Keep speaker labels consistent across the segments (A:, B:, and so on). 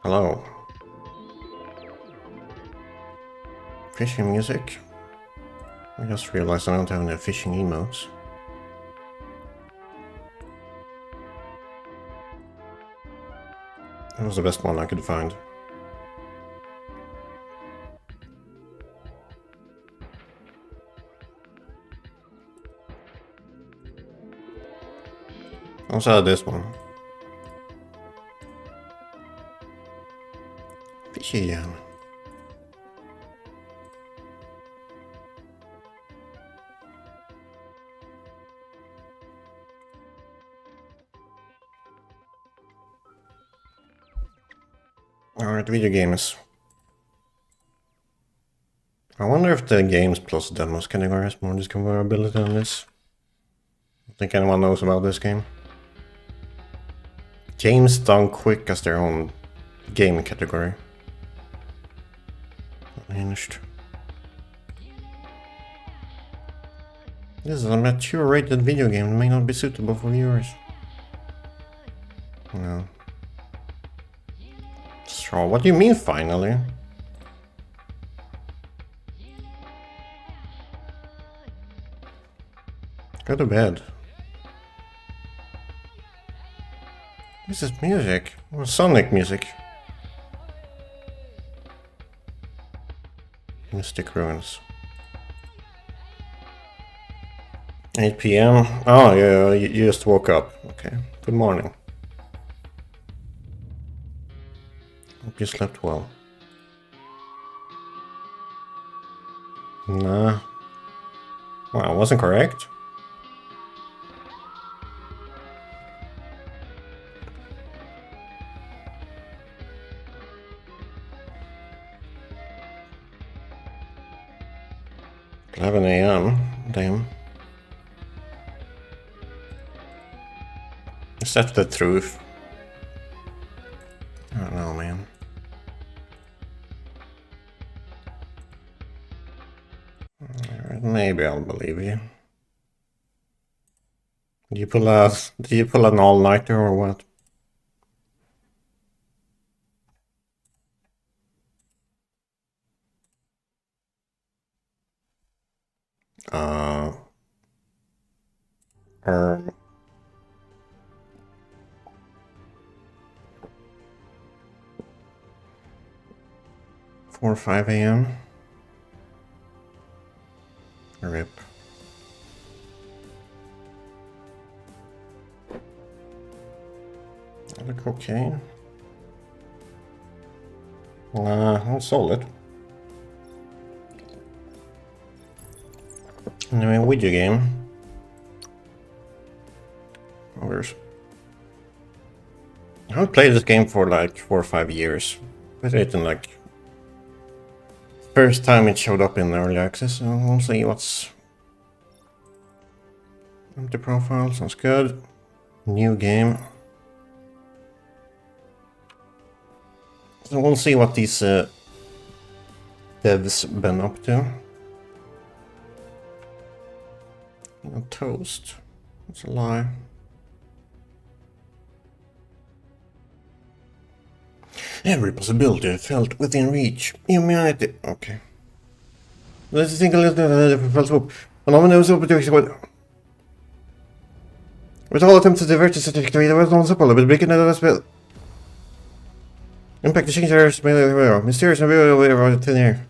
A: Hello. Fishing music? I just realized I don't have any fishing emotes. That was the best one I could find. I also had this one. Fishy jam. Alright, video games. I wonder if the games plus demos category has more discoverability than this. I think anyone knows about this game. Games done quick as their own game category. Unhinged. This is a mature rated video game that may not be suitable for viewers. No. Sure, what do you mean finally? Go to bed. This is music. Or Sonic music. Mystic Ruins. 8 PM. Oh, yeah, you just woke up. Okay. Good morning. Hope you slept well. Nah. Well, I wasn't correct. $11 AM. Damn. Is that the truth? I don't know, man. Alright, maybe I'll believe you. Did you pull an all-nighter or what? Uh... Um... 4 or 5 AM? RIP. Other cocaine? I'll sold it. Anyway, video game. Others. I haven't played this game for like 4 or 5 years. Played it in like first time it showed up in early access, so we'll see what's empty profile. Sounds good. New game. So we'll see what these devs been up to. Toast. That's a lie. Every possibility felt within reach. Humanity. Okay. Let's think a little felt hope. Phenomenon opportunity. With all attempts to divert the certificate, there was no support, but breaking out of the spell. Impact the change areas, mysterious and real thin air.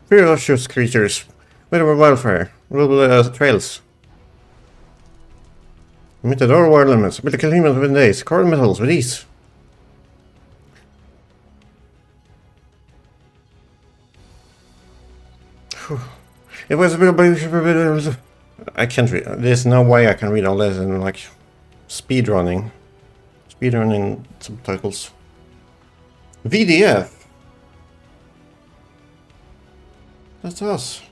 A: Ferocious creatures. Whatever wildfire. Rule trails. Emitted all war limits. Ability to kill humans within days. Core metals with ease. It was a bit. I can't read. There's no way I can read all this in like speedrunning. Speedrunning subtitles. VDF. That's us.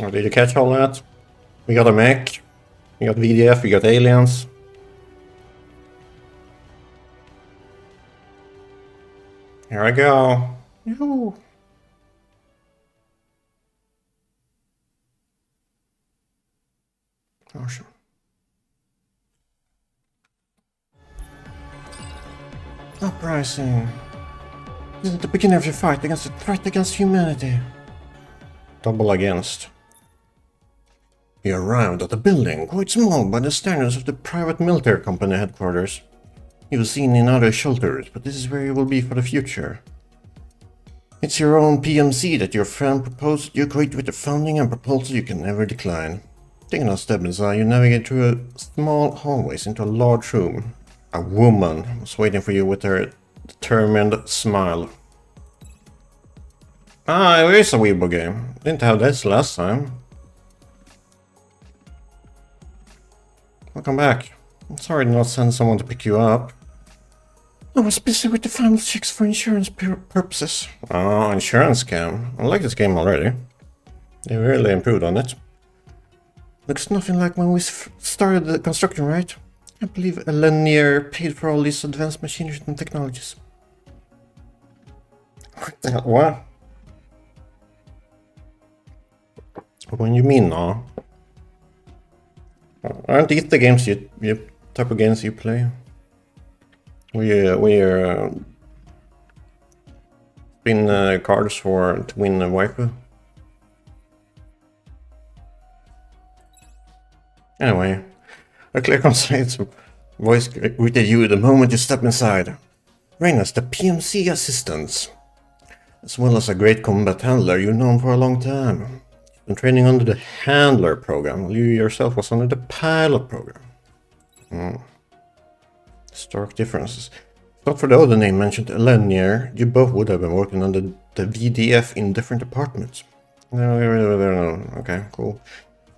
A: Oh, did you catch all that? We got a mech. We got VDF. We got aliens. Here I go. Yoo-hoo. Awesome. Uprising. This is the beginning of your fight against the threat against humanity. Double against. You arrived at a building quite small by the standards of the private military company headquarters. You've seen in other shelters, but this is where you will be for the future. It's your own PMC that your friend proposed you create with a founding and proposal you can never decline. Taking a step inside, you navigate through a small hallways into a large room. A woman was waiting for you with her determined smile. Ah, it is a Weibo game. Didn't have this last time. Welcome back. I'm sorry to not send someone to pick you up. I was busy with the final checks for insurance purposes. Ah, insurance scam. I like this game already. They really improved on it. Looks nothing like when we started the construction, right? I believe a linear paid for all these advanced machinery and technologies. What the hell? What? What do you mean, no? Aren't these the games you type of games you play? We spin cards to win a waifu. Anyway, a clear concise voice greeted you the moment you step inside. Reyna's the PMC assistant. As well as a great combat handler you've known for a long time. You've been training under the handler program, while you yourself was under the pilot program. Stark differences. If not for the other name mentioned, Elenier, you both would have been working under the VDF in different departments. No, okay, cool.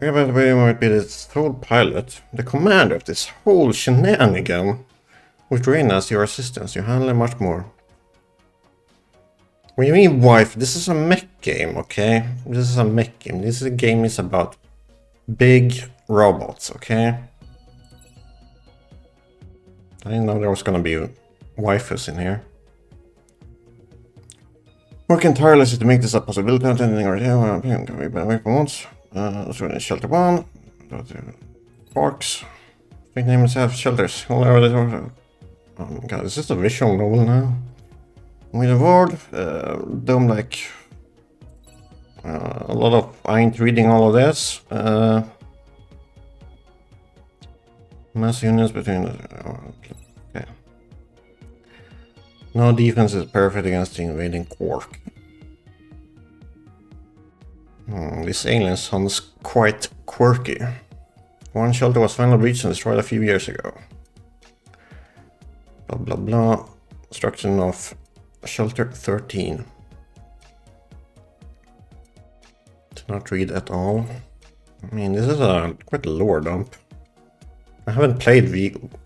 A: Yeah, but we might be the sole pilot, the commander of this whole shenanigan. With Reyna as your assistant, you handle much more. What do you mean, wife? This is a mech game, okay? This is a mech game. This game is about big robots, okay? I didn't know there was gonna be waifus in here. Working tirelessly to make this a possibility, attending our can be away from once. Shelter 1, Parks, Street names have shelters. Oh my god, is this a visual novel now? With a word, dome-like. A lot of, I ain't reading all of this. Mass units between okay. No defense is perfect against the invading Quark. This alien sounds quite quirky. One shelter was finally breached and destroyed a few years ago. Blah blah blah. Construction of Shelter 13. Did not read at all. I mean, this is quite a lore dump. I haven't played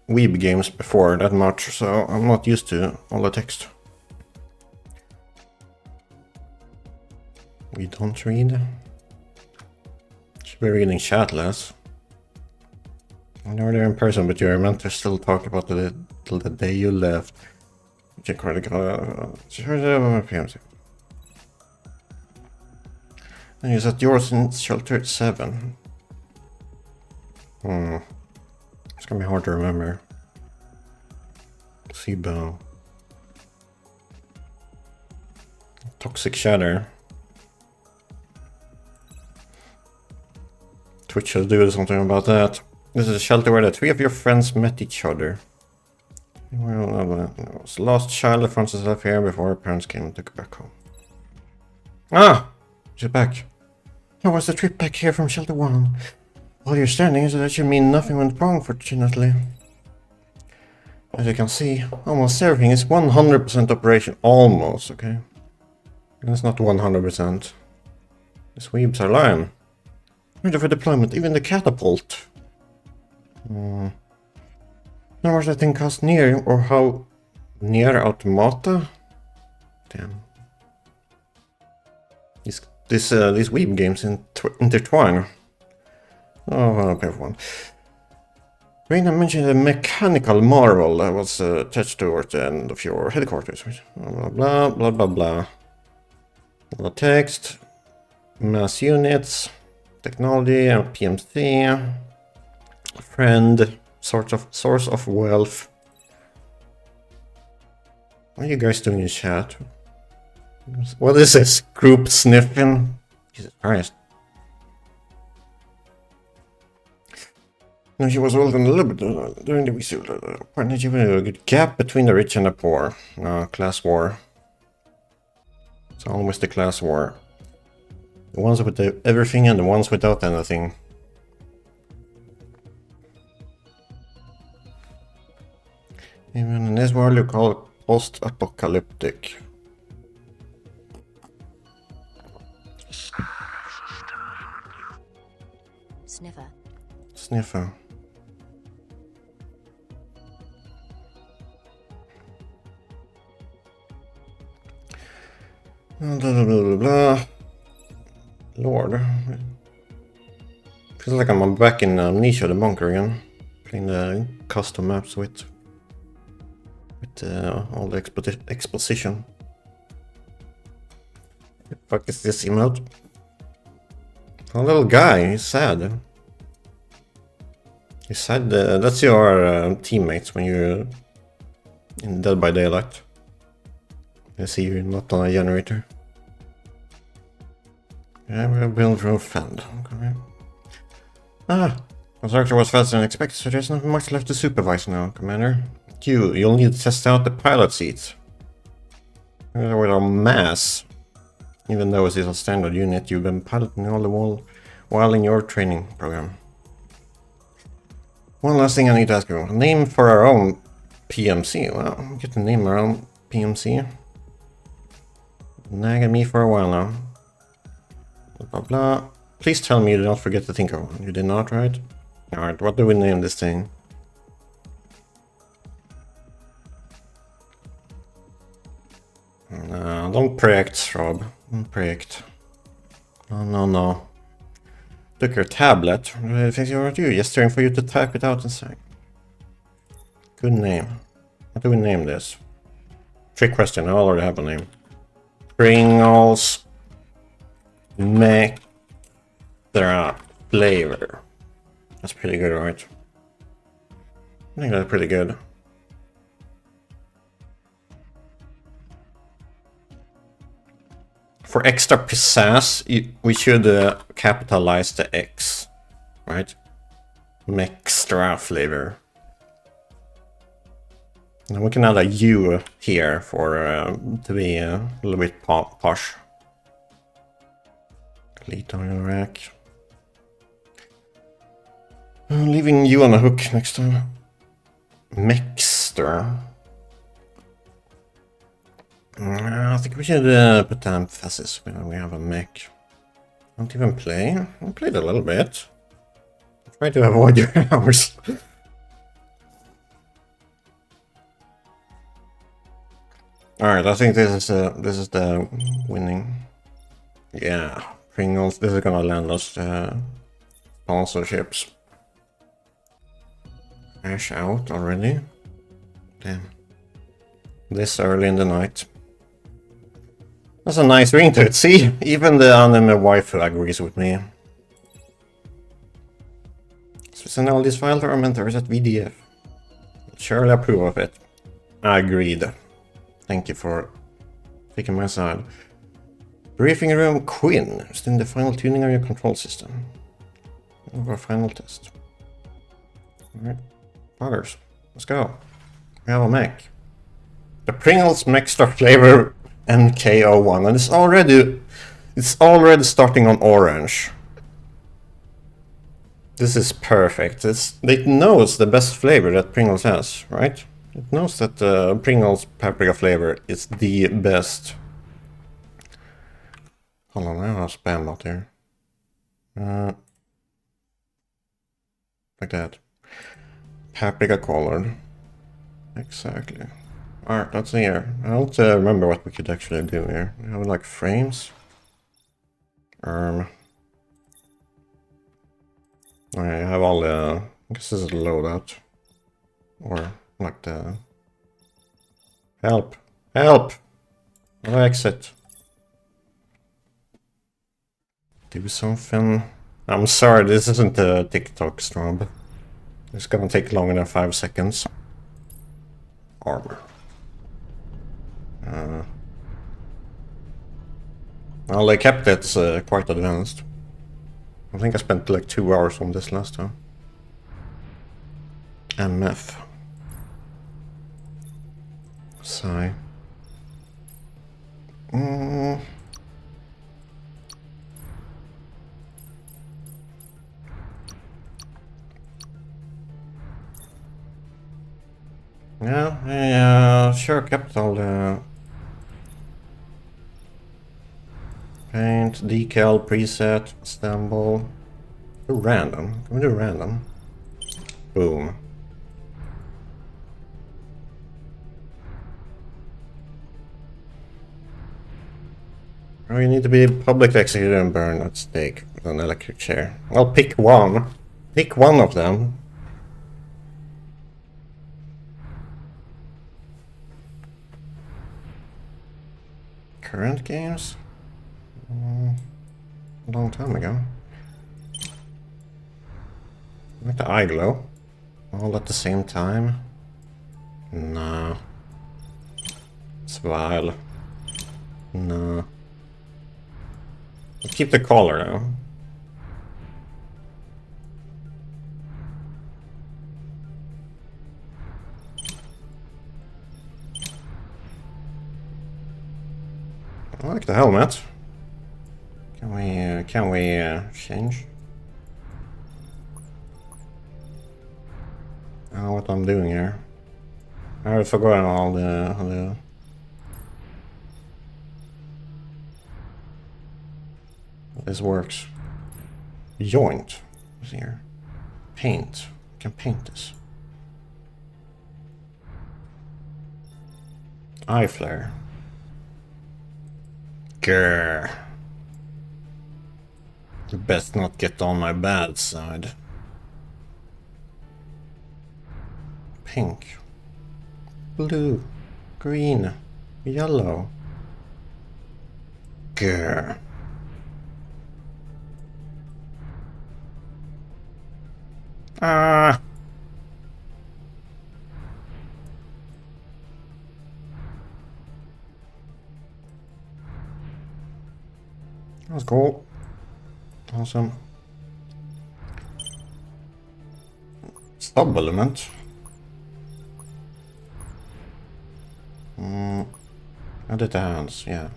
A: Weeb games before that much, so I'm not used to all the text. We don't read. Should be reading chat less. I know they're in person, but you're meant to still talk about it till the day you left. PMC. And you set yours in Shelter 7. It's gonna be hard to remember. Seabow. Toxic Shatter. Twitch should do something about that. This is a shelter where the three of your friends met each other. Well, I was lost child that found herself here before her parents came and took her back home. Ah! She's back. How was the trip back here from Shelter 1? While you're standing, so that should mean nothing went wrong, fortunately. As you can see, almost everything is 100% operation. Almost, okay? That's not 100%. The Sweebs are lying. Ready for deployment, even the catapult. Now where's that thing cost near, or how near Automata? Damn. These Weeb games intertwine. Oh, I'll pay for one. Reyna mentioned a mechanical marvel that was attached towards the end of your headquarters. Blah blah blah blah blah. The text, mass units, technology, and PMC, friend, source of wealth. What are you guys doing in chat? What is this? Group sniffing? Jesus Christ. No, she was older than a little bit during the research. Partnership with a good gap between the rich and the poor. Class war. It's almost the class war. The ones with everything and the ones without anything. Even in this world you call it post-apocalyptic.
B: Sniffer.
A: Sniffer. Blah, blah, blah, blah, blah. Lord. Feels like I'm back in Amnesia the bunker again. Playing the custom maps with all the exposition. The fuck is this emote? A little guy, he's sad. He's sad, that's your teammates when you're in Dead by Daylight. I see you're not on a generator. Yeah, we're built for a friend. Okay. Construction was faster than expected, so there's not much left to supervise now, Commander. You'll need to test out the pilot seats. With our M.A.S.S. Even though it is a standard unit, you've been piloting all the while in your training program. One last thing I need to ask you. Name for our own PMC. Well, get the name our own PMC. Nagging me for a while now. Blah, blah, blah. Please tell me you did not forget to think of one. You did not, right? Alright, what do we name this thing? Don't project, Rob. Don't project. No. Took your tablet. Things you were gesturing for you to type it out and say. Good name. What do we name this? Trick question, I already have a name. Pringles Extra Flavor. That's pretty good, right? I think that's pretty good. For extra pizzazz, we should capitalize the X, right? Extra flavor. And we can add a U here for to be a little bit posh. Delete on your rack. Leaving you on a hook next time. Mextra. I think we should put the emphasis when we have a mech. Don't even play. I played a little bit. Try to avoid your hours. Alright, I think this is the winning. Yeah, Pringles. This is gonna land us sponsorships. Cash out already. Damn. This early in the night. That's a nice ring to it. See, even the anime waifu agrees with me. So send all these file to our mentors at VDF. Surely approve of it. Agreed. Thank you for taking my side. Briefing room Quinn. Still in the final tuning of your control system. Over final test. Alright. Poggers. Let's go. We have a mech. The Pringles Extra Flavor MK01, and it's already starting on orange. This is perfect. It knows the best flavor that Pringles has, right? It knows that Pringles paprika flavor is the best. Hold on, I have a spam bot here. Like that. Paprika colored. Exactly. Alright, let's see here. I don't remember what we could actually do here. We have like frames. I have all the... I guess this is the loadout. Or like the... Help! Help! How do I exit? Do something. I'm sorry, this isn't a TikTok strobe. It's gonna take longer than 5 seconds. Armor. Well, they kept it quite advanced. I think I spent like 2 hours on this last time. MF. Sigh. Yeah, I sure kept all the paint, decal, preset, stumble. Do random. Can we do random? Boom. Oh, you need to be publicly executed and burned at stake with an electric chair. Well, pick one. Pick one of them. Current games? A long time ago. Like the eye glow. All at the same time. No. Svile. No. Let's keep the collar though. I like the helmet. Can we change? I don't know what I'm doing here. I already forgot all the this works. Joint. What's here? Paint. You can paint this. Eye flare. Grr. You best not get on my bad side. Pink. Blue. Green. Yellow. Grr. Ah. That was cool. Awesome. Sub-element. Edit the hands, yeah.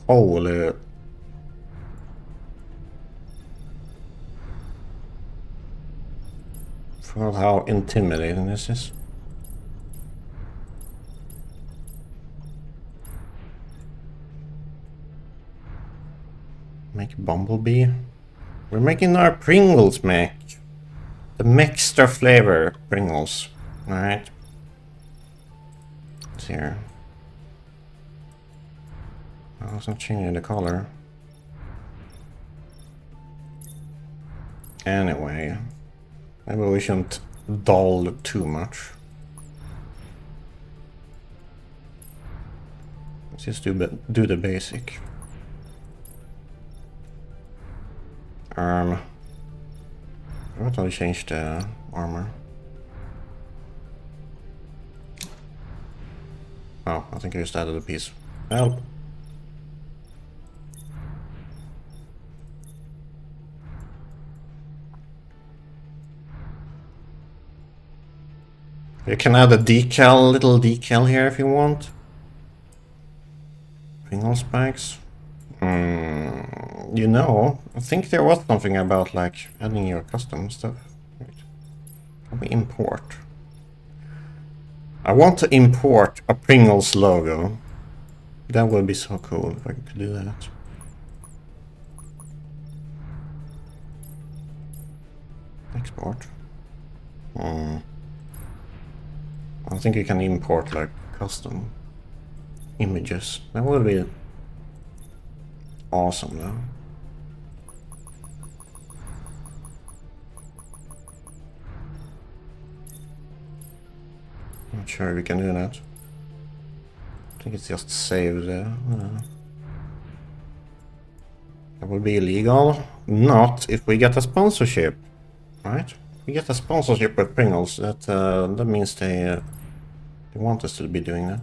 A: Holy. Forgot how intimidating this is. Make Bumblebee. We're making our Pringles mech. The Mextra flavor Pringles. Alright. It's here. I was not changing the color. Anyway. Maybe we shouldn't dull too much. Let's just do the basic. I thought I changed the armor. Oh, I think I just added a piece. Help! You can add a decal, little decal here if you want. Pringle spikes. You know, I think there was something about like adding your custom stuff. Right. Can we import? I want to import a Pringles logo. That would be so cool if I could do that. Export. I think you can import like custom images. That would be awesome though. Not sure we can do that. I think it's just saved there. That would be illegal. Not if we get a sponsorship, right? We get a sponsorship with Pringles. That means they You want us to be doing that.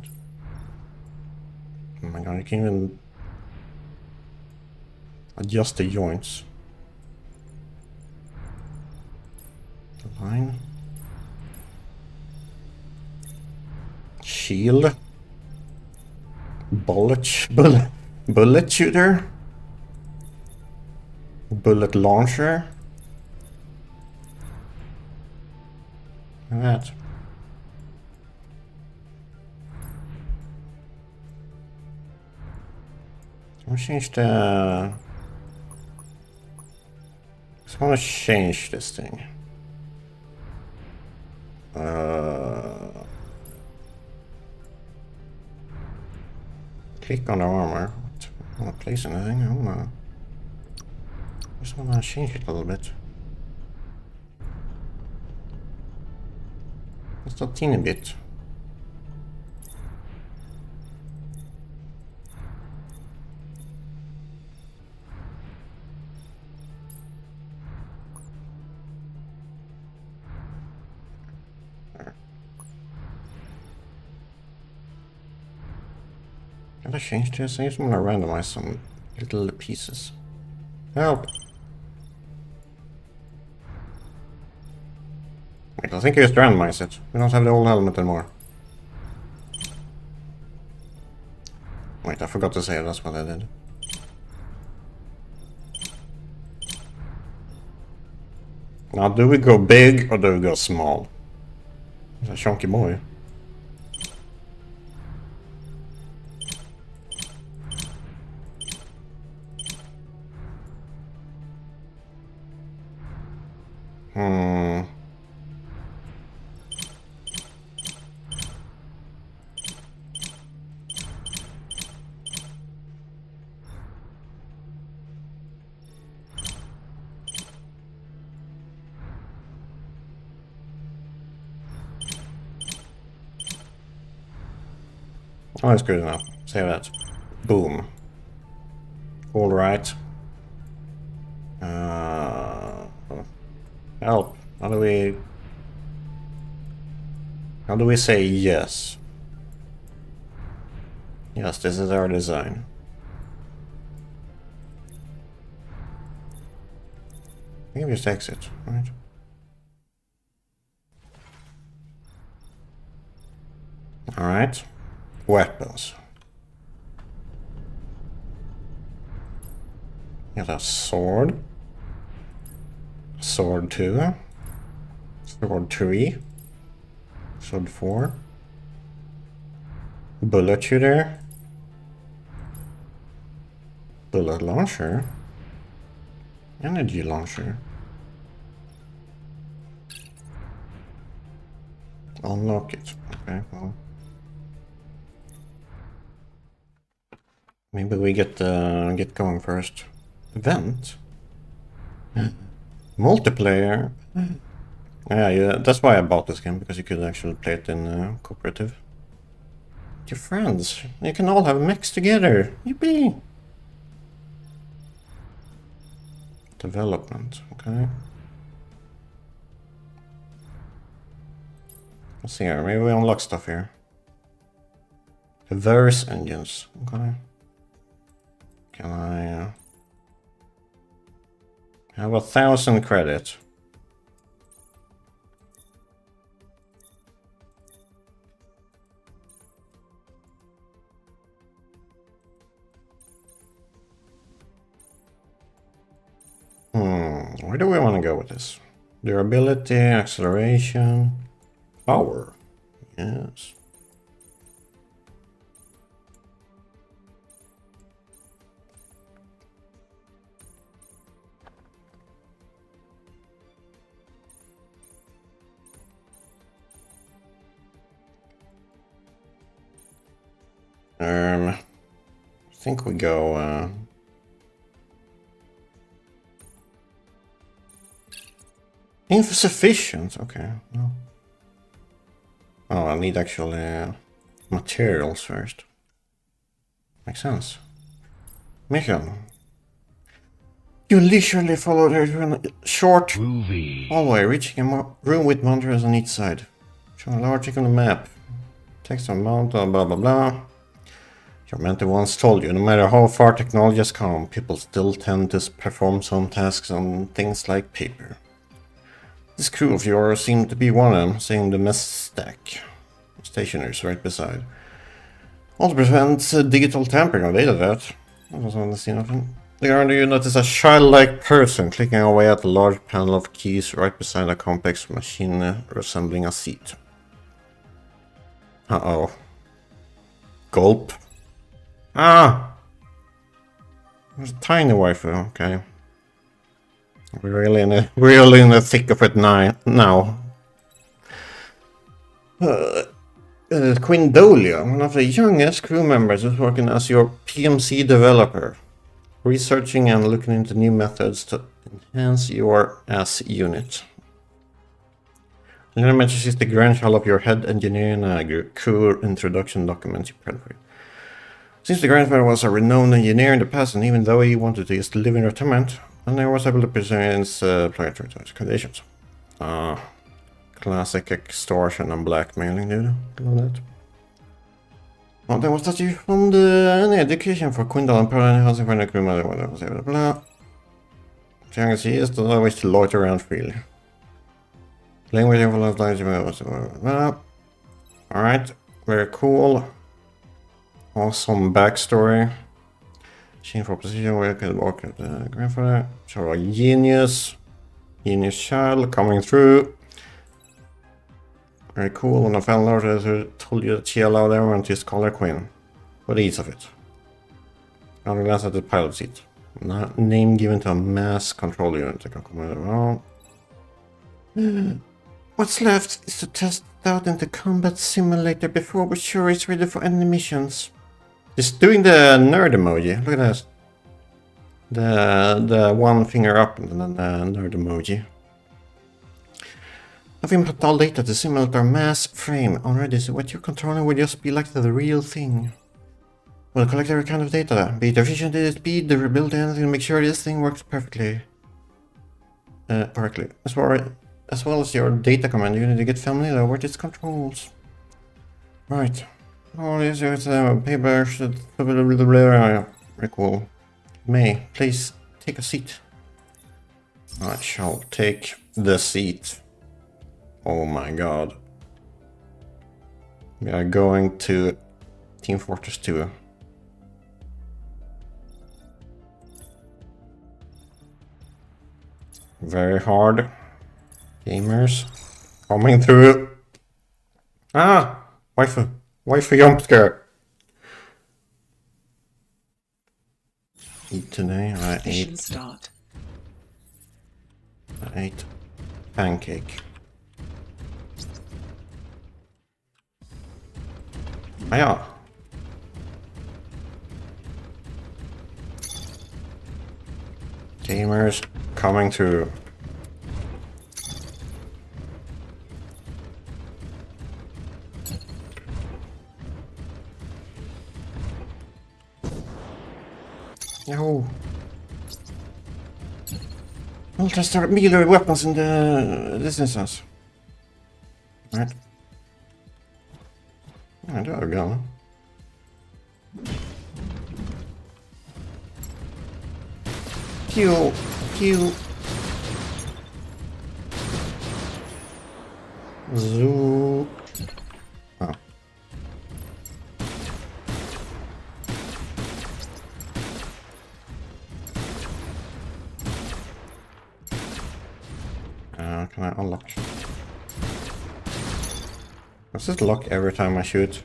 A: Oh my god, you can even adjust the joints. The line. Shield. Bullet shooter. Bullet launcher. Look at that. I'll change the... I want to change this thing. Click on the armor. I want to place anything. I just want to change it a little bit. Just a teeny bit. Can I change this? I just want to randomize some little pieces. Help! Wait, I think I just randomized it. We don't have the old helmet anymore. Wait, I forgot to say that's what I did. Now, do we go big or do we go small? It's a chunky boy. Oh, that's good enough. Save that. Boom. All right. Help. How do we say yes? Yes, this is our design. We can just exit, right? Alright. Weapons. Got a sword. Sword 2. Sword 3. Sword 4. Bullet shooter. Bullet launcher. Energy launcher. Unlock it. Okay, well. Maybe we get going first. Event? Multiplayer? Yeah, that's why I bought this game, because you could actually play it in cooperative. With your friends. You can all have mechs together. Yippee! Development, okay. Let's see here, maybe we unlock stuff here. Reverse engines, okay. Can I have 1,000 credits? Where do we want to go with this? Durability, acceleration, power. Yes. I think we go insufficient. Okay. No. Oh, I need actually materials first. Makes sense. Mission. You leisurely follow the short hallway, reaching a room with monitors on each side. Show a large on the map. Text on mountain, blah blah blah. Your mentor once told you, no matter how far technology has come, people still tend to perform some tasks on things like paper. This crew of yours seemed to be one of them, saying the M.A.S.S stack. Stationers right beside. Also prevents digital tampering of data that. I don't want to see nothing. There you notice a childlike person clicking away at a large panel of keys right beside a complex machine resembling a seat. Uh-oh. Gulp. Ah! There's a tiny waifu, okay. We're really in the thick of it now. Queen Dolia, one of the youngest crew members, is working as your PMC developer, researching and looking into new methods to enhance your S unit. Lena mentions she's the grandchild of your head engineer in a crew introduction document you prepared for it. Since the grandfather was a renowned engineer in the past, and even though he wanted to just live in retirement, and I was able to present planetary conditions. Classic extortion and blackmailing, dude. Love that. Oh, that was that you found any education for Quindal and Parallel housing for the crew mother, whatever, blah. Young as he is, does not wish to loiter around freely. Language of life, blah. Alright, very cool. Awesome backstory. Machine for position where you can walk at the grandfather. So a genius. Genius child coming through. Very cool. And a fan lord who told you that she allowed everyone to call her queen. What ease of it? I'll glance at the pilot seat. Name given to a mass control unit. I can comment around. What's left is to test it out in the combat simulator before we're sure it's ready for any missions. Just doing the nerd emoji. Look at that. The one finger up and then the nerd emoji. I've input all data to simulate our mass frame already, so what you're controlling will just be like the real thing. We'll collect every kind of data, be it efficiency, speed, durability, anything to make sure this thing works perfectly. As well as your data command, you need to get familiar with its controls. Right. Oh, this is paper. Very cool. May, please take a seat. I shall take the seat. Oh my god. We are going to Team Fortress 2. Very hard. Gamers coming through. Ah! Waifu. Waifu jump scare. Eat today. I ate pancake. Ah, yeah. Gamers coming through. No. I'll just start melee weapons in the distances. Right. I do have a gun. Pew! Pew! Zoo! Oh. Can I unlock? Does this lock every time I shoot?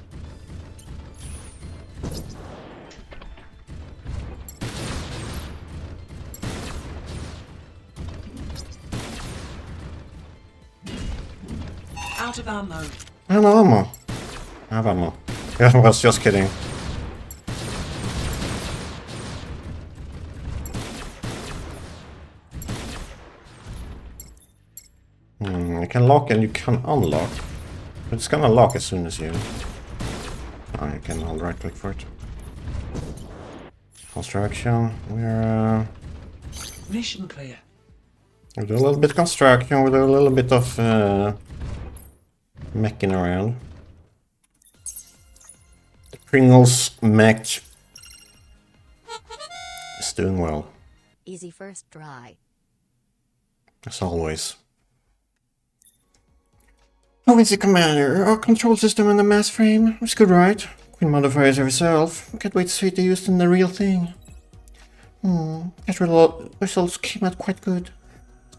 B: Out of ammo.
A: I have ammo. I have ammo. I was just kidding. You can lock and you can unlock. It's gonna lock as soon as you... Oh, you can hold right click for it. Construction. We're...
B: Mission clear.
A: We do a little bit of construction, we do a little bit of... mecking around. Pringles mech is doing well.
C: Easy first try.
A: As always. How is it, Commander? Our control system in the mass frame? It's good, right? Queen modifiers herself. Can't wait to see it used in the real thing. Test results came out quite good.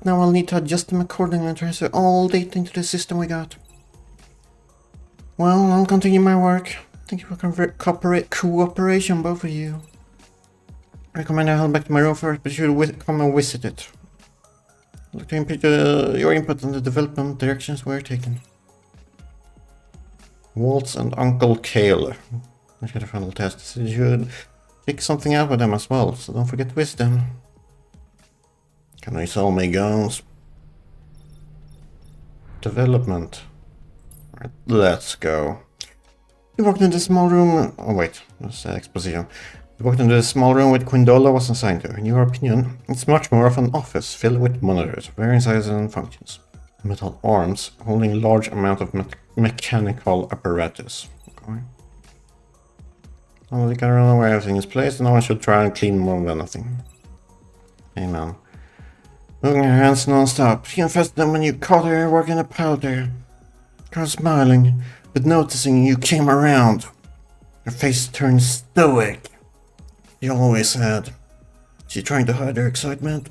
A: Now I'll need to adjust them accordingly and transfer all data into the system we got. Well, I'll continue my work. Thank you for cooperation, both of you. I recommend I head back to my room first, but you should come and visit it. I'd like to input your input on the development directions we're taking. Waltz and Uncle Kale. I should have final tests. You should take something out with them as well, so don't forget to visit them. Can I sell my guns? Development. Right, let's go. You walked into the small room. Oh wait, that's exposition. You walked into the small room with Quindola was assigned to. In your opinion, it's much more of an office filled with monitors of varying sizes and functions. Metal arms holding large amount of mechanical apparatus. Okay. Well, you can run where everything is placed, and no one should try and clean more of anything. Amen. Moving her hands non-stop. You confessed them when you caught her working a powder. Her smiling, but noticing you came around. Her face turned stoic. She always had. She trying to hide her excitement?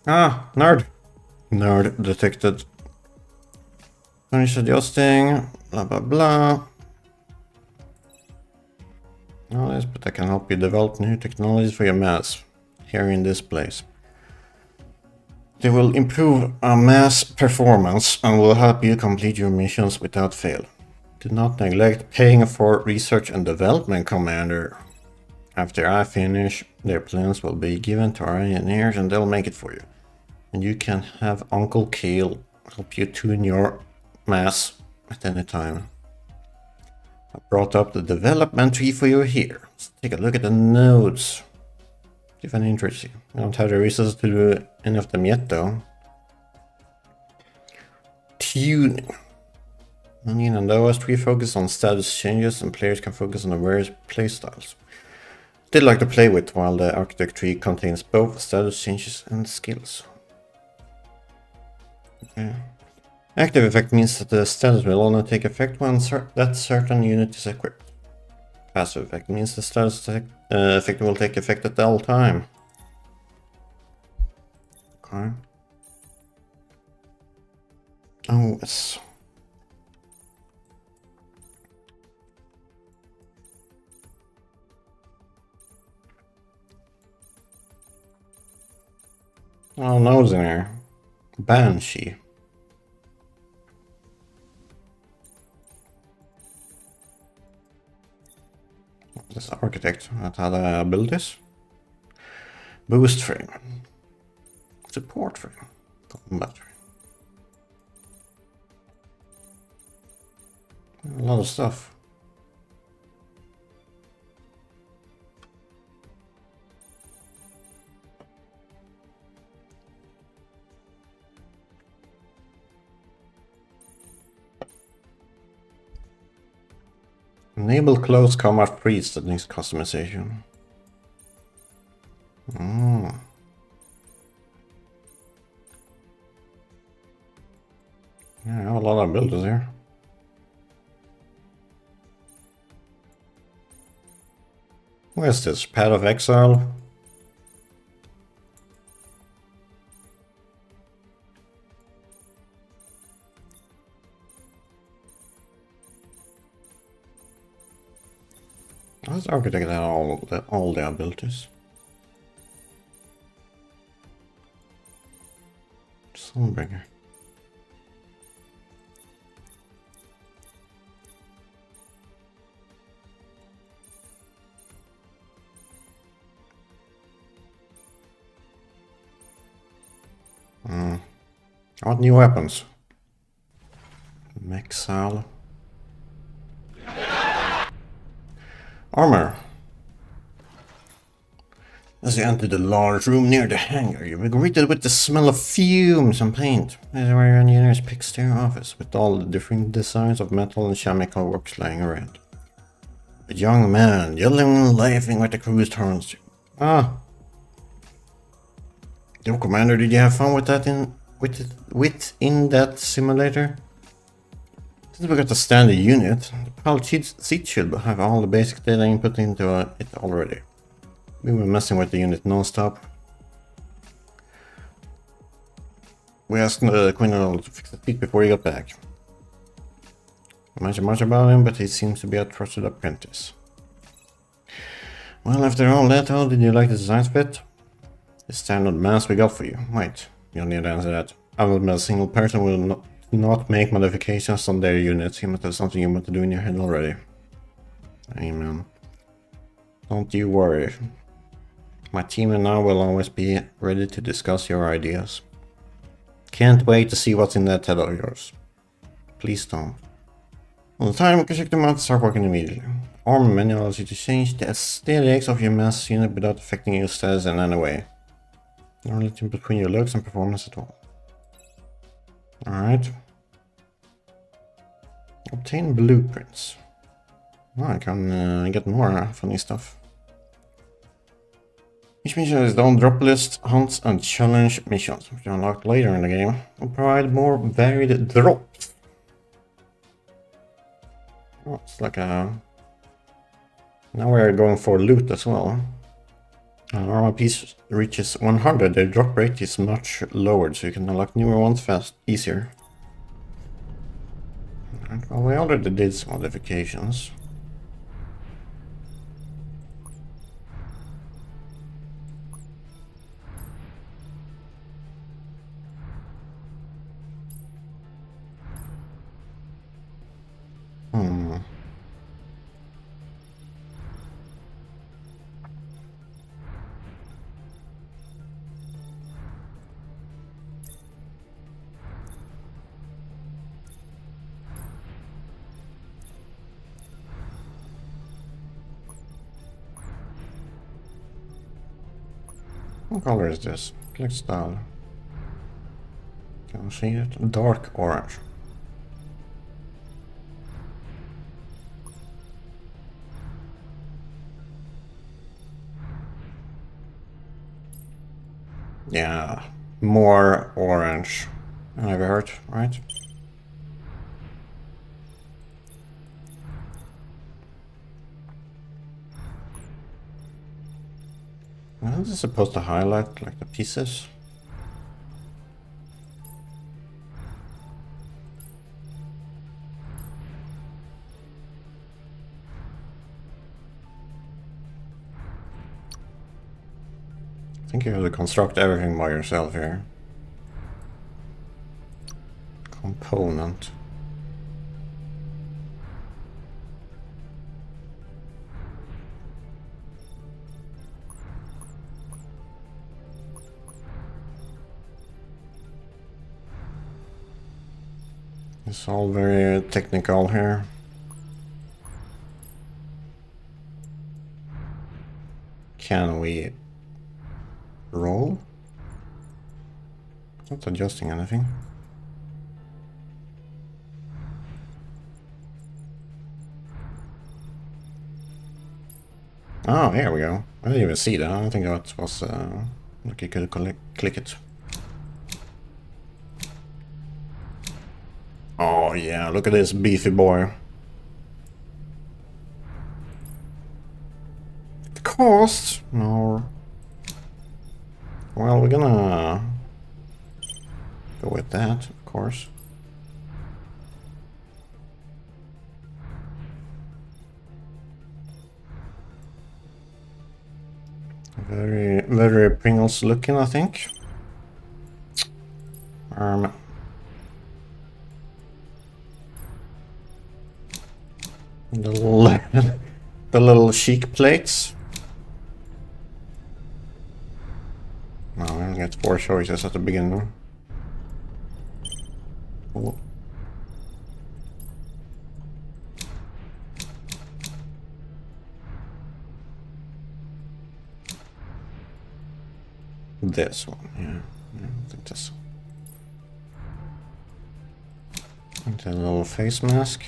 A: Ah, nerd. Nerd detected. Finish adjusting. Blah blah blah. Oh, yes, but I can help you develop new technologies for your M.A.S.S. here in this place. They will improve M.A.S.S performance and will help you complete your missions without fail. Do not neglect paying for research and development, Commander. After I finish, their plans will be given to our engineers and they'll make it for you. And you can have Uncle Kale help you tune your M.A.S.S at any time. I brought up the development tree for you here. Let's take a look at the nodes. If any interest you. I don't have the resources to do any of them yet though. Tuning. Onion and OS tree focus on status changes and players can focus on the various playstyles. They like to play with, while the architect tree contains both status changes and skills. Okay. Active effect means that the status will only take effect when that certain unit is equipped. Passive effect means the status effect will take effect at all time. Okay. Oh, yes. Oh, no's in here. Banshee. This architect that had abilities. Boost frame. Support frame. Combat frame. A lot of stuff. Enable close combat freeze that needs customization. Oh. Yeah, I have a lot of builders here. What is this? Path of Exile? Let's architect all the abilities. Sunbringer. I want new weapons. Mexal. Armor. As you enter the large room near the hangar, you'll be greeted with the smell of fumes and paint. This is where your engineers pick their office, with all the different designs of metal and chemical works lying around. A young man, yelling and laughing with the crew's turns. Ah. Yo, Commander, did you have fun with that in that simulator? Since we got the standard unit, the PAL seat should have all the basic data input into it already. We were messing with the unit non-stop. We asked Queen to fix the seat before he got back. I mentioned much about him, but he seems to be a trusted apprentice. Well, after all that, how did you like the design fit? The standard M.A.S.S we got for you. Wait, you'll need to answer that. I will be a single person will not make modifications on their units. You must have something you want to do in your head already. Amen. Don't you worry. My team and I will always be ready to discuss your ideas. Can't wait to see what's in that head of yours. Please don't. On the time, check them out, start working immediately. Arm menu allows you to change the aesthetics of your M.A.S.S unit without affecting your status in any way. No relation between your looks and performance at all. Alright. Obtain blueprints. Oh, I can get more funny stuff. Each mission is its own drop list, hunts, and challenge missions, which are unlocked later in the game, will provide more varied drops. Oh, it's like a... Now we're going for loot as well. When armor piece reaches 100, the drop rate is much lowered, so you can unlock newer ones easier. Right, well, we already did some modifications. What color is this? Click style. Can you see it? Dark orange. Yeah, more orange. I've heard, right? Well, this is supposed to highlight like the pieces. I think you have to construct everything by yourself here. Component. It's all very technical here. Can we roll? Not adjusting anything. Oh, here we go. I didn't even see that. I think that was like you could click it. Oh yeah, look at this beefy boy. The cost? No. Well, we're gonna go with that, of course. Very, very Pringles looking, I think. The little, the little chic plates. No, I only got 4 choices at the beginning. Cool. This one, yeah, I think this one. And a little face mask.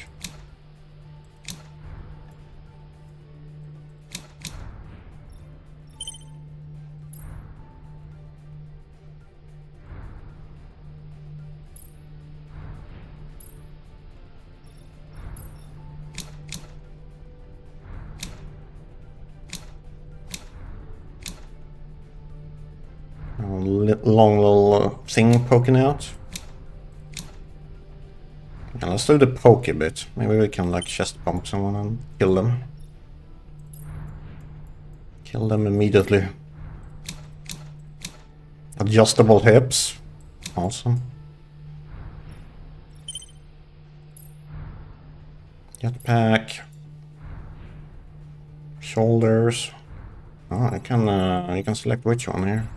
A: A long little thing poking out. Yeah, let's do the poke a bit. Maybe we can like chest bump someone and kill them. Kill them immediately. Adjustable hips. Awesome. Jetpack. Shoulders. Oh, I can select which one here.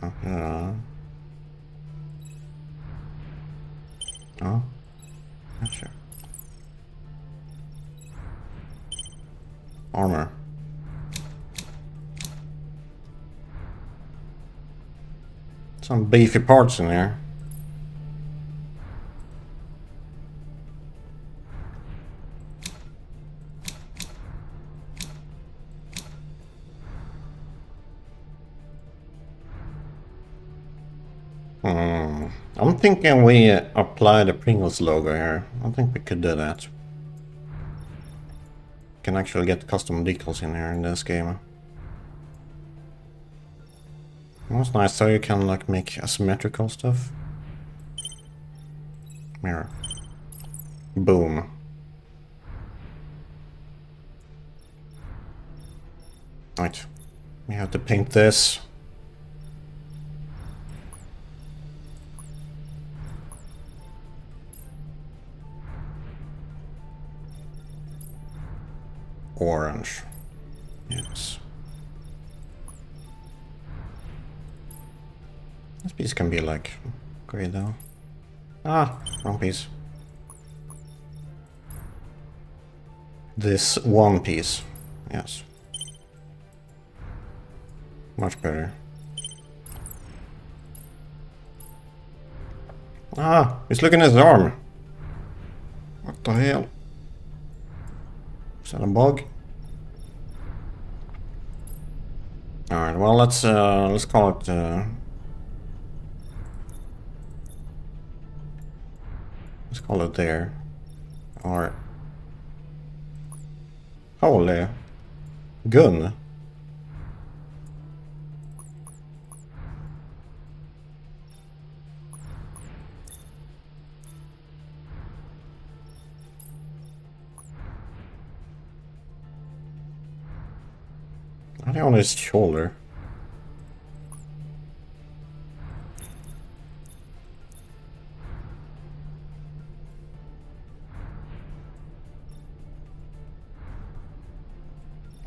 A: Oh, oh, yeah, sure. Armor. Some beefy parts in there. I'm thinking we apply the Pringles logo here. I think we could do that. Can actually get custom decals in here in this game. That's nice, so you can like make asymmetrical stuff. Mirror. Boom. Right. We have to paint this. Orange. Yes. This piece can be like gray though. Ah, wrong piece. This one piece. Yes. Much better. Ah, he's looking at his arm. What the hell? Is that a bug? Alright, well let's call it let's call it there. Or holy gun. I think on his shoulder.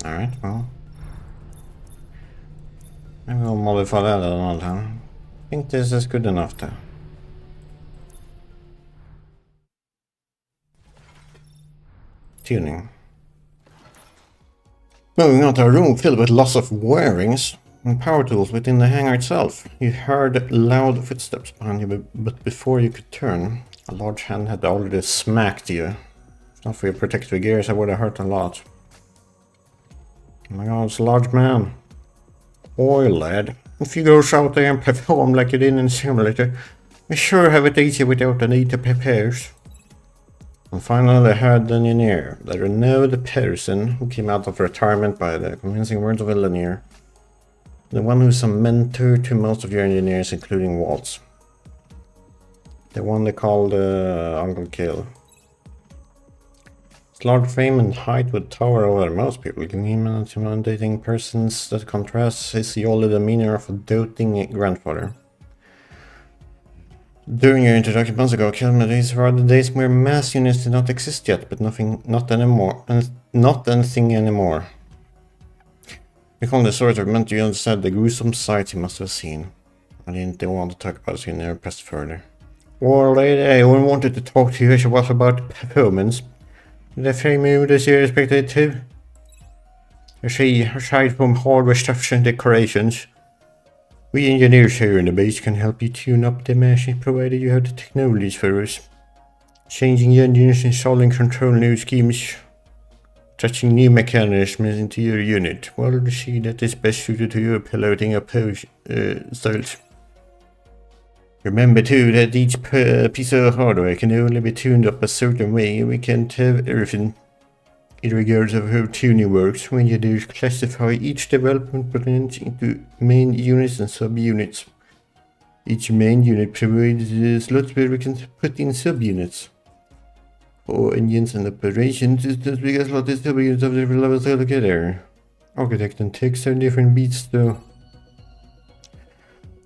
A: Alright, well. Maybe we'll modify that another time. I think this is good enough though. Tuning. Moving on to a room filled with lots of wirings and power tools within the hangar itself. You heard loud footsteps behind you, but before you could turn, a large hand had already smacked you. If not for your protective gears, I would have hurt a lot. Oh my god, it's a large man. Oi, lad. If you go out there and perform like you did in the simulator, you sure have it easy without the need to prepare. And finally they heard the engineer, the renowned person who came out of retirement by the convincing words of a linear. The one who's a mentor to most of your engineers, including Waltz. The one they called Uncle Kill. His large frame and height would tower over most people, giving him an intimidating presence that contrasts his jolly demeanor of a doting grandfather. During your introduction months ago, these were the days where mass units did not exist yet, but not anything anymore. Recalling the stories that meant you understand the gruesome sights you must have seen. I didn't want to talk about it, so you never pressed further. Well, I wanted to talk to you about performance. The frame you this year expected too. Aside from hardware stuff and decorations, we engineers here in the base can help you tune up the machine provided you have the technologies for us. Changing engines, installing control new schemes, touching new mechanisms into your unit. Well, to see that is best suited to your piloting approach styles. Remember too that each piece of hardware can only be tuned up a certain way. We can't have everything In regards of how tuning works, engineers classify each development branch into main units and subunits. Each main unit provides slots where we can put in subunits. For engines and operations, it's as big as slot is subunits of different levels altogether. Architect and text are different beats though.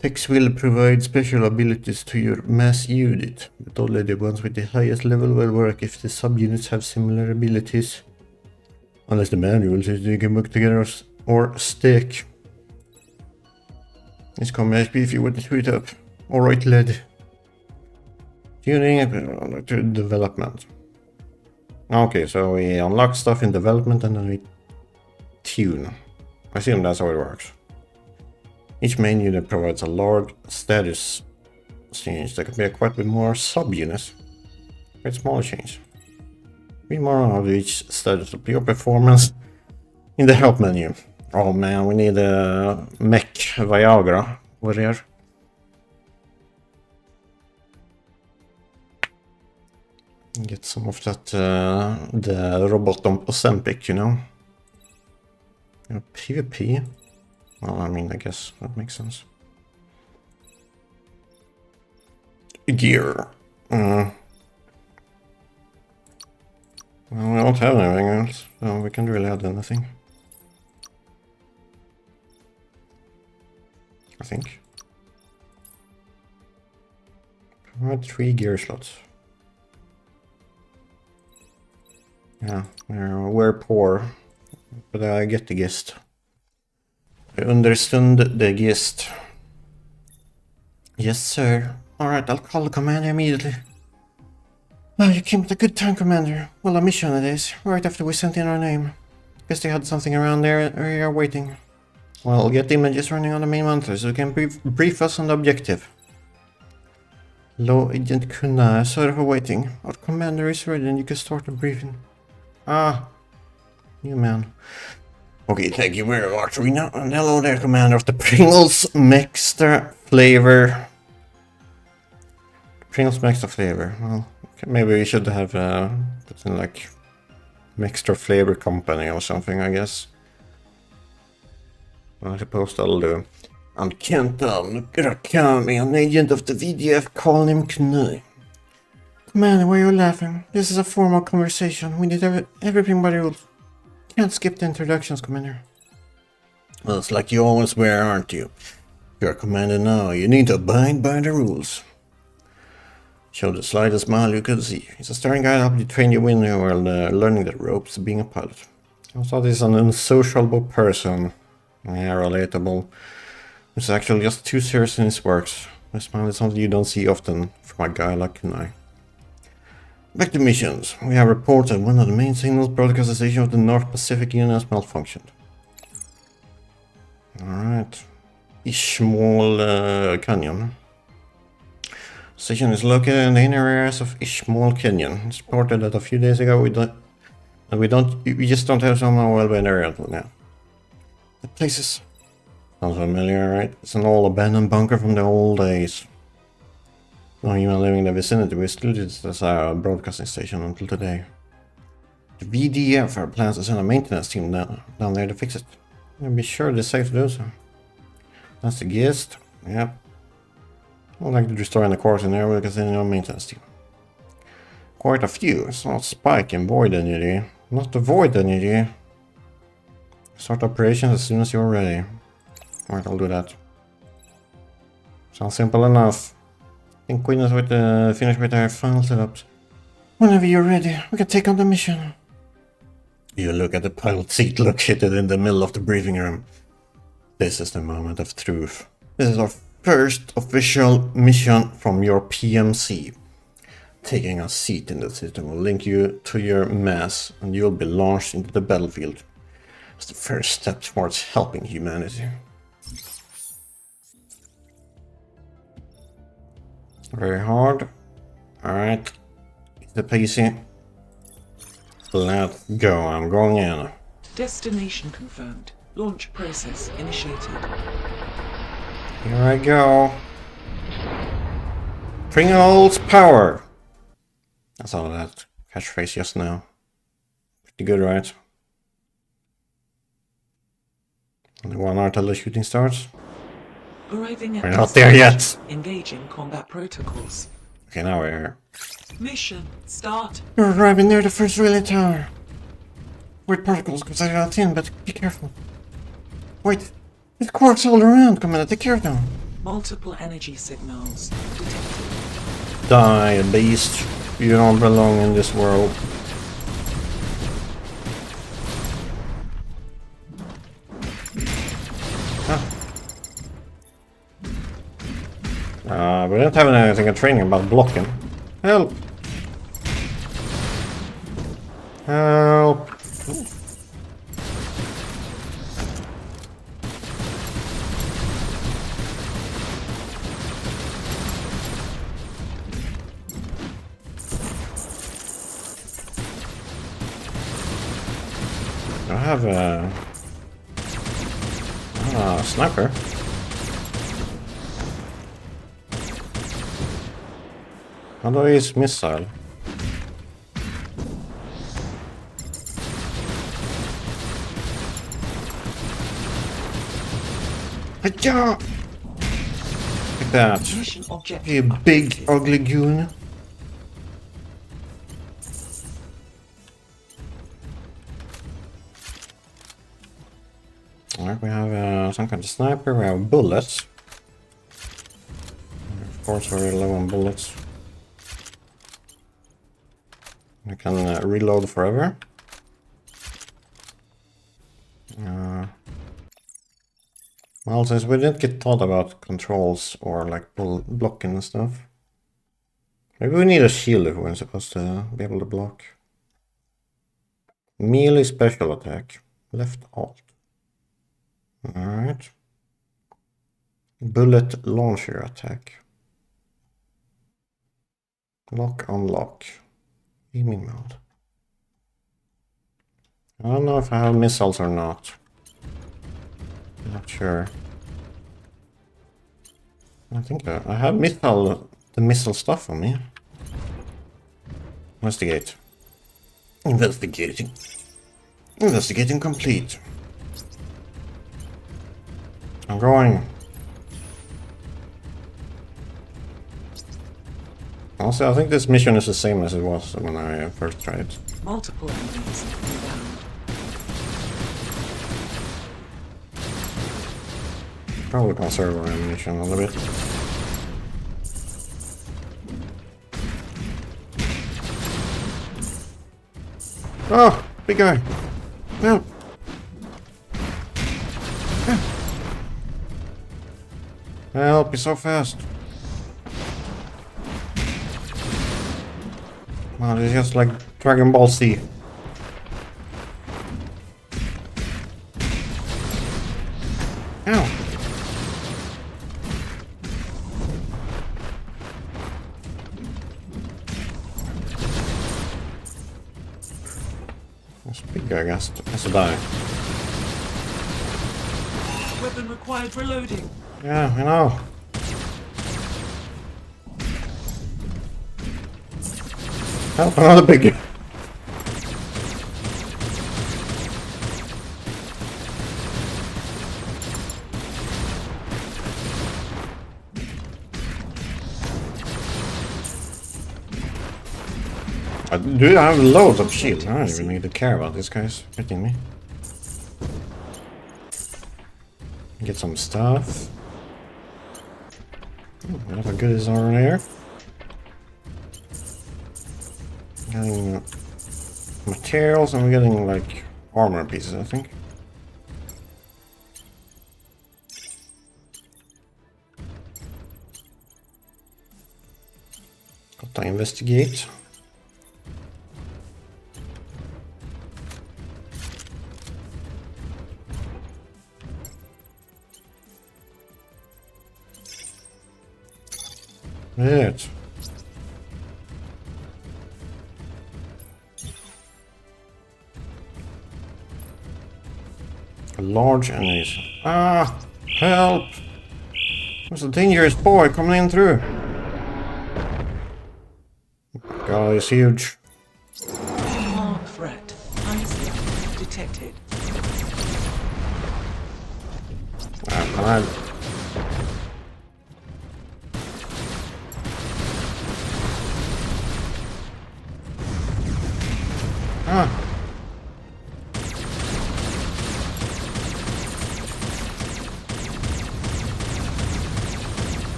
A: Text will provide special abilities to your mass unit, but only the ones with the highest level will work if the subunits have similar abilities. Unless the manual says they can work together or stick. It's coming HP if you want to tweet up. Alright, lad. Tuning to development. Okay, so we unlock stuff in development and then we tune. I assume that's how it works. Each main unit provides a large status change that can be equipped with more subunits. Quite small change. Read more on how each status of your performance in the help menu. Oh man, we need a mech Viagra over here. Get some of that, the robot on Ozempic, you know. PvP? Well, I mean, I guess that makes sense. Gear. Well, we don't have anything else, so we can't really add anything. I think. Provide 3 gear slots. Yeah, we're poor, but I get the gist. I understand the gist. Yes, sir. Alright, I'll call the commander immediately. Oh, you came at a good time, Commander. Well, a mission it is, right after we sent in our name. Guess they had something around there area waiting. Well, get the images running on the main monitor so you can brief us on the objective. Hello, Agent Kunai. Sorry for waiting. Our commander is ready and you can start the briefing. Ah, you man. Okay, thank you very much, Rena. And hello there, Commander of the Pringles Extra Flavor. Pringles Extra Flavor. Well, okay, maybe we should have put in like Extra Flavor Company or something, I guess. I suppose that'll do. I'm Kent Murakami, an agent of the VDF. Call him Knut. Commander, why are you laughing? This is a formal conversation. We need everything by the rules. Can't skip the introductions, Commander. Well, it's like you always were, aren't you? You're a commander now. You need to abide by the rules. Show the slightest smile you could see. It's a starting guide to help you train your winner while learning the ropes of being a pilot. I thought he's an unsociable person. Yeah, relatable. It's actually just too serious in his works. The smile is something you don't see often from a guy like Kunai. Back to missions. We have reports that one of the main signals broadcast station of the North Pacific Union has malfunctioned. Alright. Ishmael Canyon. Station is located in the inner areas of Ishmael Canyon. It's reported that a few days ago we just don't have someone well in the area until now. The place sounds familiar, right? It's an old abandoned bunker from the old days. No human living in the vicinity was excluded as a broadcasting station until today. The VDF plans to send a maintenance team down there to fix it. I'll be sure it's safe to do so. That's the gist. Yep. I'd like to restore the course in there because there's no maintenance team. Quite a few. It's not spike in void energy. Not the void energy. Start operations as soon as you're ready. Alright, I'll do that. Sounds simple enough. I think Queen is finish with our final setups. Whenever you're ready, we can take on the mission. You look at the pilot seat located in the middle of the briefing room. This is the moment of truth. This is our first official mission from your PMC. Taking a seat in the system will link you to your M.A.S.S and you'll be launched into the battlefield. It's the first step towards helping humanity. Very hard. Alright. The PC. Let's go. I'm going in.
B: Destination confirmed. Launch process initiated.
A: Here I go. Pringles power. I saw that catchphrase just now. Pretty good, right? Only 1 hour till the shooting starts.
B: Arriving at
A: We're not there yet.
B: Engaging combat protocols.
A: Okay, now we're here.
B: Mission start.
A: You're arriving near the first relay tower. Weird particles could set out in, but be careful. Wait, there's quarks all around, Commander. Take care of them.
B: Multiple energy signals detected.
A: Die, beast. You don't belong in this world. We didn't have anything in training about blocking. Help! Help! I have a sniper. How do I use missile? Hiya! Like that.
B: Mission objective.
A: You big ugly goon. Alright, we have some kind of sniper, we have bullets. Of course we're low on bullets. We can reload forever. Well, since we didn't get taught about controls or like blocking and stuff. Maybe we need a shield if we're supposed to be able to block. Melee special attack. Left alt. Alright. Bullet launcher attack. Lock unlock. Aiming mode. I don't know if I have missiles or not. I'm not sure. I think I have the missile stuff on me. Investigate. Investigating. Investigating complete. I'm going. Also, I think this mission is the same as it was when I first tried it.
B: Multiple enemies inbound.
A: Probably conserve our ammunition a little bit. Oh, big guy. Help. Help, he's so fast. Wow, it's just like Dragon Ball Z. Ow. This big guy has to die.
B: Weapon required reloading.
A: Yeah, I know. Help, another big guy. Do I have loads of shield? I don't even need to care about these guys hitting me. Get some stuff. Whatever good is over there. Getting materials and we're getting like armor pieces, I think. Got to investigate. Right. A large enemies. Ah! Help! There's a dangerous boy coming in through. God, he's huge.
B: Mark threat. Eyes detected.
A: Come on. Ah.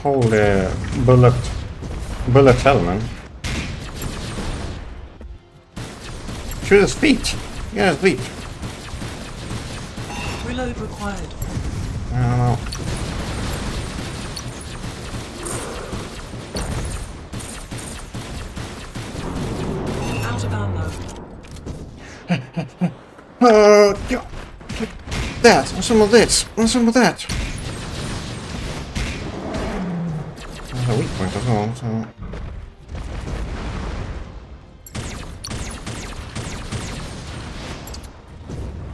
A: Holy bullet hell, man. Shoot his feet. Yeah, his feet.
B: Reload required.
A: I don't know.
B: Out of ammo.
A: Yeah. That, and some of this, and some of that. There's a weak point as well, so...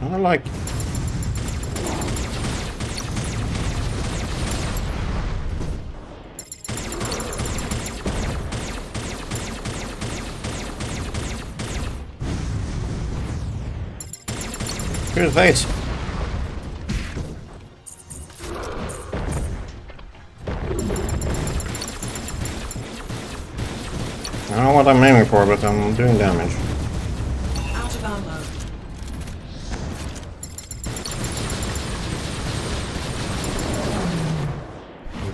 A: I like... Here's face. I don't know what I'm aiming for, but I'm doing damage.
B: Out of ammo.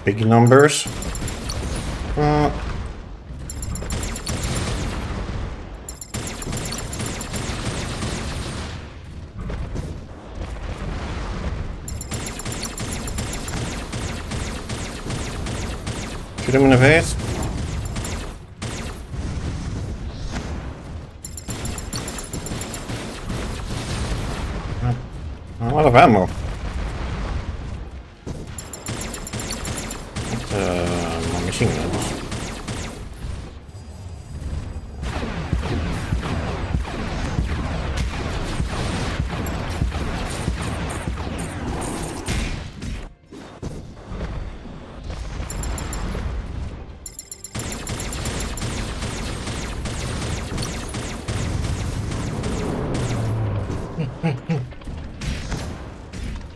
A: Big numbers. Shoot him in the face. A lot of ammo. That's my machine guns.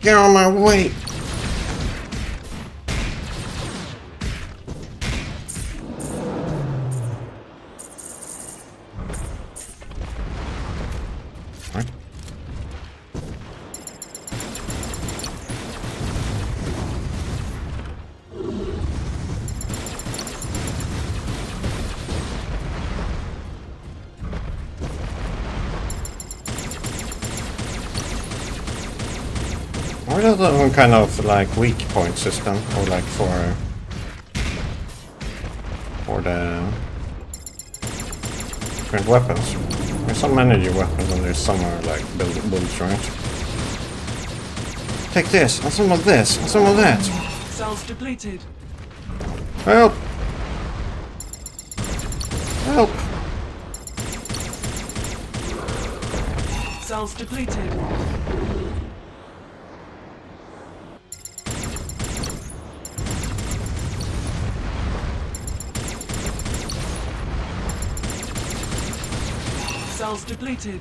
A: Get on my way! What? Or is that some kind of like weak point system, or like for the different weapons? There's some energy weapons and there's some are like bullets, right? Take this, and some of this, and some of that.
B: Cells depleted.
A: Help! Help!
B: Cells depleted. Cells depleted.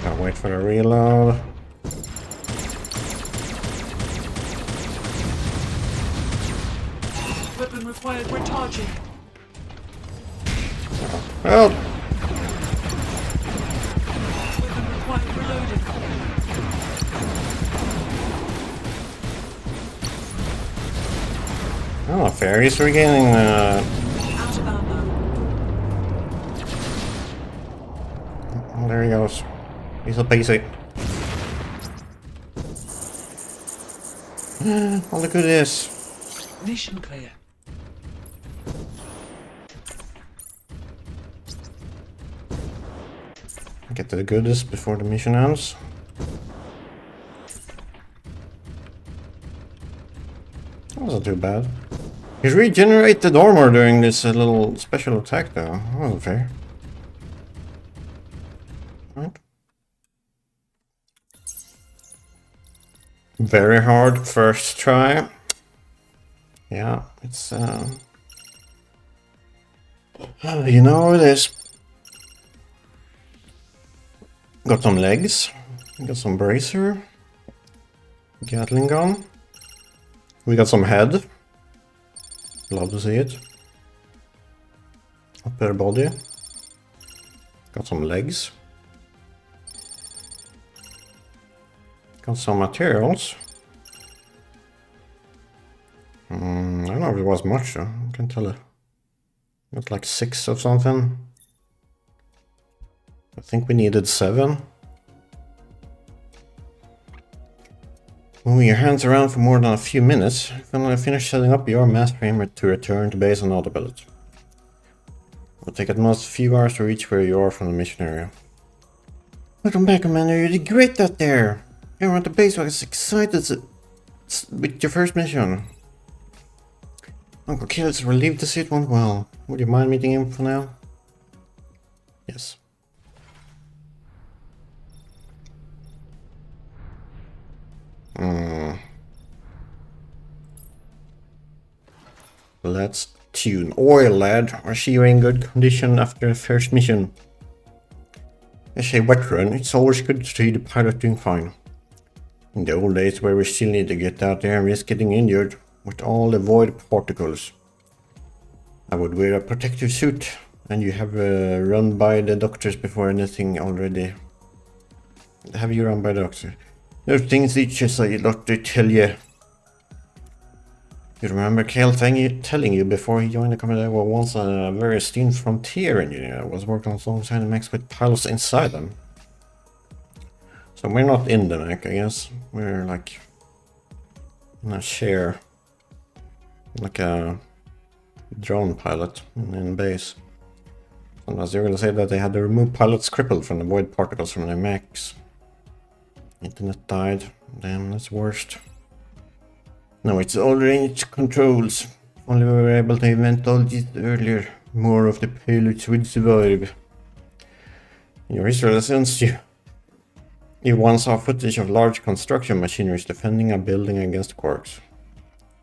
A: Gotta wait for the reload.
B: Weapon required recharging.
A: Help!
B: Weapon required reloading.
A: Oh, fairies regaining
B: Out of ammo.
A: oh, there he goes. He's a basic. Oh, look at this.
B: Mission clear.
A: Get the goodies before the mission ends. That wasn't too bad. He's regenerated armor during this little special attack though. That wasn't fair. Right. Very hard first try. Yeah, it's you know it is. Got some legs. Got some bracer. Gatling gun. We got some head. Love to see it. Upper body. Got some legs. Got some materials. I don't know if it was much though. I can't tell it. Got like 6 of something. I think we needed 7. Moving your hands around for more than a few minutes, when I finish setting up your mass frame to return to base on autopilot. It'll take at most a few hours to reach where you are from the mission area. Welcome back, Commander. You did great out there. Everyone at the base was excited with your first mission. Uncle Kid is relieved to see it went well. Would you mind meeting him for now? Yes. Let's tune. Oil, lad. Are you in good condition after the first mission? As a veteran, it's always good to see the pilot doing fine. In the old days where we still need to get out there and risk getting injured with all the void particles, I would wear a protective suit, and you have run by the doctors before anything already. Have you run by the doctor? There are things each doctor tell you. You remember Kale telling you before he joined the company that was once a very esteemed frontier engineer that was working alongside the mechs with pilots inside them. So we're not in the mech, I guess. We're like in a share, like a drone pilot in base. Sometimes they're gonna say that they had to remove pilots crippled from the void particles from their mechs. Internet died. Damn, that's worst. No, it's all range controls. Only we were able to invent all this earlier, more of the pilots would survive. In your history lessons, you once saw footage of large construction machineries defending a building against quarks.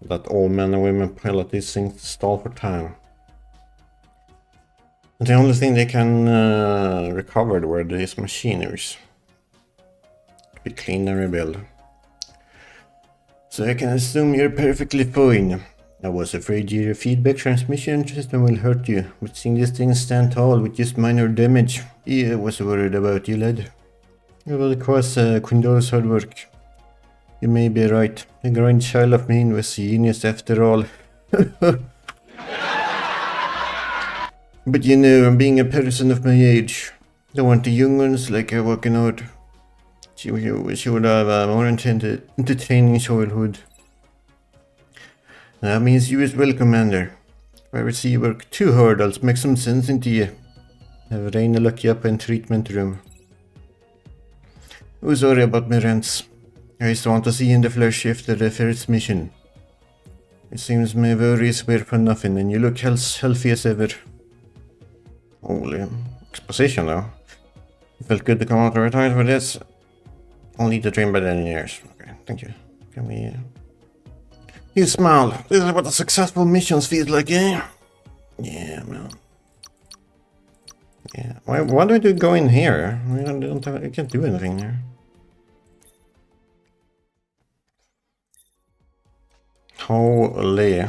A: That all men and women pilot these things to stall for time. And the only thing they can recover were these machineries. Be cleaned and rebuilt. So I can assume you're perfectly fine. I was afraid your feedback transmission system will hurt you, but seeing this thing stand tall with just minor damage, I was worried about you, lad. Well, it was Quindor's hard work. You may be right. The grandchild of mine was genius after all. But you know, being a person of my age, don't want the young ones like her walking out. She would have a more entertaining childhood. That means you as well, Commander. If I ever see you work too hard, I'll make some sense into you. Have Raina lock you up in treatment room. Oh, sorry about my rants. I just want to see you in the flesh after the first mission. It seems my worries were for nothing, and you look healthy as ever. Holy exposition, though. It felt good to come out retired for this. I'll need to train by the engineers. Okay, thank you. Can we... You smile. This is what a successful missions feels like, eh? Yeah, man. Yeah. Why do we go in here? I can't do anything here. Holy. I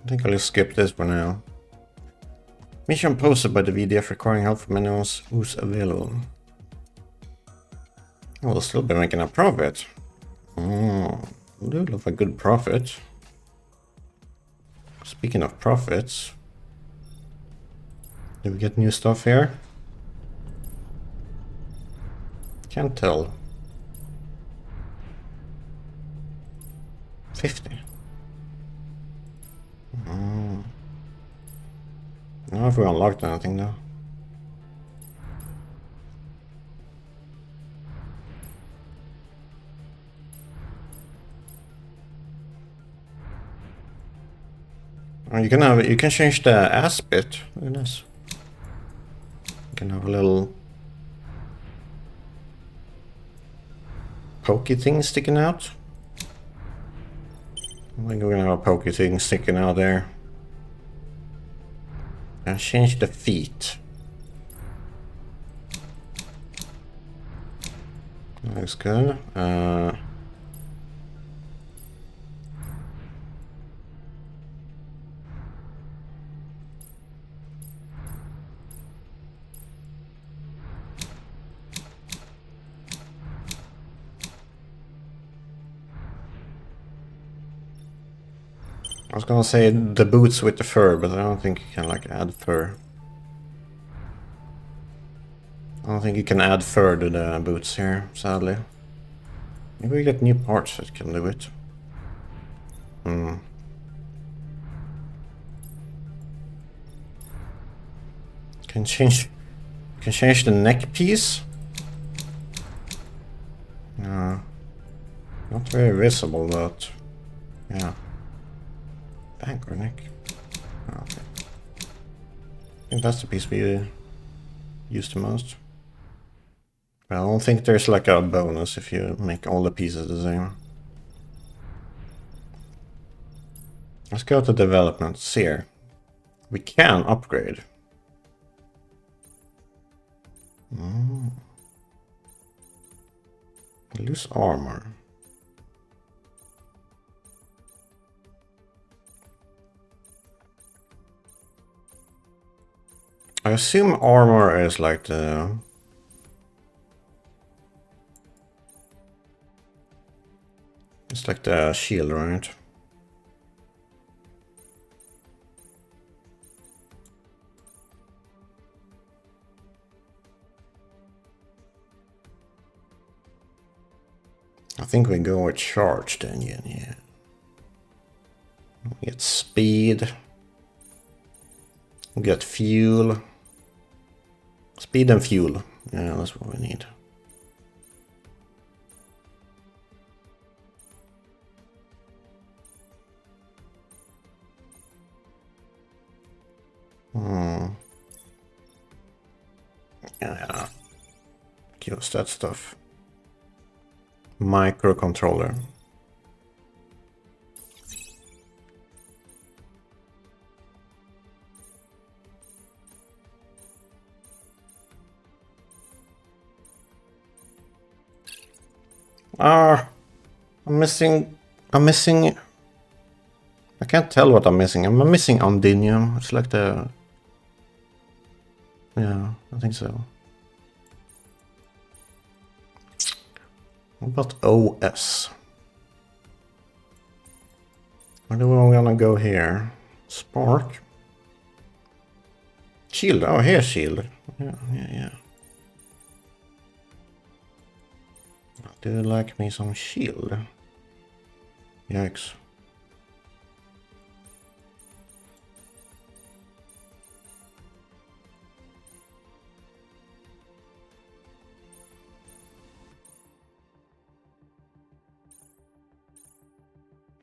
A: think I'll just skip this for now. Mission posted by the VDF requiring help from anyone who's available. We'll still be making a profit. Oh, we do love a good profit. Speaking of profits, did we get new stuff here? Can't tell. 50. I don't know if we unlocked anything though. You can change the aspect. Very nice. You can have a little pokey thing sticking out. I think we're gonna have a pokey thing sticking out there. And change the feet. Looks good. I was gonna say the boots with the fur, but I don't think you can like add fur. I don't think you can add fur to the boots here, sadly. Maybe we get new parts that can do it. Can change the neck piece? No. Not very visible, but yeah. Bank or neck? Oh, okay. I think that's the piece we use the most. But I don't think there's like a bonus if you make all the pieces the same. Let's go to developments here. We can upgrade. Lose armor. I assume armor is like the... It's like the shield, right? I think we go with charge then, yeah. We get speed. We get fuel. Speed and fuel. Yeah, that's what we need. Yeah. Use that stuff. Microcontroller. I'm missing... I can't tell what I'm missing. I'm missing Ondinium. It's like the... Yeah, I think so. What about OS? Where do we want to go here? Spark? Shield. Oh, here's shield. Yeah. I do like me some shield. Yikes.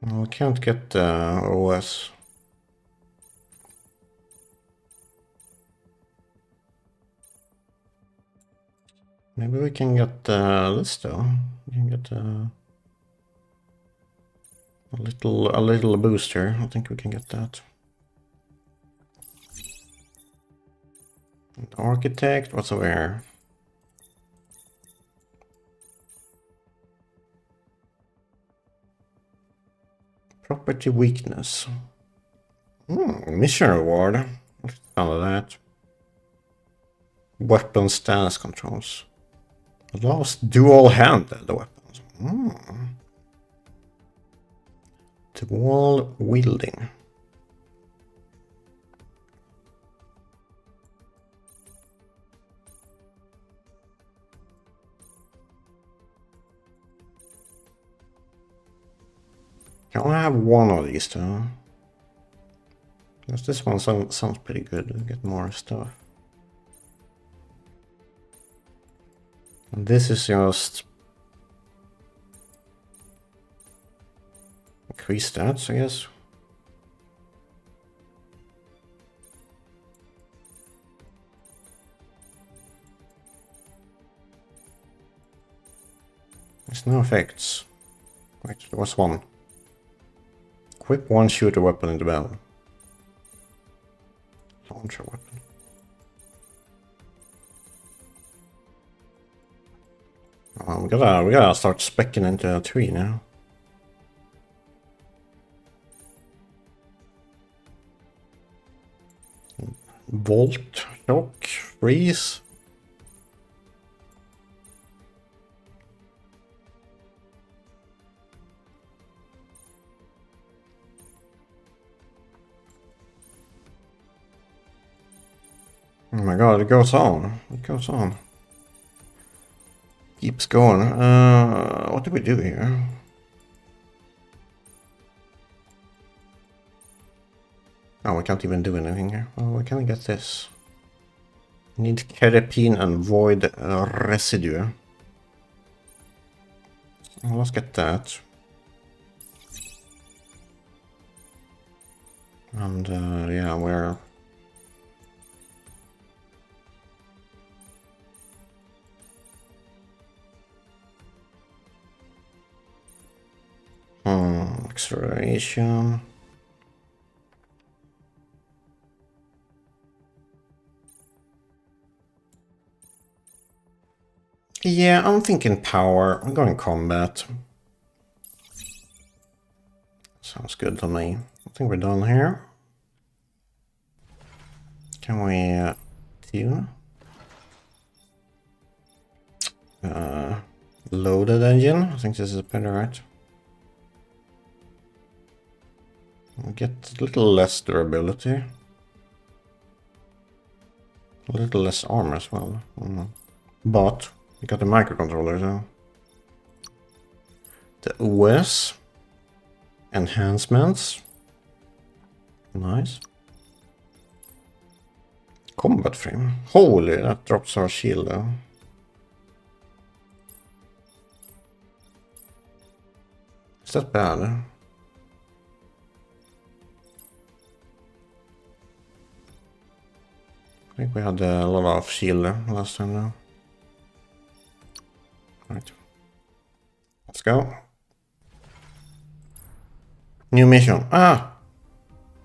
A: Well, I can't get OS. Maybe we can get this though. We can get a little booster. I think we can get that. Architect, what's over here? Property weakness. Mission reward. What's all of that? Weapon stance controls. Allows dual-handed weapons. Dual wielding. Can I have one of these though? Because this one sounds pretty good. We get more stuff. And this is just increase stats, I guess. There's no effects. Wait, there was one. Equip one shooter weapon in the battle. Launcher weapon. Oh, we gotta start speccing into a tree now. Volt, shock, freeze. Oh my god, it goes on. It goes on. Keeps going. What do we do here? Oh, we can't even do anything here. Oh, we can get this. Need Kerepine and Void Residue. Well, let's get that. And yeah, we're... acceleration. Yeah, I'm thinking power. I'm going combat. Sounds good to me. I think we're done here. Can we tune? Loaded engine. I think this is better, right? We get a little less durability. A little less armor as well. But we got the microcontroller, so. The OS. Enhancements. Nice. Combat frame. Holy, that drops our shield though. Is that bad? I think we had a lot of shield last time now. Right. Let's go. New mission. Ah!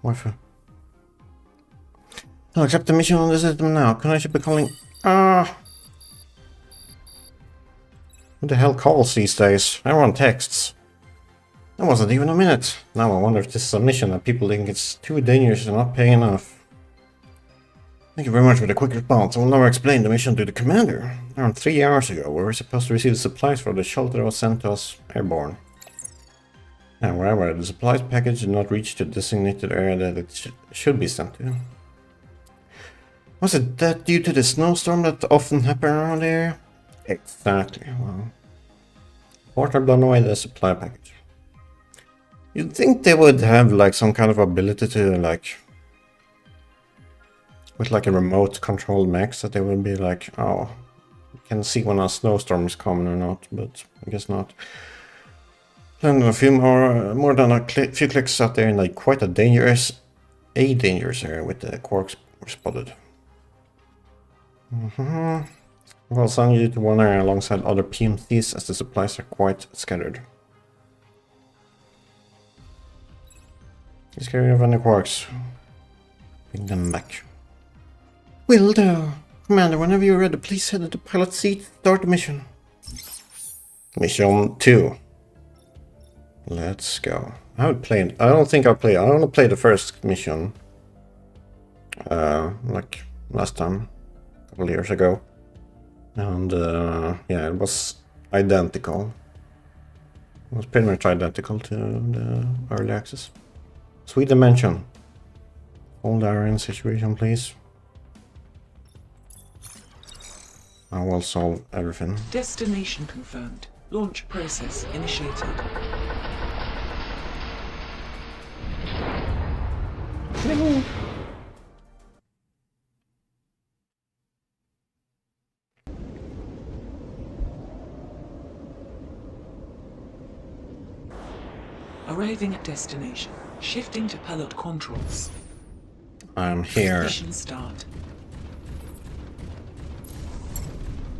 A: Wi-Fi. I'll accept the mission on the system now. Connection be calling. Ah! Who the hell calls these days? Everyone texts. That wasn't even a minute. Now I wonder if this is a mission that people think it's too dangerous and not paying enough. Thank you very much for the quick response. I will now explain the mission to the commander. Around 3 hours ago, we were supposed to receive the supplies for the shelter that was sent to us airborne. And wherever the supplies package did not reach the designated area that it should be sent to. Was it that due to the snowstorm that often happen around here? Exactly, well. Porter blown away the supply package. You'd think they would have like some kind of ability to like... with like a remote controlled mechs that they would be like, oh, you can see when a snowstorm is coming or not, but I guess not. And a few more than a few clicks out there in like quite a dangerous area with the quarks were spotted. We'll assign you to one area alongside other PMCs as the supplies are quite scattered. Is carrying of any quarks. Bring them back. Will do. Commander, whenever you're ready, please head to the pilot seat. Start the mission. Mission 2. Let's go. I haven't played. I don't think I'll play. I only played the first mission. Like last time, a couple of years ago. And yeah, it was identical. It was pretty much identical to the early access. Sweet dimension. Hold our in situation, please. I will solve everything.
B: Destination confirmed. Launch process initiated. Arriving at destination. Shifting to pilot controls.
A: I'm here.
B: Mission start.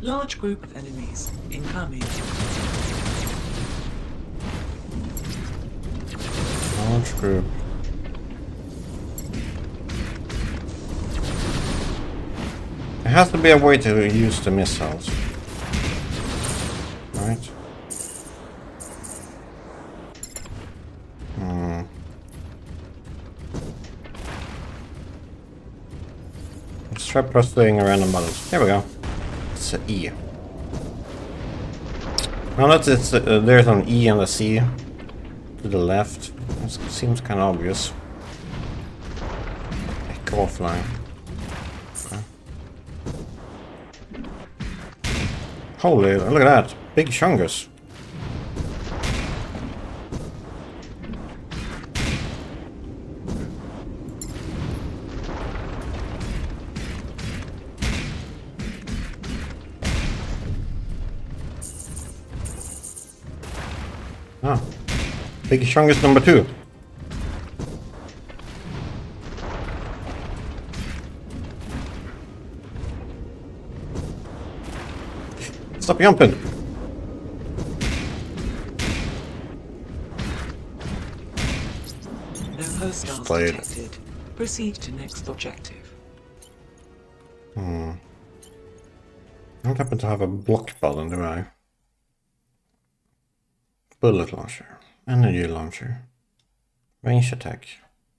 B: Large group of enemies incoming.
A: Large group. There has to be a way to use the missiles. Let's try pursuing a random buttons. Here we go. It's an E. Now that it's there's an E and a C to the left. It seems kind of obvious. Echo offline. Okay. Holy, look at that. Big chungus. Ah, Big Chungus number 2. Stop jumping.
B: No hostiles
A: Played.
B: detected. Proceed to next objective.
A: I don't happen to have a block button, do I? Bullet launcher. Energy launcher. Range attack.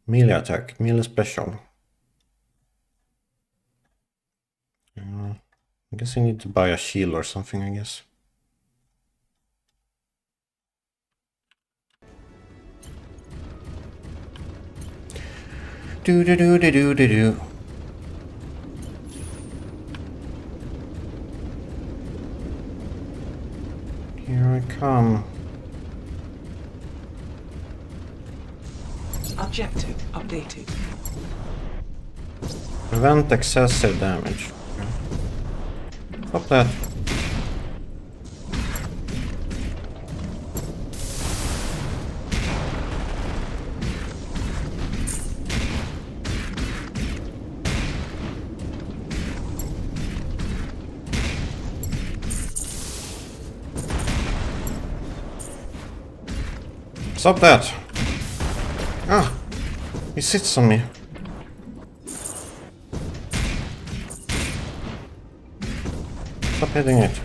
A: Melee special. I guess I need to buy a shield or something, I guess. Do do do do do do do. Here I come.
B: Objective updated.
A: Prevent excessive damage. Okay. Stop that. Stop that! Ah! He sits on me. Stop hitting it.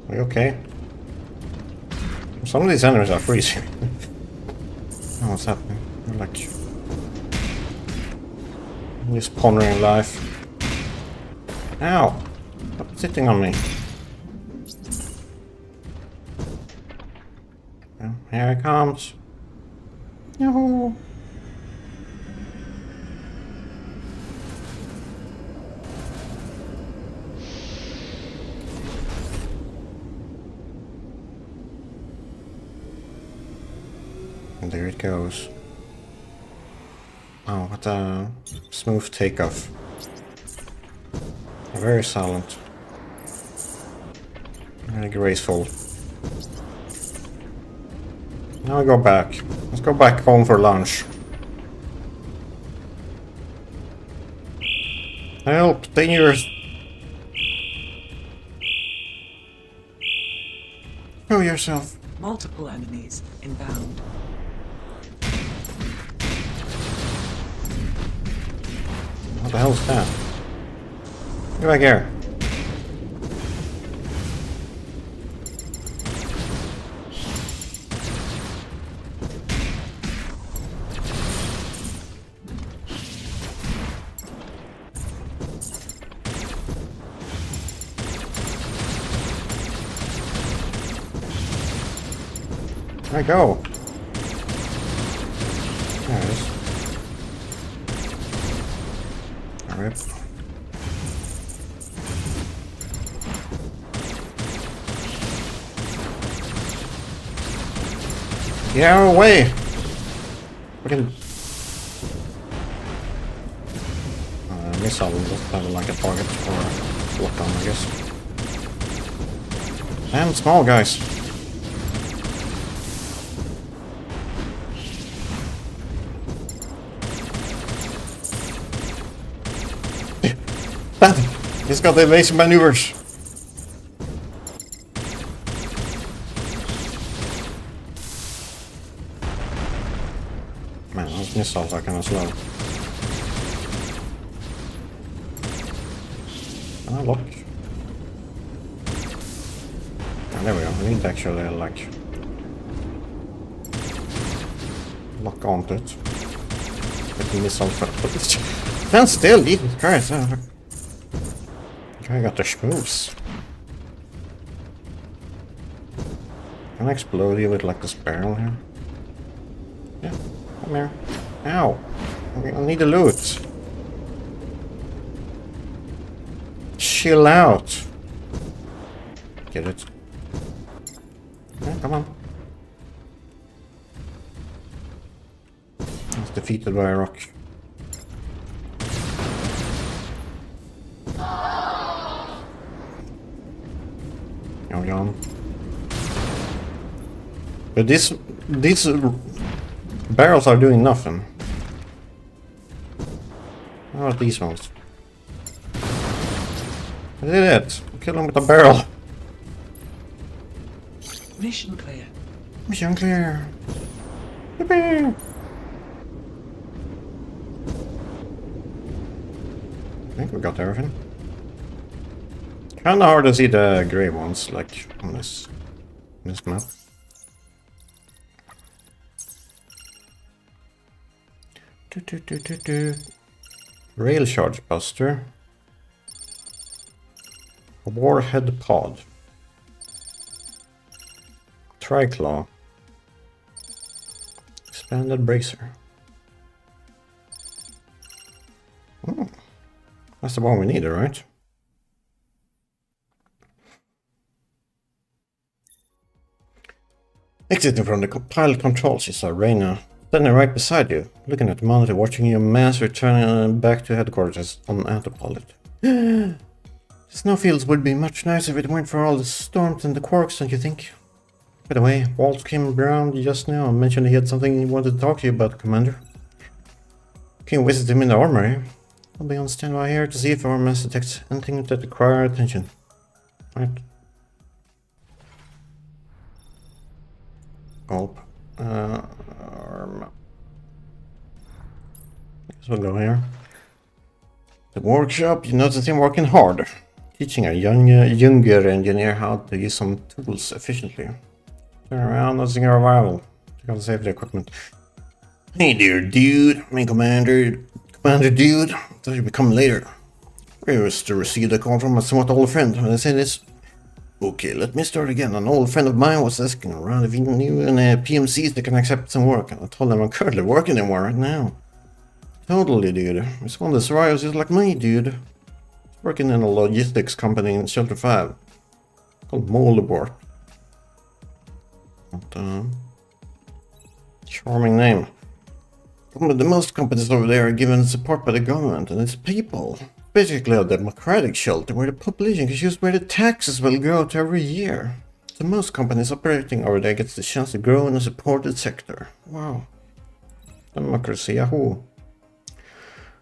A: Are you okay? Some of these enemies are freezing. Oh, what's happening? I'm like... I'm just pondering life. Ow! Stop sitting on me. Here it comes. No. And there it goes. Oh, what a smooth takeoff. Very silent. Very graceful. Now I go back. Let's go back home for lunch. Help! Dangerous! Kill yourself.
B: Multiple enemies inbound.
A: What the hell is that? Get back here. Where'd I go? There it is. Alright. Get out of the way! Fucking... missile just have like a target or lockdown, I guess. And small guys. He's got the evasive maneuvers. Man, those missiles are kind of slow. Can I lock? Oh, there we go. We need to actually like lock onto it. Give me some footage. Stand still, Jesus Christ. I got the schmoes. Can I explode you with like this barrel here? Yeah, come here. Ow. I need the loot. Chill out. Get it. Yeah, come on. It's defeated by a rock. You're gone. But these barrels are doing nothing. How about these ones? I did it! Kill them with a barrel!
B: Mission clear.
A: Mission clear! Yippee! I think we got everything. Kinda hard to see the grey ones, like on this map. Rail charge buster. Warhead pod. Triclaw. Expanded bracer. Oh, that's the one we need, right? Exiting from the pilot controls is Reina, standing right beside you, looking at the monitor, watching your M.A.S.S returning back to headquarters on autopilot. The snowfields would be much nicer if it weren't for all the storms and the quarks, don't you think? By the way, Walt came around just now and mentioned he had something he wanted to talk to you about, Commander. Can you visit him in the armory? I'll be on standby here to see if our M.A.S.S detects anything that requires attention. Right. Gulp. Guess we'll go here. The workshop, you notice him working hard. Teaching a younger engineer how to use some tools efficiently. Turn around, noticing your arrival. Check out the safety equipment. Hey there, dude. I mean, Commander dude. Thought you'd be coming later. I was to receive a call from a somewhat old friend. When I say this, okay, let me start again. An old friend of mine was asking around if he knew any PMCs that can accept some work. I told him I'm currently working in one right now. Totally, dude. He's one of the survivors just like me, dude. He's working in a logistics company in Shelter 5. Called Moldabort. Charming name. The most companies over there are given support by the government and its people. Basically a democratic shelter where the population can choose where the taxes will go to every year. So most companies operating over there gets the chance to grow in a supported sector. Wow. Democracy, yahoo.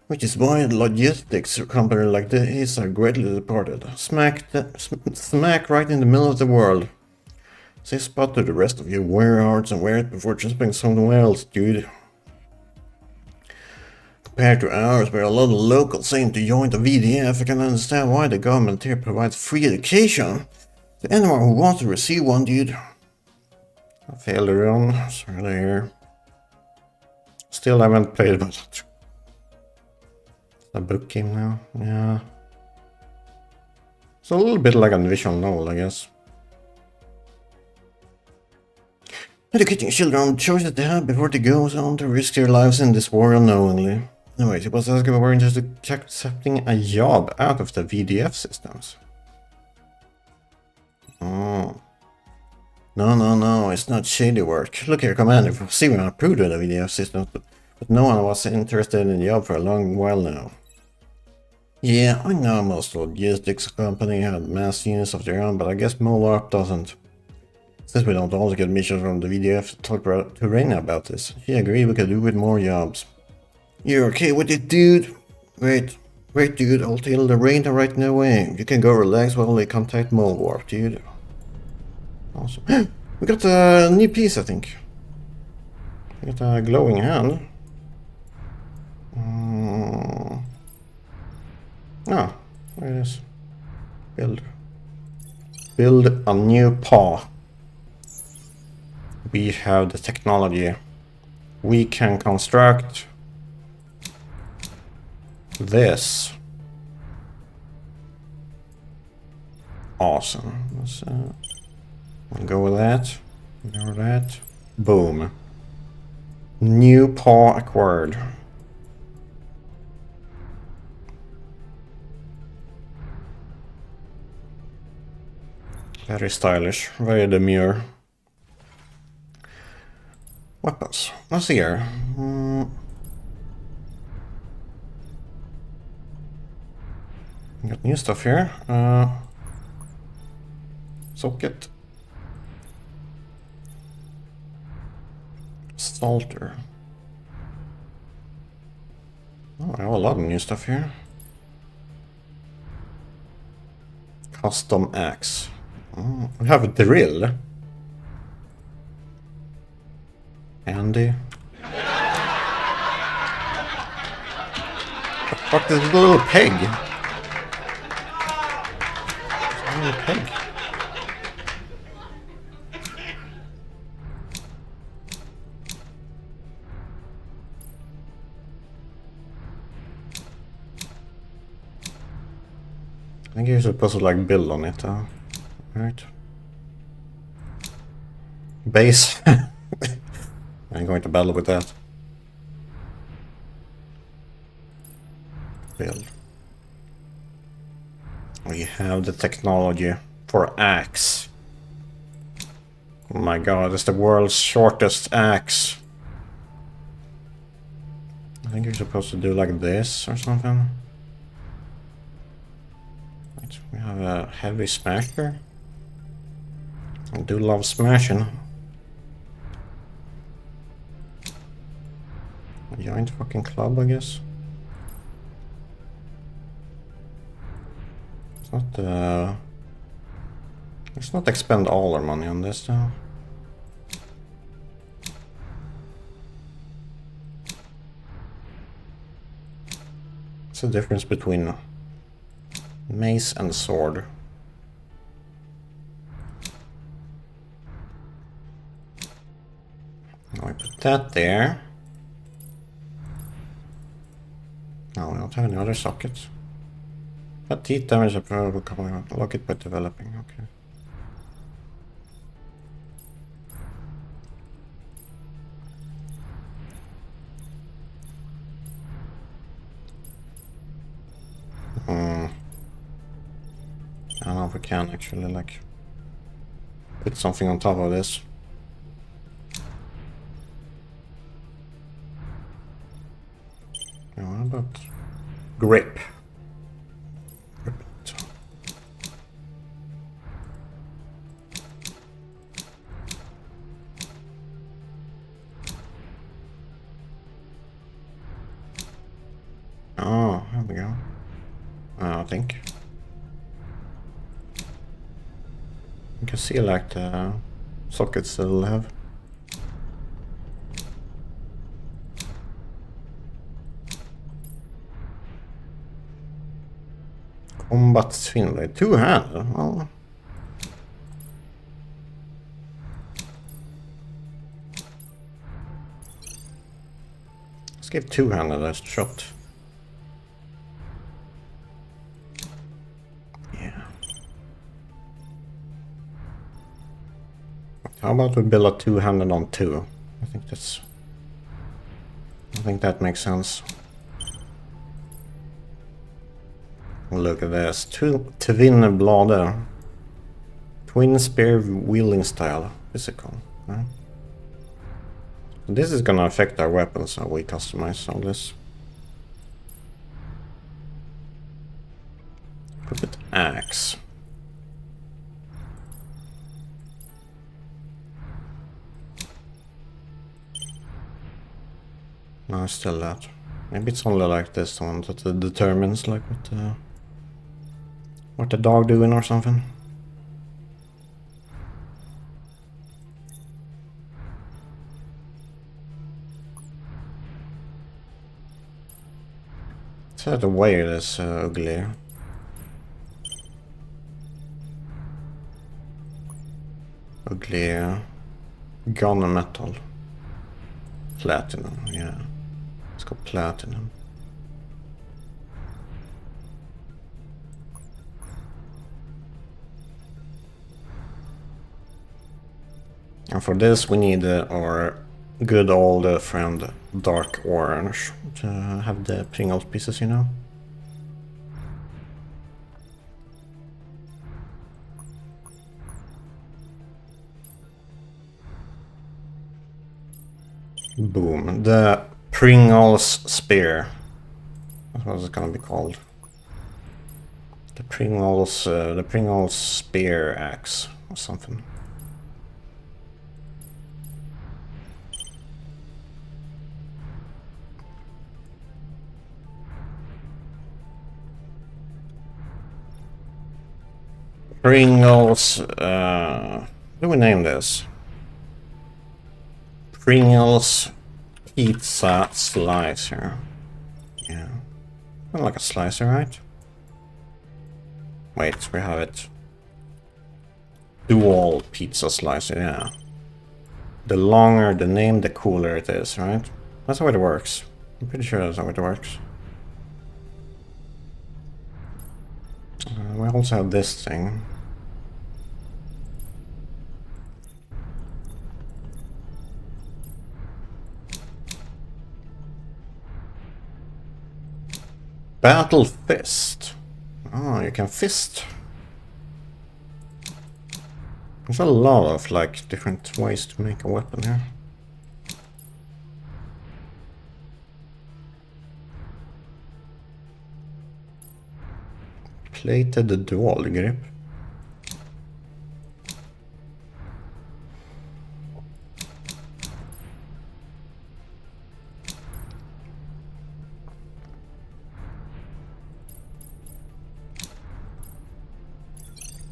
A: Which is why a logistics company like this are greatly supported. Smack right in the middle of the world. Say spot to the rest of you wear hearts and wear it before jumping somewhere else, dude. Compared to ours, where a lot of locals seem to join the VDF, I can understand why the government here provides free education to anyone who wants to receive one, dude. I failed to run, sorry to hear. Still haven't played, but a book game now, yeah. It's a little bit like a visual novel, I guess. Educating children on choices they have before they go on to risk their lives in this war unknowingly. Anyways, it was asking if we're interested in accepting a job out of the VDF systems. Oh. No, it's not shady work. Look here, Commander, see, we're approved of the VDF systems, but no one was interested in the job for a long while now. Yeah, I know most logistics company have mass units of their own, but I guess Molarp doesn't. Since we don't also get missions from the VDF to talk to Reina about this, she agreed we could do with more jobs. You're okay with it, dude? Great, dude, I'll tell the Reina right away. You can go relax while we contact Molarp, dude. Awesome. We got a new piece, I think. We got a glowing hand. Ah, there it is. Build a new paw. We have the technology. We can construct this. Awesome. Let's go with that. Go with that. Boom. New paw acquired. Very stylish, very demure. Weapons. Let's see here. Got new stuff here. Socket. Salter. Oh, I have a lot of new stuff here. Custom axe. Oh, we have a drill. Handy. The fuck is this little pig? It's a little pig. I think you're supposed to like build on it, right? Base. I'm going to battle with that. Build. We have the technology for axe. Oh my god, it's the world's shortest axe. I think you're supposed to do like this or something. Right, we have a heavy smasher. I do love smashing. A giant fucking club, I guess. Let's not expend all our money on this though. What's the difference between mace and sword? Now I put that there. No, we don't have any other sockets. But heat damage will come out. Lock it by developing, okay. I don't know if we can actually like put something on top of this. What about grip? Oh, there we go. I think. You can see like the sockets that it'll have. Combat twin blade. Two-handed? Well. Let's give two-handed a shot. How about we build a two-handed on two? I think that makes sense. Look at this. Twin blade. Twin spear wielding style. Physical. Right? This is gonna affect our weapons, so we customize all this. Put axe. No, still that. Maybe it's only like this one that determines like what the dog doing or something. So the way it is ugly. Ugly gunmetal. Platinum, yeah. Let's go platinum. And for this we need our good old friend Dark Orange to have the Pringles pieces, you know? Boom. The Pringles Spear. That's what it's gonna be called. The Pringles Spear Axe or something. Pringles, what do we name this? Pringles Pizza Slicer. Yeah. Kind of like a slicer, right? Wait, we have it. Dual Pizza Slicer, yeah. The longer the name, the cooler it is, right? That's how it works. I'm pretty sure that's how it works. We also have this thing. Battle Fist. Oh, you can fist. There's a lot of like different ways to make a weapon here. Plated dual grip.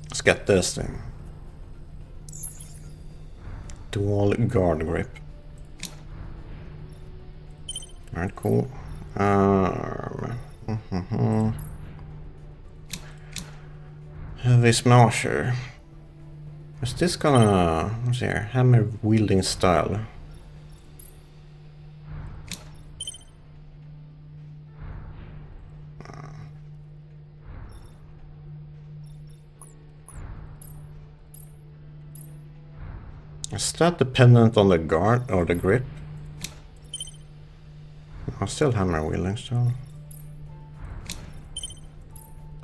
A: Let's get this thing. Dual guard grip. Alright, cool. Heavy smasher. Is this gonna... what's here? Hammer wielding style. Is that dependent on the guard or the grip? Oh, still hammer wielding style.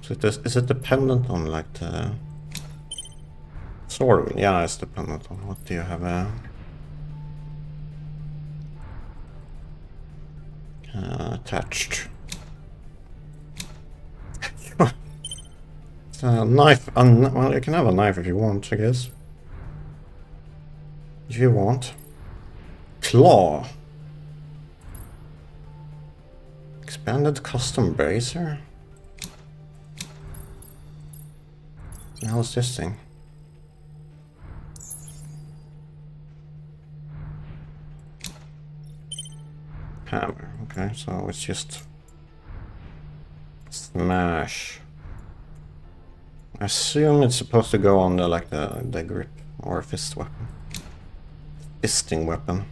A: So is it dependent on like the sword? Yeah, it's dependent on what do you have attached. It's a knife. Well, you can have a knife if you want, I guess. If you want. Claw. Expanded custom bracer. How's this thing? Hammer. Okay, so it's just smash. I assume it's supposed to go on the grip or fist weapon. Fisting weapon.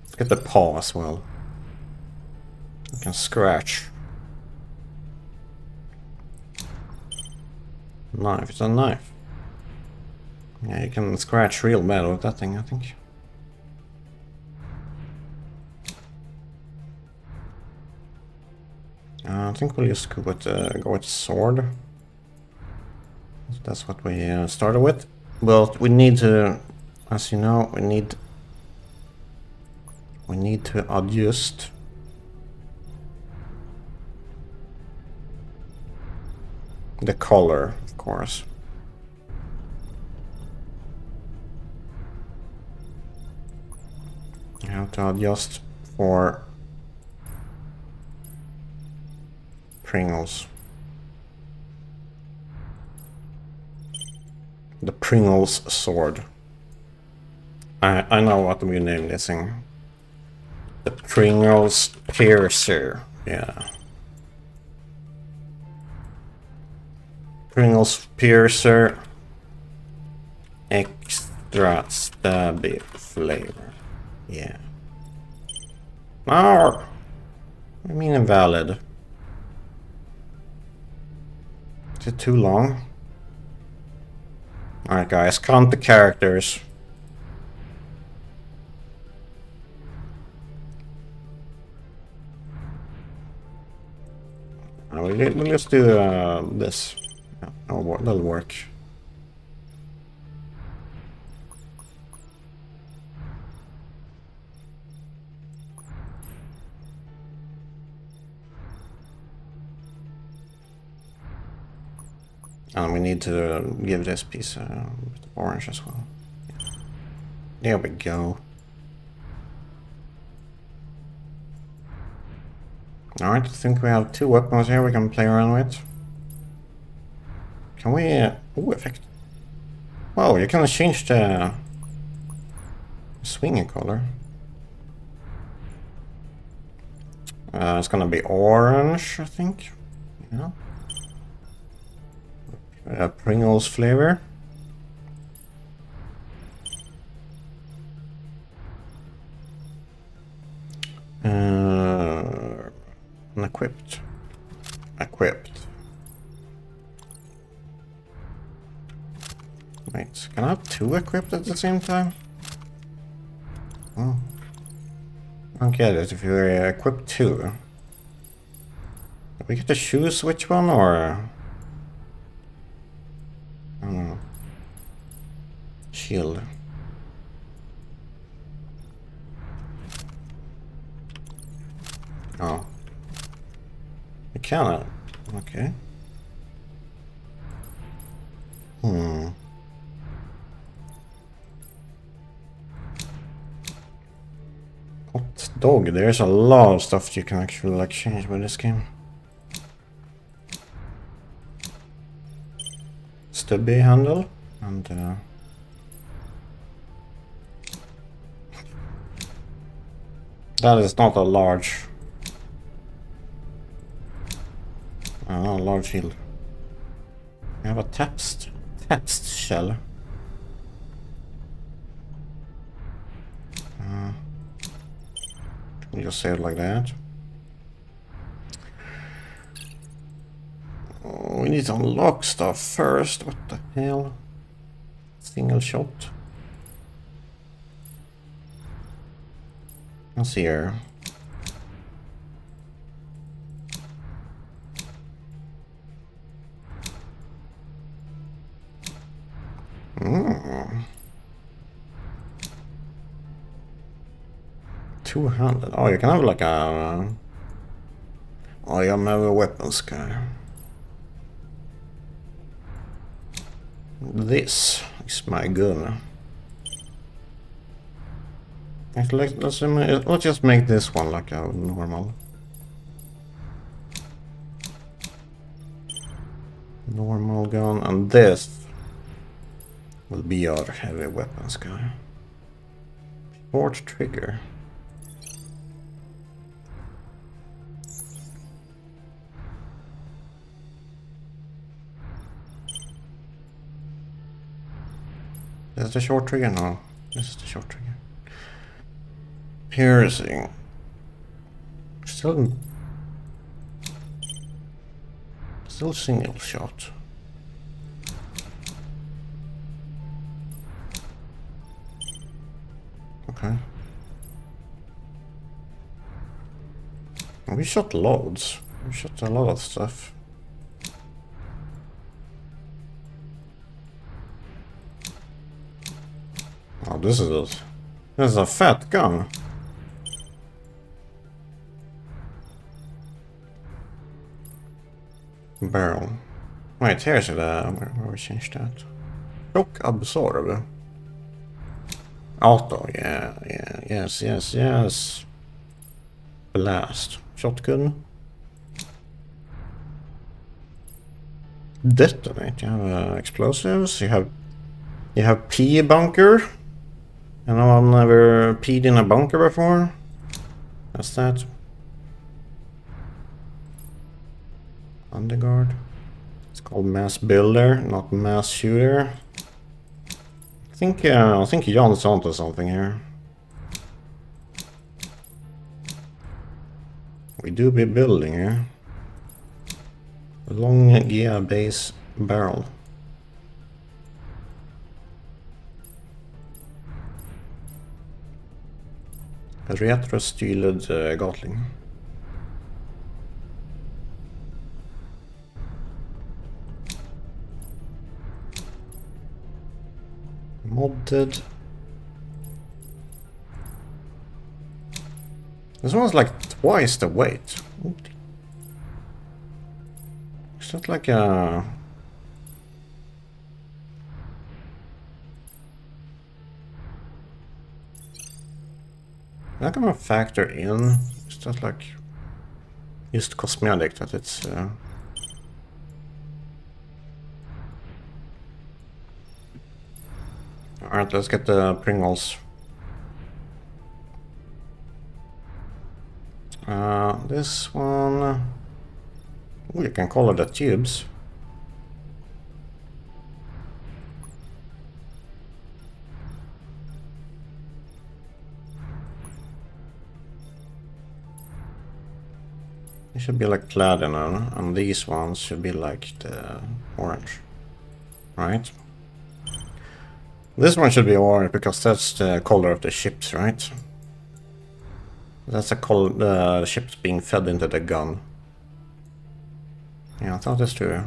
A: Let's get the paw as well. You can scratch. Knife, it's a knife. Yeah, you can scratch real bad with that thing, I think. I think we'll just go with sword. That's what we started with. Well, we need to, as you know, we need to adjust the color, of course. You have to adjust for Pringles. The Pringles sword. I know what we name this thing. The Pringles Piercer. Yeah. Pringles Piercer. Extra stabby flavor. Yeah. No! I mean invalid. Is it too long? Alright guys, count the characters. We'll just do this. Yeah, that'll work. And we need to give this piece orange as well. There we go. Alright, I think we have 2 weapons here we can play around with. Can we... ooh, effect. Wow, you can change the swinging color. It's gonna be orange, I think. Yeah. Pringles flavor. Unequipped. Equipped. Wait, can I have 2 equipped at the same time? Oh. I don't get it. If you equip 2, do we get to choose which one, or... I don't know. Shield. Oh. You cannot. Okay. Hot dog. There's a lot of stuff you can actually like change with this game. Stubby handle and that is not a large. Not a large shield. We have a text shell. You just say it like that. Oh, we need to unlock stuff first. What the hell? Single shot. Let's see here. Two-handed. Oh, you can have like a... oh, I'm never a weapons guy. This is my gun. Let's just make this one like a normal gun, and this will be our heavy weapons guy. Sport trigger. Is the short trigger? No, this is the short trigger. Piercing. Still single shot. Okay. We shot loads. We shot a lot of stuff. Oh, this is a fat gun. Barrel. Wait, here's it. Where we changed that? Shock absorb. Auto, yeah, yes. Blast. Shotgun. Detonate. You have explosives. You have pee bunker. I know I've never peed in a bunker before. That's that. Underguard. It's called mass builder, not mass shooter. I think Jan's onto something here. We do be building here. A long gear base barrel. Retro-styled Gatling. Modded. This one's like twice the weight. Is that like a... That gonna factor in? Is that like just cosmetic that it's... Alright, let's get the Pringles. This one... Oh, you can color the tubes. It should be like platinum, and these ones should be like the orange. Right? This one should be orange because that's the color of the ships, right? That's the color the ships being fed into the gun. Yeah, I thought that's true.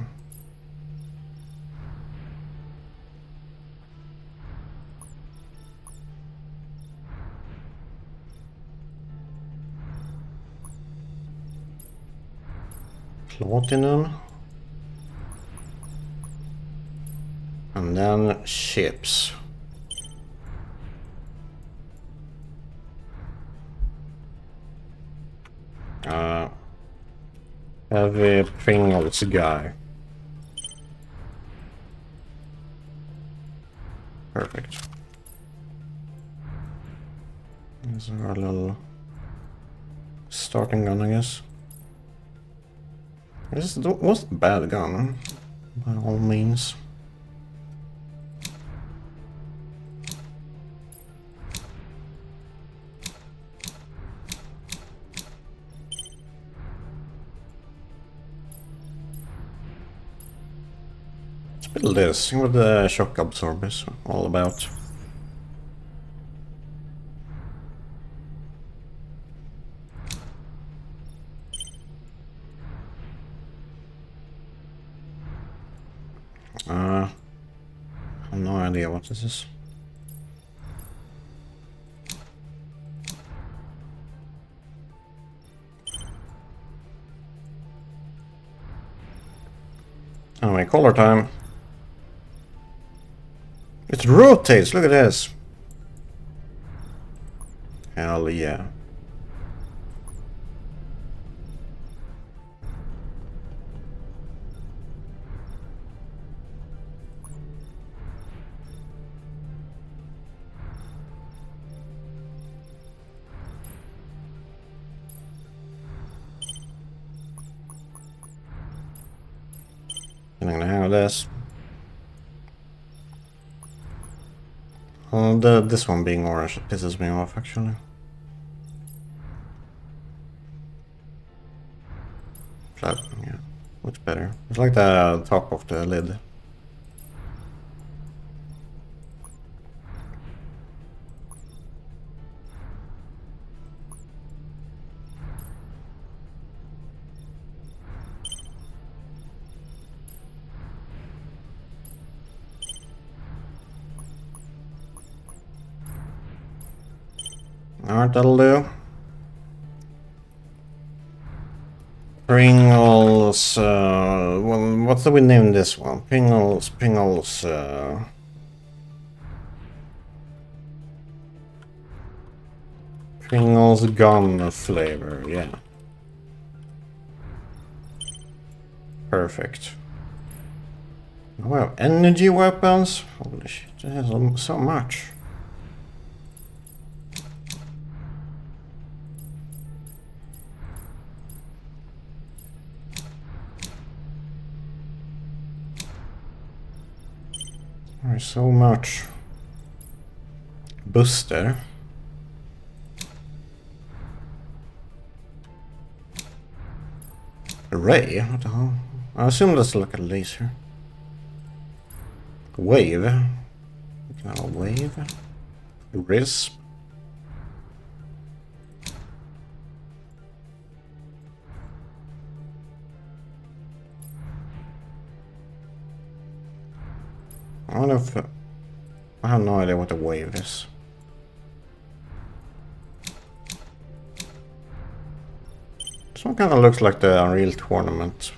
A: Platinum. And then ships. Heavy Pringles guy. Perfect. This is our little starting gun, I guess. This wasn't a bad gun, by all means. Let's build this. See what the shock absorber is all about. I have no idea what this is. Anyway, color time. It rotates, look at this. Hell yeah. I'm gonna hang with this. This one being orange, it pisses me off actually. Flat, yeah, looks better. It's like the top of the lid. Alright, that'll do. Pringles, well, what do we name this one? Pringles, Pringles gun flavor, yeah. Perfect. Wow, energy weapons? Holy shit, there's so much. There's so much. Booster. Ray? What the hell? I assume that's like a laser. Wave. We can have a wave. Risp. I wonder if... I have no idea what the wave is. This one kind of looks like the Unreal Tournament.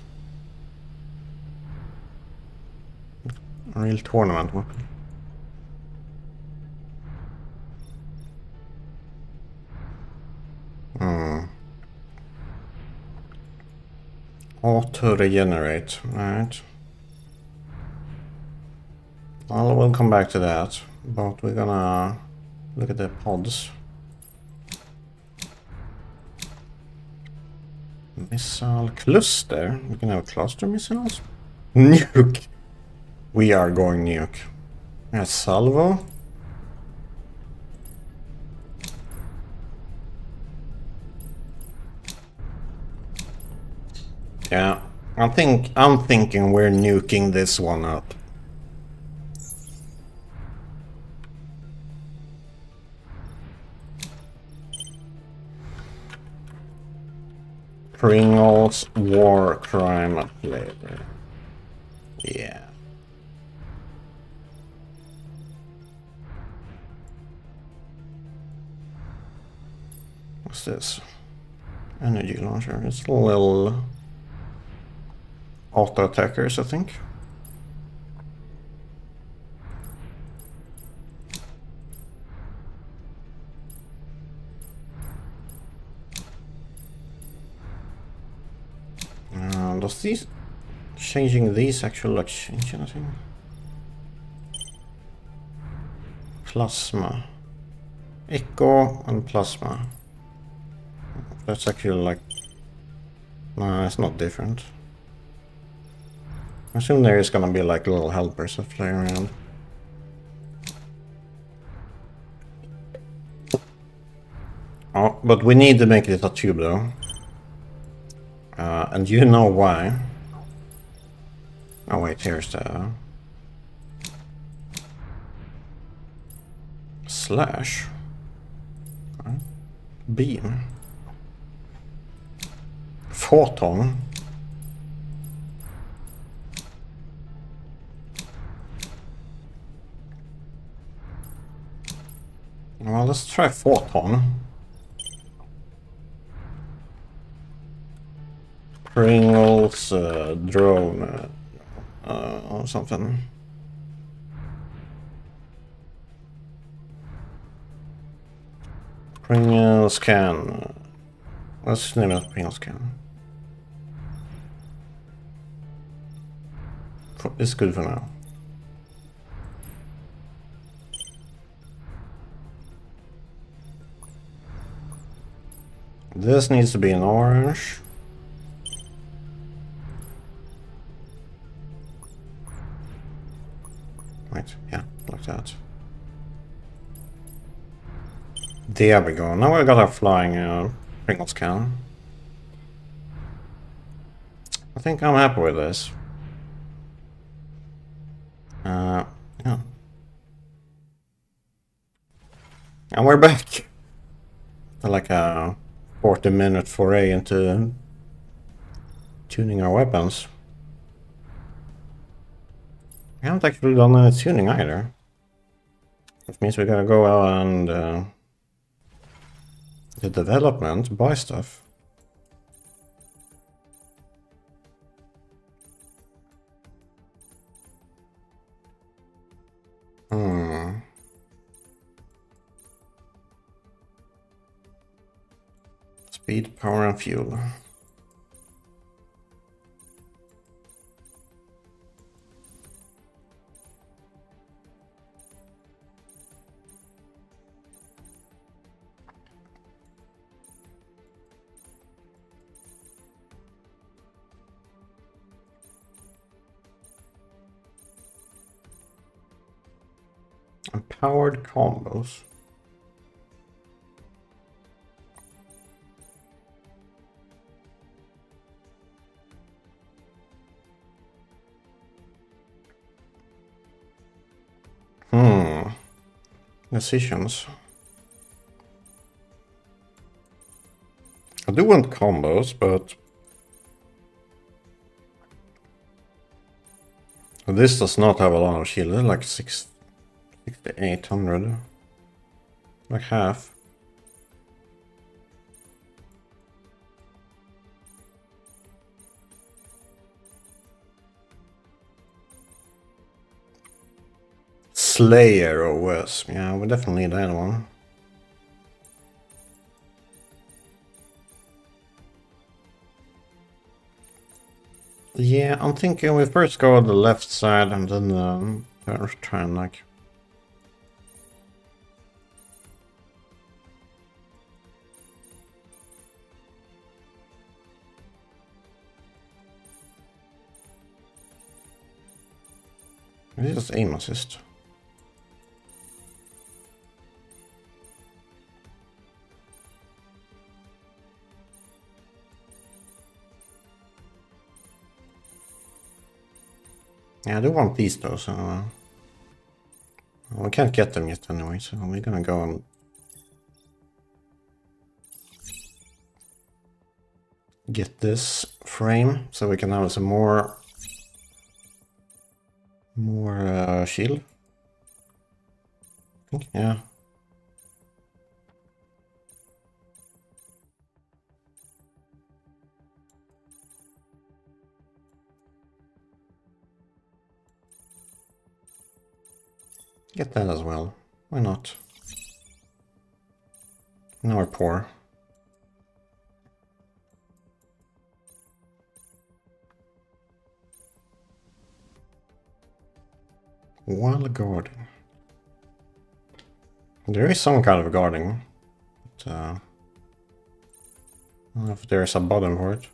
A: Unreal Tournament weapon. Auto regenerate, alright. Well, we'll come back to that, but we're gonna look at the pods. Missile cluster. We can have cluster missiles. Nuke. We are going nuke. Yeah, salvo. Yeah, I'm thinking we're nuking this one up. Pringles war crime flavor. Yeah. What's this? Energy launcher. It's a little auto attackers, I think. Does these changing these actually like change anything? Plasma. Echo and plasma. That's actually like... Nah, it's not different. I assume there is gonna be like little helpers that fly around. Oh, but we need to make it a tube though. And you know why. Oh wait, here's the... Slash. Okay. Beam. Photon. Well, let's try photon. Pringles drone or something. Pringles scan. Let's name it Pringles scan. It's good for now. This needs to be an orange. Right, yeah, like that. There we go. Now we got our flying Pringles can. I think I'm happy with this. Yeah. And we're back. Like a 40-minute foray into tuning our weapons. We haven't actually done any tuning either. Which means we gotta go out and the development, buy stuff. Speed, power, and fuel. And powered combos. Decisions. I do want combos, but I this does not have a lot of shield. It's like 6,800. Like half. Slayer OS. Yeah, we definitely need that one. Yeah, I'm thinking we first go on the left side and then try and like... It's just aim assist. Yeah, I do want these though, so... well, we can't get them yet anyway, so we're gonna go and... get this frame, so we can have some more... shield. Yeah. Get that as well. Why not? Now we're poor. Wild guarding. There is some kind of guarding, but I don't know if there's a button for it.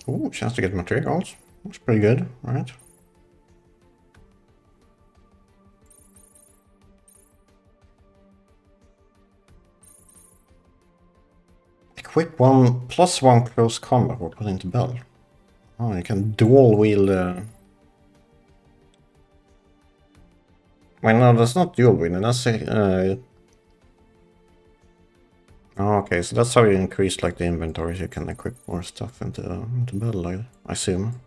A: Ooh, chance to get materials. That's pretty good, right? Equip one +1 close combat or put into belt. Oh, you can dual wield. Wait, no, that's not dual wield. That's oh, okay, so that's how you increase like the inventory. So you can equip more stuff into battle, I assume.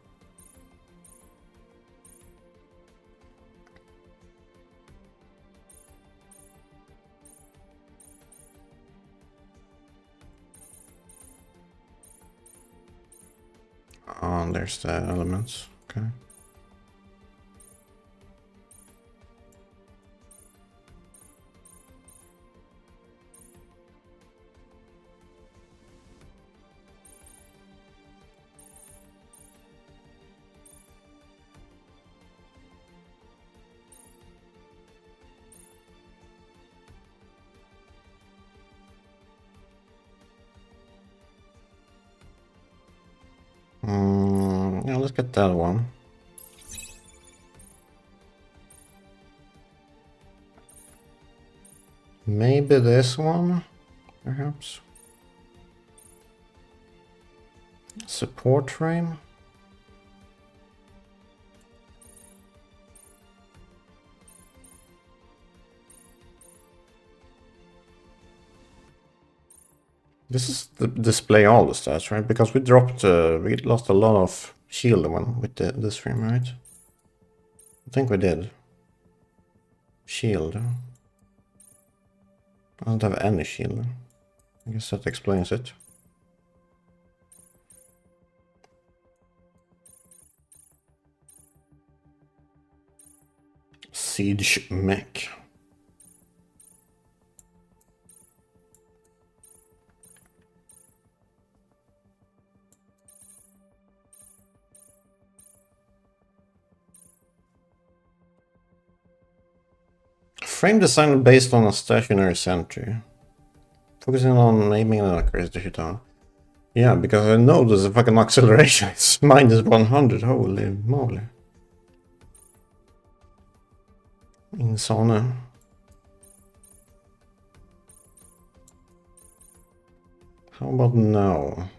A: Oh, and there's the elements. Okay. Yeah, let's get that one. Maybe this one, perhaps. Support frame. This is the display all the stats, right? Because we dropped, we lost a lot of shield one with this frame, right? I think we did. Shield. I don't have any shield. I guess that explains it. Siege mech. Frame design based on a stationary sentry. Focusing on aiming and accuracy to hit on. Yeah, because I know there's a fucking acceleration. It's -100. Holy moly. Insane. How about now?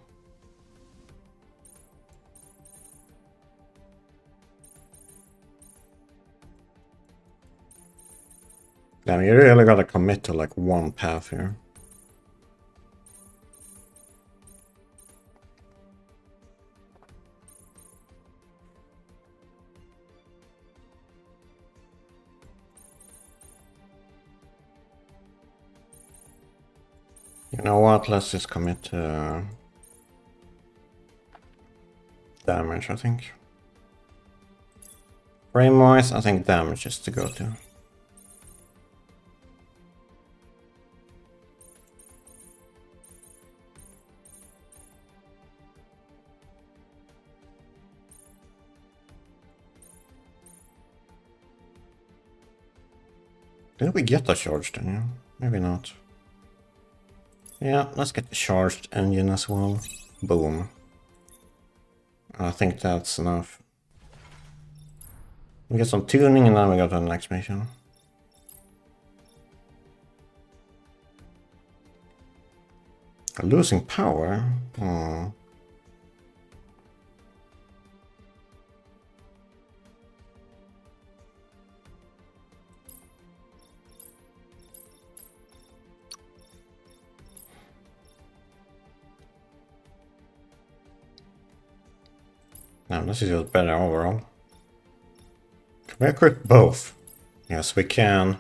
A: Damn, you really gotta commit to like one path here. You know what? Let's just commit to damage, I think. Frame-wise, I think damage is to go to. Did we get a charged then? Yeah? Maybe not. Yeah, let's get the charged engine as well. Boom. I think that's enough. We get some tuning and then we go to the next mission. Losing power? Hmm. No, this is just better overall. Can we equip both? Yes, we can.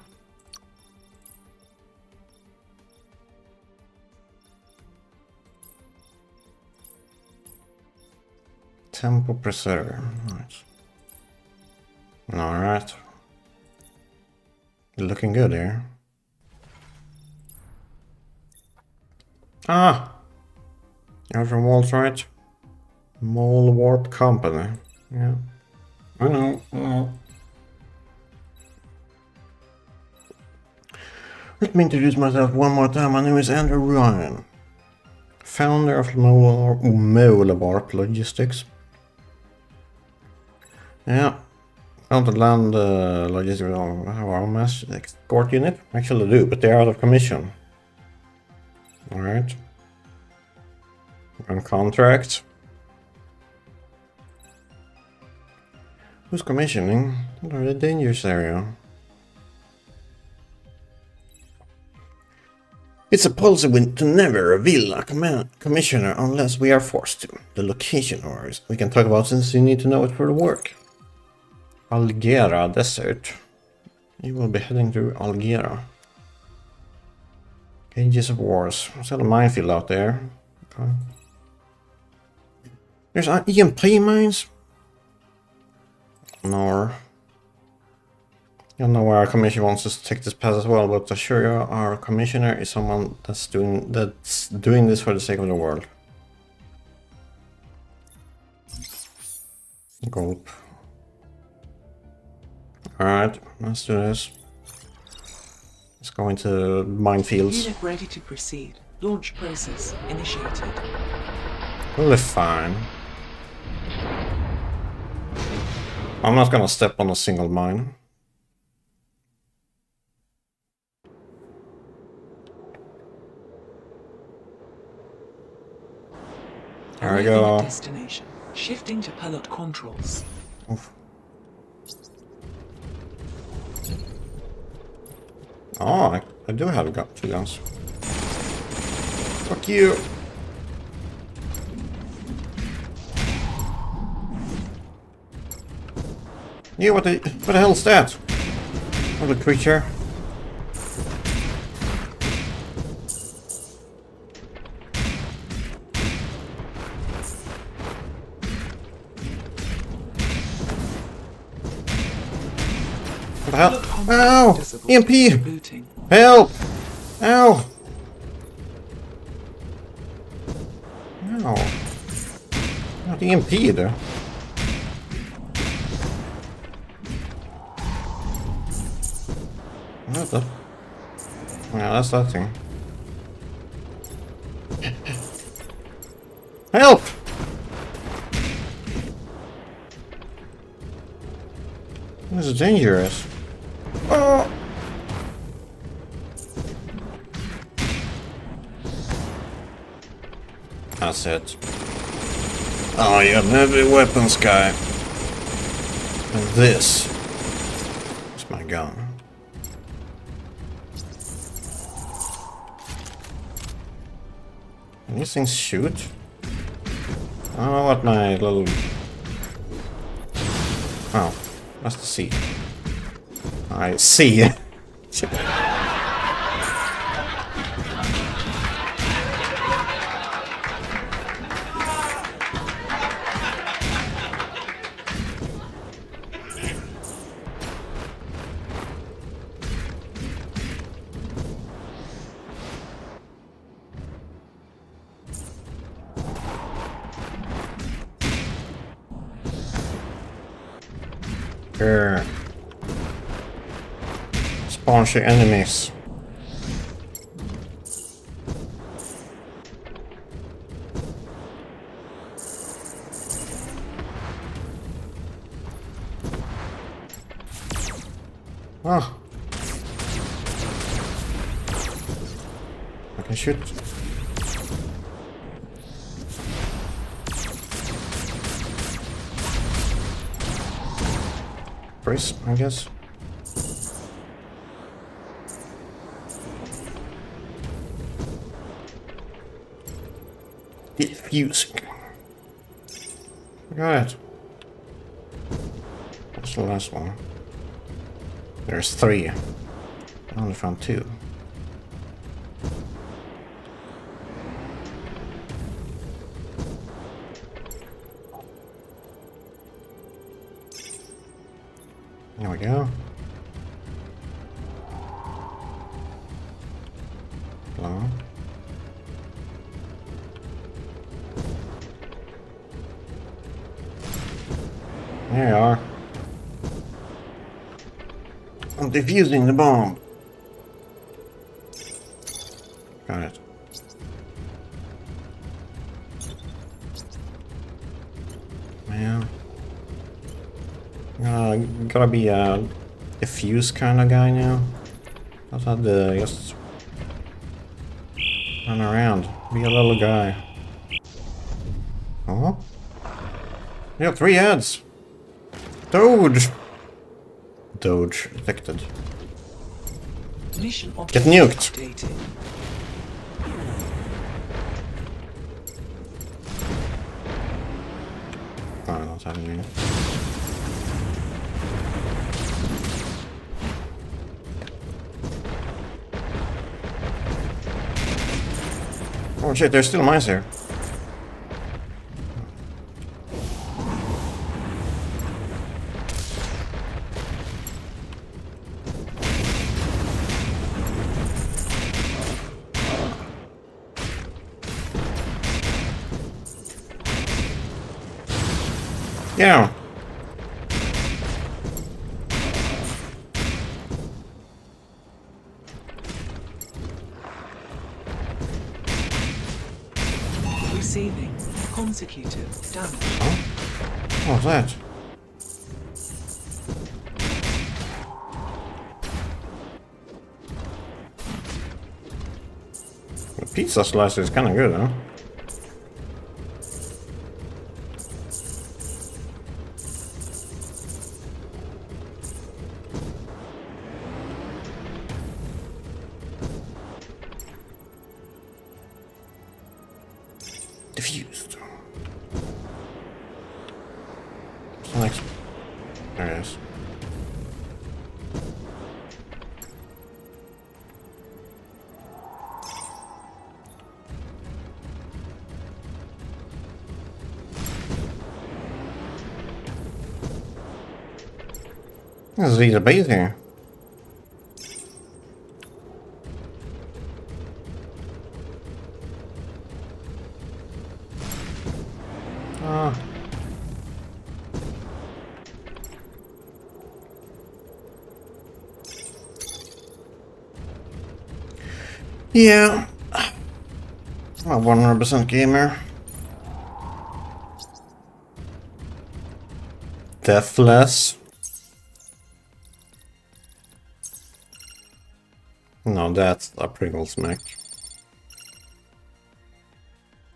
A: Tempo Preserver. Nice. Alright. Looking good here. Ah! Outer walls, right? Mole Warp Company. Yeah. I know. Let me introduce myself one more time. My name is Andrew Ryan, founder of Mole Warp Logistics. Yeah. Found the land logistics of our M.A.S.S escort unit. Actually do, but they're out of commission. Alright. On contract. Who's commissioning? They're the dangerous area. It's a policy to never reveal a commissioner unless we are forced to. The location varies. We can talk about since you need to know it for the work. Algera Desert. You will be heading to Algera. Ages of Wars. There's a minefield out there. Okay. There's EMP mines. No. I don't know where our commissioner wants us to take this path as well, but to assure you, our commissioner is someone that's doing this for the sake of the world. Gulp. Alright, let's do this. Let's go into minefields.
B: Unit ready to proceed. Launch process initiated.
A: Totally fine. I'm not gonna step on a single mine. There we go.
B: Destination. Shifting to pilot controls.
A: Oof. Oh, I do have two guns. Fuck you. Yeah, what the hell is that? What a creature. What the hell? Ow! EMP! Help! Ow! Ow. Not EMP there. What the? Yeah, that's that thing. Help! This is dangerous. Oh! That's it. Oh, you have heavy weapons, guy. And this is my gun. Can these things shoot? I don't know what my little... Oh, that's the sea. I see. Here. Spawn your enemies. Oh. I can shoot. Brace, I guess. Diffusing. Got it. What's the last one? There's 3. I only found 2. There we go. Hello. There you are. I'm defusing the bomb. Got it. Man. Gotta be a diffuse kind of guy now. I had to just run around, be a little guy. Oh, we have 3 ads. Doge. Doge detected.
B: Mission
A: Get nuked.
B: updated.
A: Oh, I don't have any. Oh shit, there's still mines here. Yeah.
B: Receiving consecutive damage.
A: What was that? The pizza slicer is kind of good, huh? Diffused. What's the next? There it is. This is easy base here. Ah. Yeah. I'm a 100% gamer. Deathless. No, that's a Pringle smack.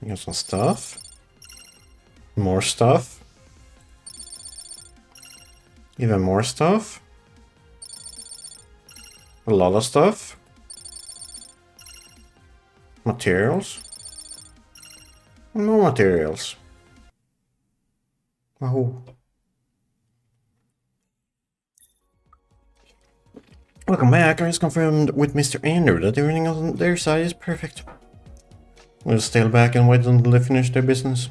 A: Got some stuff. More stuff. Even more stuff. A lot of stuff. Materials. No materials. Oh. Welcome back. I just confirmed with Mr. Andrew that everything on their side is perfect. We'll stay back and wait until they finish their business.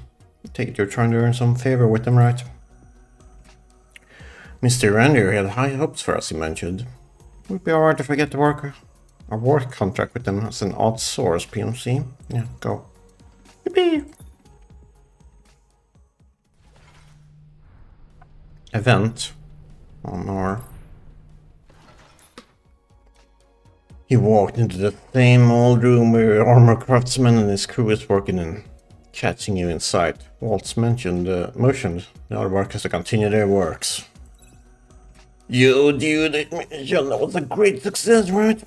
A: Take it you're trying to earn some favor with them, right? Mr. Andrew had high hopes for us, he mentioned. Would be alright if I get to work a work contract with them as an outsourced PMC. Yeah, go. Yippee! Event. Oh no. He walked into the same old room where armor craftsman and his crew is working in. Catching you in sight. Waltz motioned the other workers to continue their works. Yo, dude, it was a great success, right?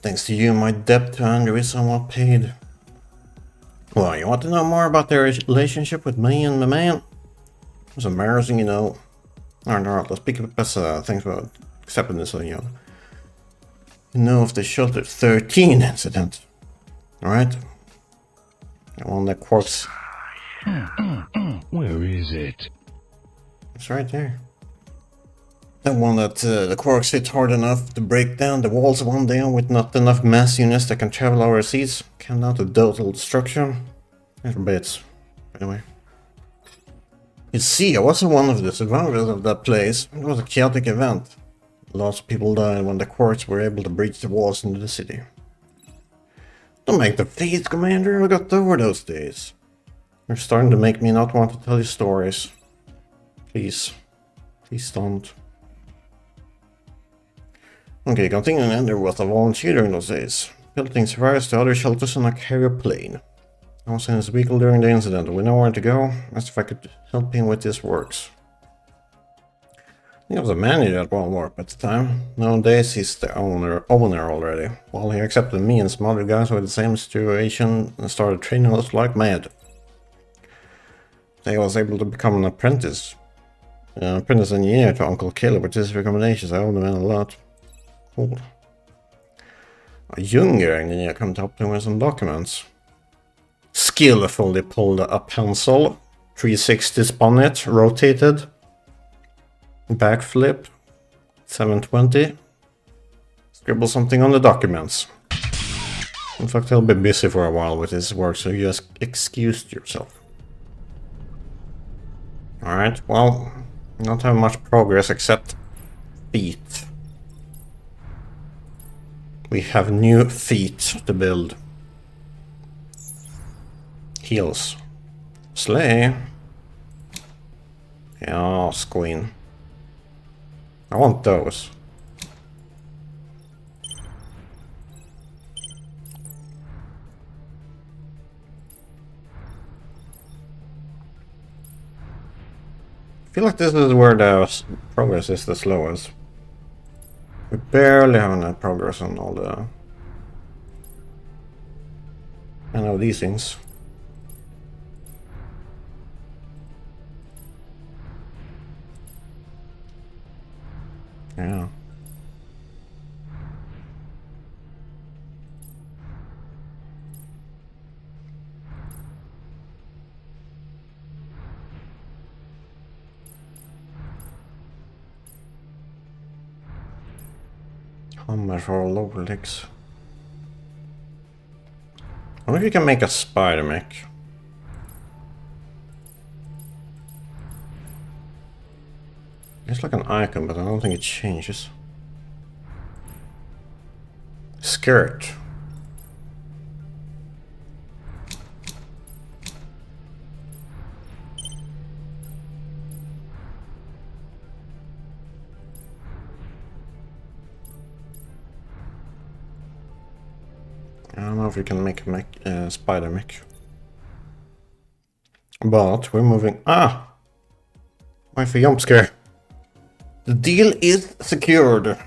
A: Thanks to you, my debt to Andrew is somewhat paid. Well, you want to know more about their relationship with me and my man? It was embarrassing, you know. Alright, let's pick up as things about accepting this, you know of the Shelter 13 incident, alright? The one that Quarks...
D: Where is it?
A: It's right there. That one that the Quarks hit hard enough to break down the walls one day with not enough mass units that can travel overseas. Came down to total destruction. There's bits, by the way. You see, I wasn't one of the survivors of that place. It was a chaotic event. Lots of people died when the Quarks were able to breach the walls into the city. Don't make the face, Commander. I got over those days. You're starting to make me not want to tell you stories. Please. Please don't. Okay, continuing, and there was a volunteer during those days. Piloting survivors to other shelters on a carrier plane. I was in his vehicle during the incident. We know where to go. Asked if I could help him with his works. He was a manager at Walmart at the time. Nowadays he's the owner already. Well, he accepted me and some other guys with the same situation and started training us like mad. I was able to become an apprentice engineer to Uncle Caleb with his recommendations. I owe the man a lot. Cool. A younger engineer came to help him with some documents. Skillfully pulled a pencil, 360 spun it, rotated, backflip, 720, scribble something on the documents. In fact, he'll be busy for a while with his work, so you just excused yourself. Alright, well, not have much progress except feet. We have new feet to build. Heels. Slay. Yeah, Queen. I want those. I feel like this is where the progress is the slowest. We barely have any progress on all the... I know these things. Yeah. Hammer for lower legs. I wonder if you can make a spider mech. It's like an icon, but I don't think it changes. Skirt. I don't know if we can make a spider mech. But we're moving. Ah! Why for jump scare? The deal is secured.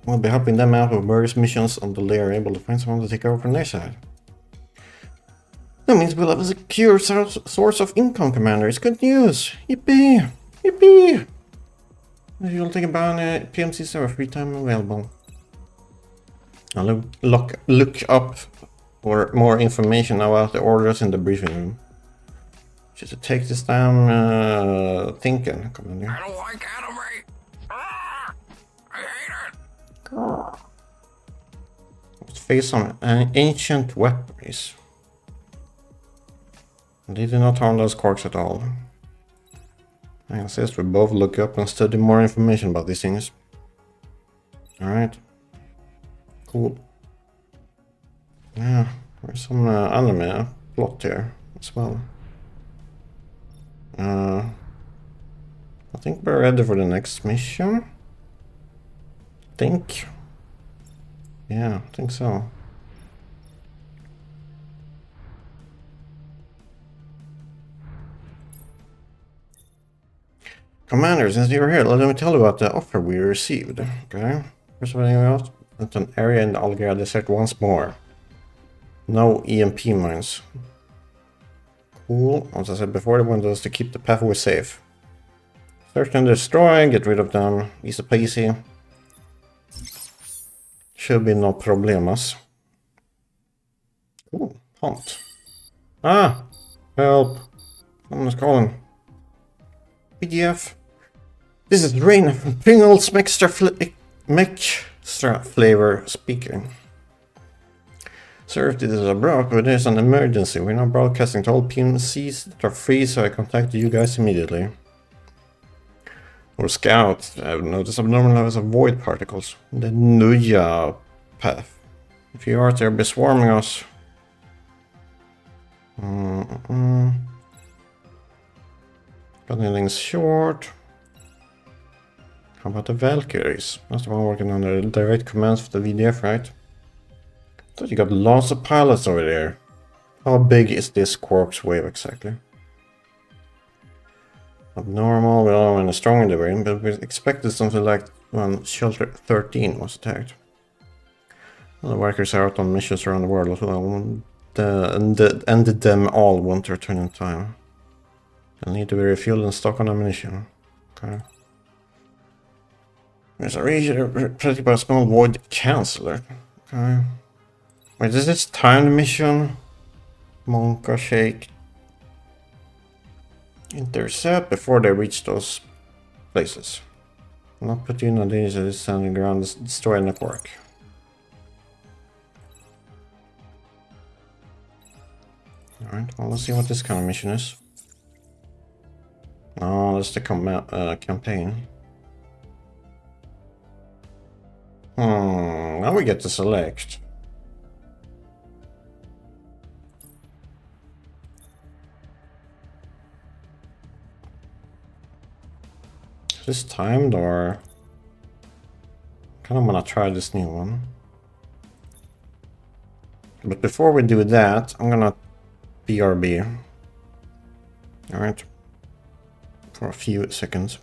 A: We'll be helping them out with various missions until they are able to find someone to take over from their side. That means we'll have a secure source of income, Commander. It's good news. Yippee! Yippee! You'll take a buy on a PMC server, free time available. I'll look up for more information about the orders in the briefing room. Just to take this damn thinking, Commander.
D: I don't like anime. I hate it.
A: Let's face some ancient weaponries. They did not harm those corks at all. I insist we both look up and study more information about these things. Alright. Cool. Yeah, there's some anime plot here as well. I think we're ready for the next mission. Think. Yeah, I think so. Commander, since you're here, let me tell you about the offer we received. Okay. First of all, it's an area in the Algaria Desert once more. No EMP mines. Cool. As I said before, they wanted us to keep the pathway safe. Search and destroy, get rid of them. Easy peasy. Should be no problemas. Cool. Hunt. Ah! Help. Someone's calling. PDF. This is Raina from Pringles Mextra Flavor speaking. Sir, if this is abrupt, but there's an emergency. We're now broadcasting to all PMCs that are free, so I contacted you guys immediately. Or Scout, I've noticed abnormal levels of void particles in the Nuya path. If you are there, be swarming us. Got anything short? How about the Valkyries? That's the one working on the direct commands for the VDF, right? Thought you got lots of pilots over there. How big is this Quark's wave exactly? Abnormal, well, and a strong in the brain, but we expected something like when Shelter 13 was attacked. Well, the workers are out on missions around the world as well. Ended them all want to return in time. They'll need to be refueled and stock on ammunition. Okay. There's a region pretty by a small void canceller. Okay. Wait, is this timed mission? Monka Shake. Intercept before they reach those places. Not put you in a danger of standing ground, destroy a network. Alright, well, let's see what this kind of mission is. Oh, that's the campaign. Now we get to select. Is this timed or... kind of wanna try this new one. But before we do that, I'm gonna BRB. Alright. For a few seconds.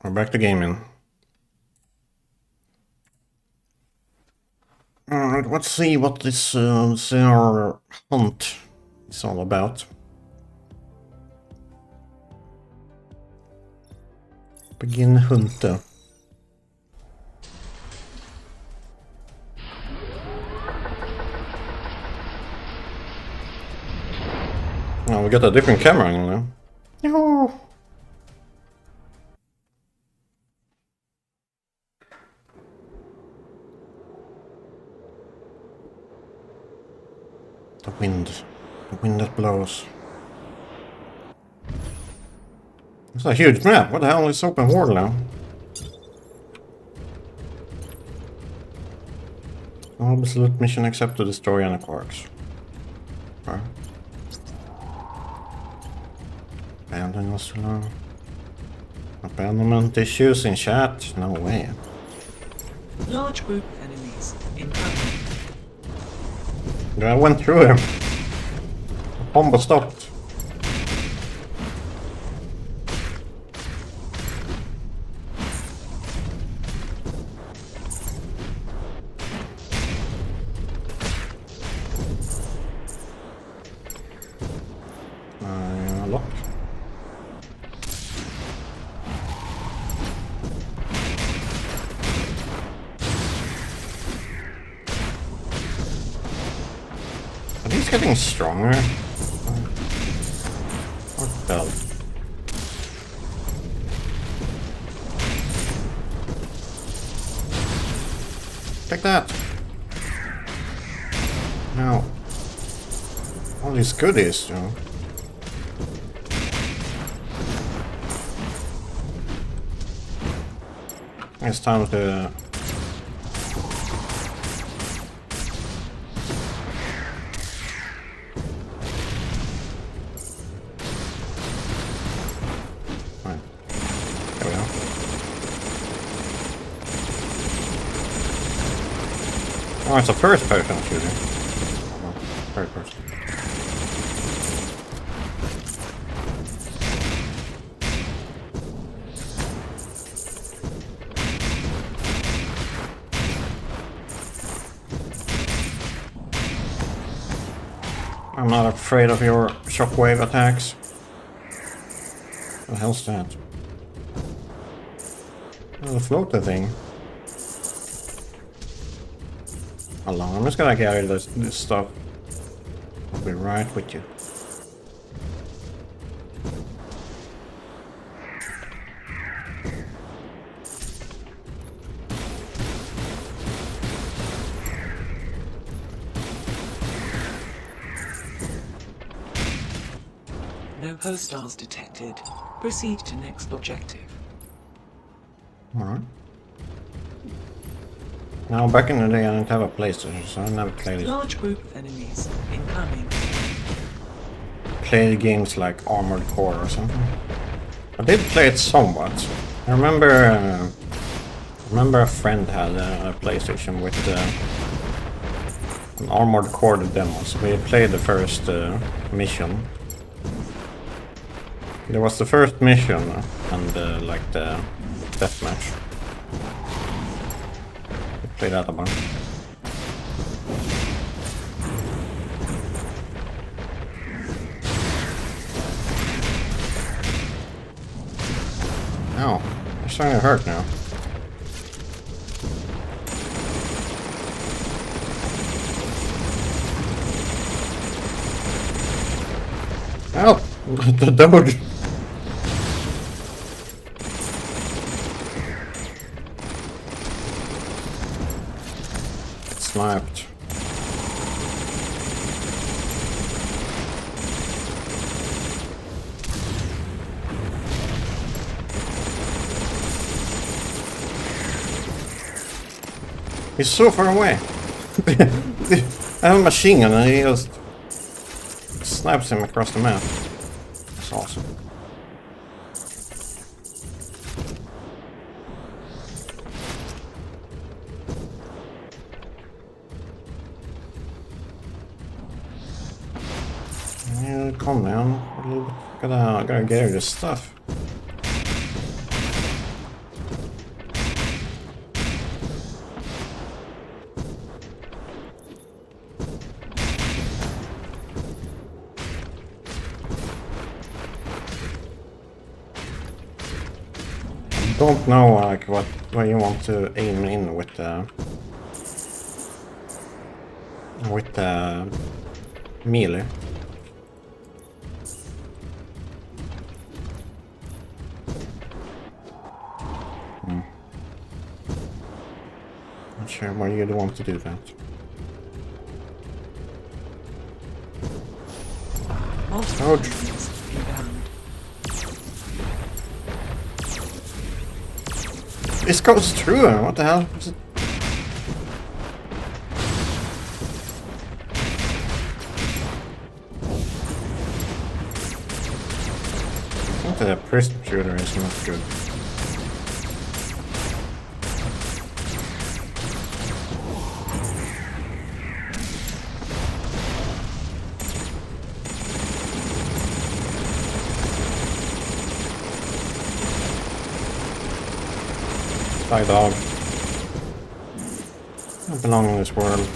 A: We're back to gaming. Alright, let's see what this our hunt is all about. Begin hunter. Oh, we got a different camera angle now. No. The wind that blows. It's a huge map. What the hell is open world now? No absolute mission except to destroy any quarks. Okay. Abandon us too long. Abandonment issues in chat? No way.
B: Large group of enemies incoming.
A: I went through him. The combo stopped. Lock. Are these getting stronger? What the hell? Take that! No. All these goodies, you know. It's time to... Right. There we go. Oh, it's a first person shooting. Oh, third person. I'm not afraid of your shockwave attacks. What the hell's that? Oh, the floater thing. Hold on, I'm just gonna carry this stuff. I'll be right with you.
B: No hostiles detected. Proceed to next objective.
A: Alright. Now, back in the day, I didn't have a PlayStation, so I never played it.
B: Large group of enemies incoming.
A: Played games like Armored Core or something. I did play it somewhat. I remember a friend had a PlayStation with an Armored Core demo, so we played the first mission. There was the first mission and like the deathmatch. We played that a bunch. Ow, they're starting to hurt now. Ow! The dude! Sniped. He's so far away. I have a machine gun and he just snipes him across the map. That's awesome. Yeah, calm down. Gotta get rid of this stuff. don't know like what you want to aim in with the melee. Not sure why you'd want to do that. Ouch. This goes through him, what the hell? Is it? I think the prism shooter is not good. Die, dog. I belong in this world.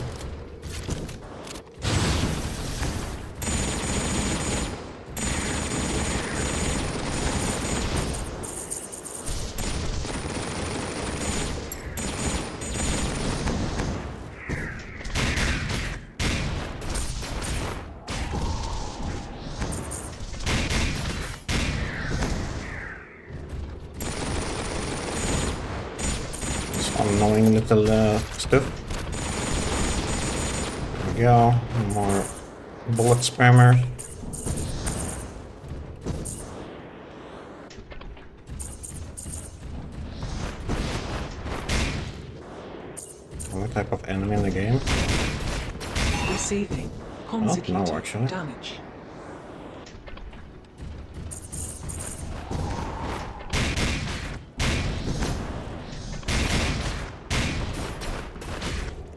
A: Annoying little stuff. There we go. More bullet spammer. What type of enemy in the game?
B: Receiving
A: Oh, no, actually.
B: damage.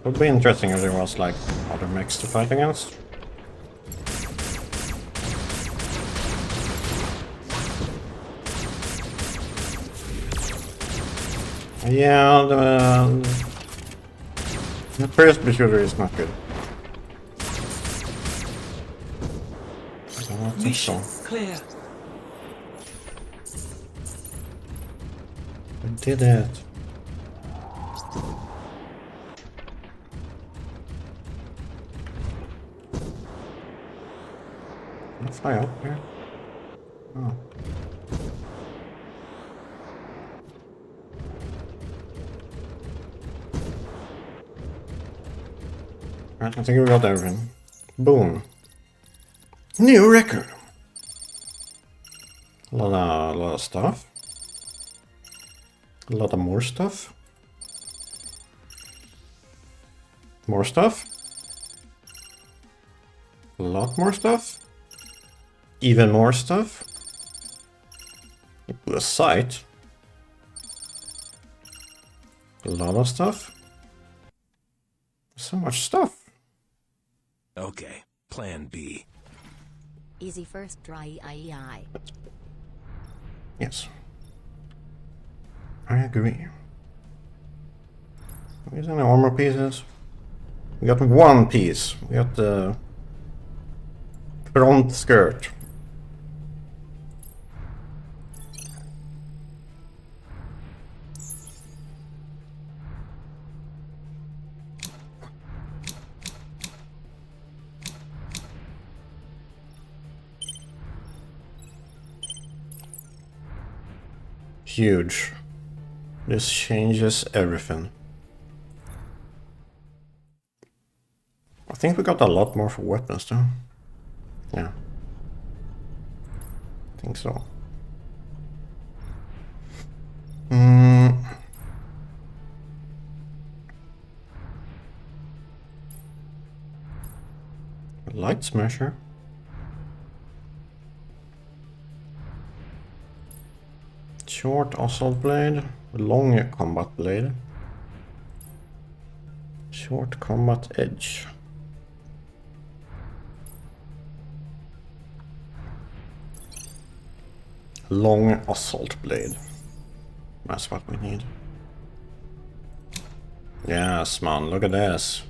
A: Would be interesting if there was like other mechs to fight against. Yeah, the first shooter is not good. I don't think so.
B: Mission clear.
A: We did it. Can I fly up here? Oh. Right, I think we got everything. Boom. New record. A lot of stuff. A lot of more stuff. More stuff. A lot more stuff. Even more stuff. The site. A lot of stuff. So much stuff.
D: Okay, plan B.
C: Easy first try.
A: Yes. I agree. Is there any armor pieces? We got one piece. We got the front skirt. Huge. This changes everything. I think we got a lot more for weapons though. Yeah. I think so. Light smasher. Short assault blade, long combat blade. Short combat edge. Long assault blade. That's what we need. Yes, man, look at this.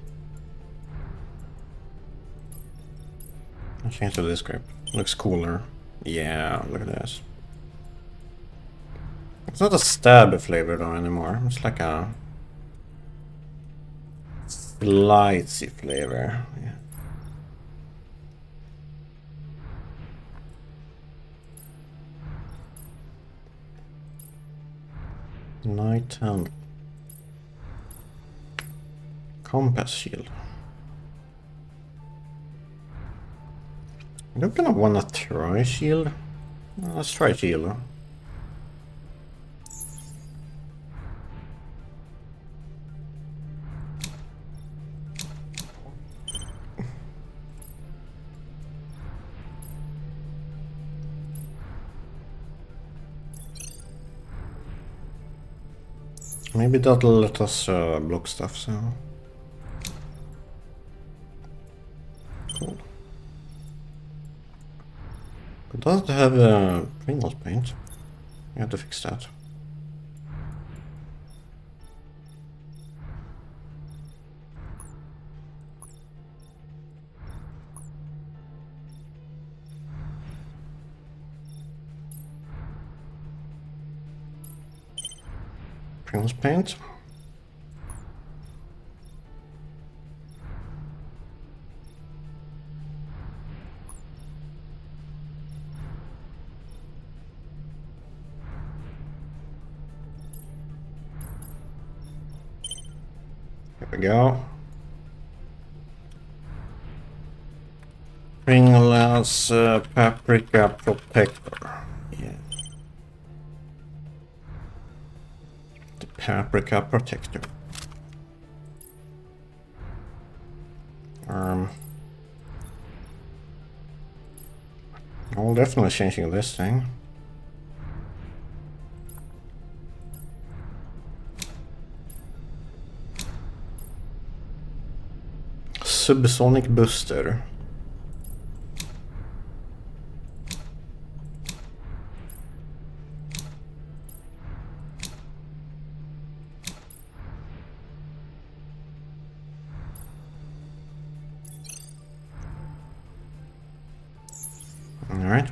A: I'll change to this grip. Looks cooler. Yeah, look at this. It's not a stab flavor though anymore. It's like a slicey flavor. Yeah. Night and compass shield. I'm gonna wanna try shield. Let's try shield. Maybe that'll let us block stuff, so... Cool. It doesn't have Pringles paint. You have to fix that. Pringles paint. Here we go. Pringles paprika protector. Yeah. The paprika protector. I'm definitely changing this thing. Subsonic booster. Alright.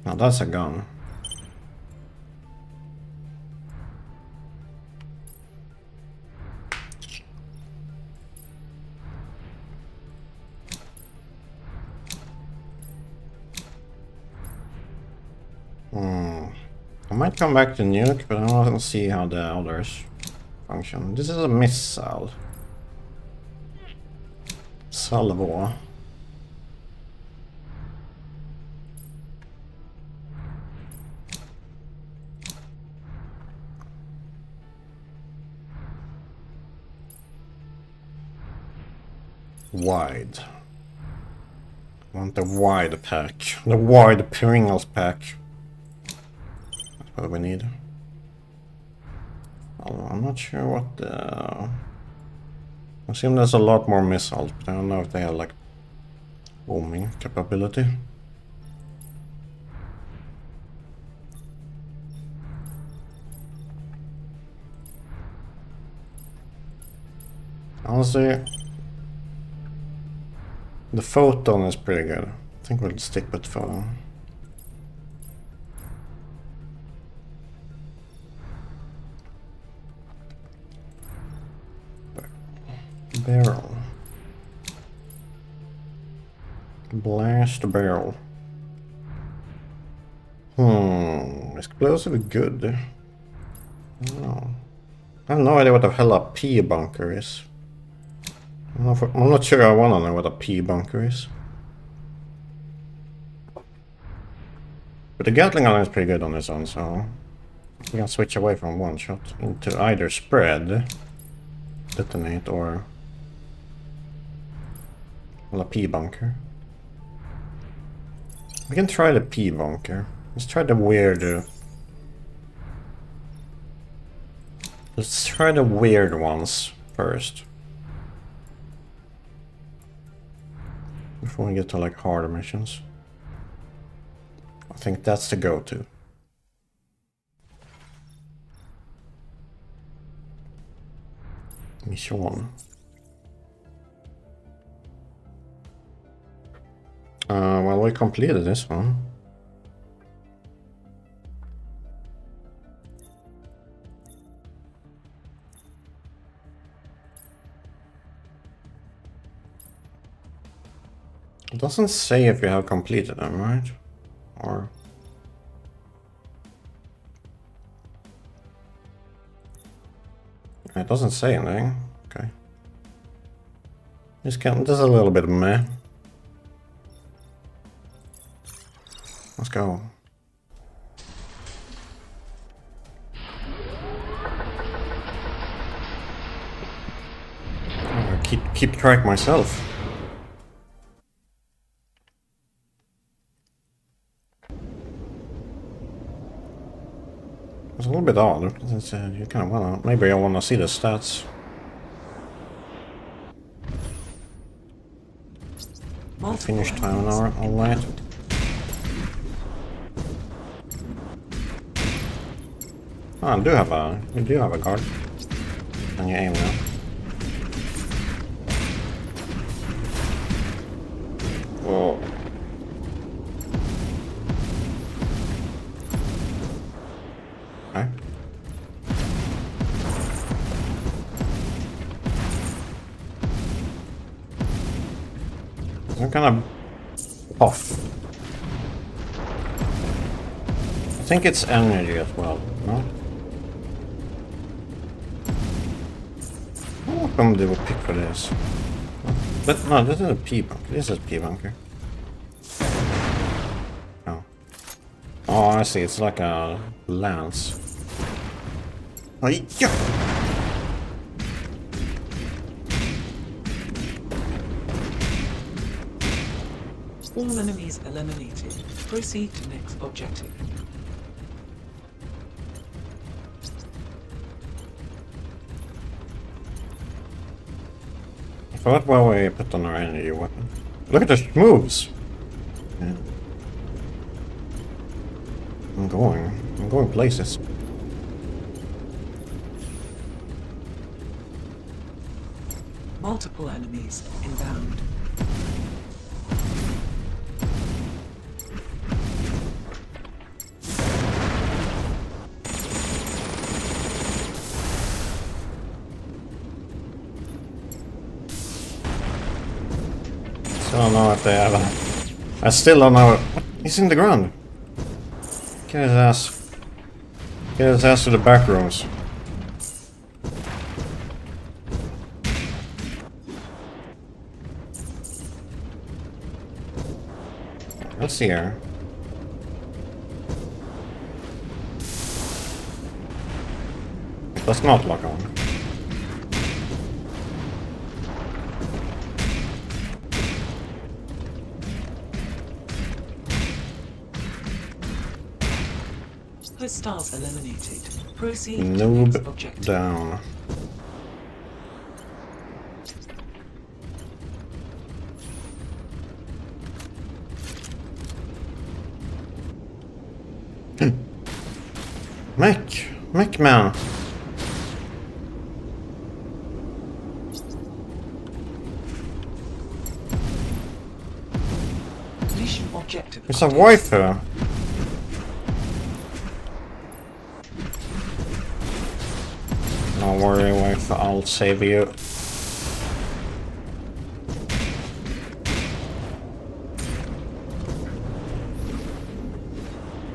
A: Now that's a gun. I might come back to nuke, but I want to see how the others function. This is a missile. Salvo. Wide. I want the wide pack. The wide Pringles pack. That's what we need. Although I'm not sure what the... I assume there's a lot more missiles, but I don't know if they have like bombing capability. Honestly, the photon is pretty good. I think we'll stick with photon. Barrel. Blast barrel. Explosive is good. I don't know. I have no idea what the hell a P bunker is. I'm not sure I want to know what a P bunker is. But the Gatling gun is pretty good on its own, so we can switch away from one shot into either spread, detonate, or well, a P bunker. We can try the P bunker. Let's try the weird. Let's try the weird ones first. Before we get to like harder missions. I think that's the go-to. Mission 1. Well, we completed this one. It doesn't say if you have completed them, right? Or... It doesn't say anything. Okay. This is a little bit meh. Let's go. I keep track myself. It's a little bit odd. You kind of wanna. Maybe I wanna see the stats. Finish time an hour. All right. Oh, you do have a guard. And you aim now. Whoa. Okay. I'm kind of off. I think it's energy as well, no? What come they will pick for this? But no, this is a P bunker. This is P bunker. Oh. Oh, I see. It's like a lance. Oh, yeah.
B: All enemies eliminated. Proceed to next objective.
A: I forgot where we put on our energy weapon. Look at the moves! Yeah. I'm going places.
B: Multiple enemies inbound.
A: I don't know if they have a... I still don't know... What? He's in the ground. Get his ass... Get his ass to the back rooms. Let's see here. Let's not lock on.
B: Hostiles eliminated. Proceed to next
A: Noob
B: objective.
A: down. Mech man.
B: Mission objective.
A: It's a waifu. Don't worry, waifu, I'll save you.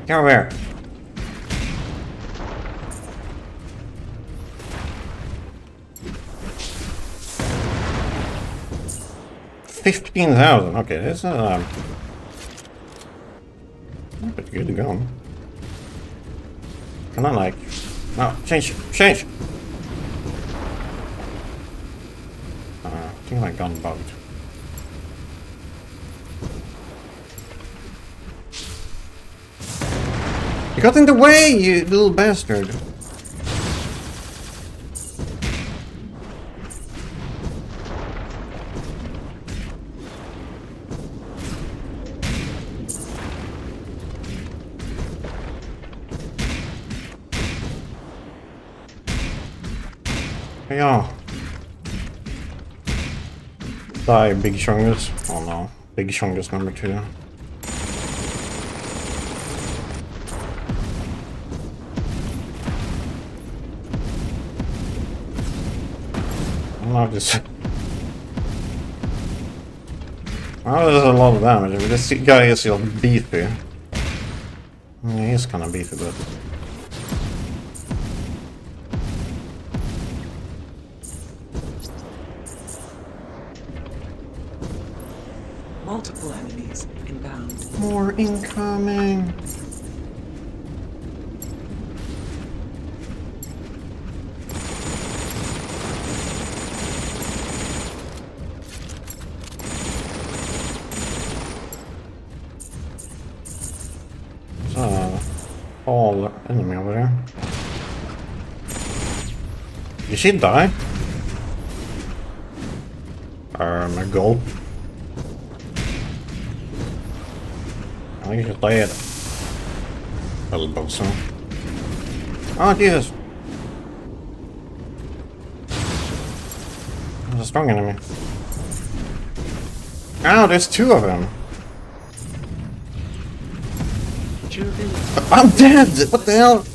A: Get over here. 15,000. Okay, this is pretty good to go. Can I like... No, change! I think my gun bugged. You got in the way, you little bastard! Yeah. Die, Big Chungus. Oh no. Big Chungus number 2. I love this. Oh, there's a lot of damage. I mean, this guy is still beefy. I mean, he is kind of beefy, but...
B: Multiple enemies inbound.
A: More incoming! All enemy over there. Did she die? A gulp. I think she's dead. Little bozo. Oh, Jesus! That's a strong enemy. Ow, there's two of them! I'm dead! What the hell?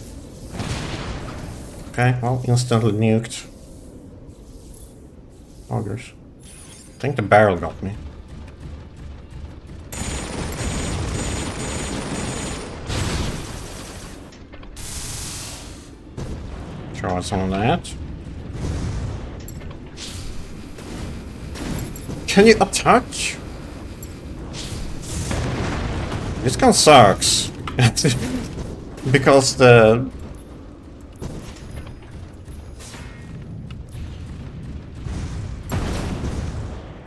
A: Okay, well, instantly nuked. Augers. I think the barrel got me. Try some of that. Can you attack? This gun sucks. Because the...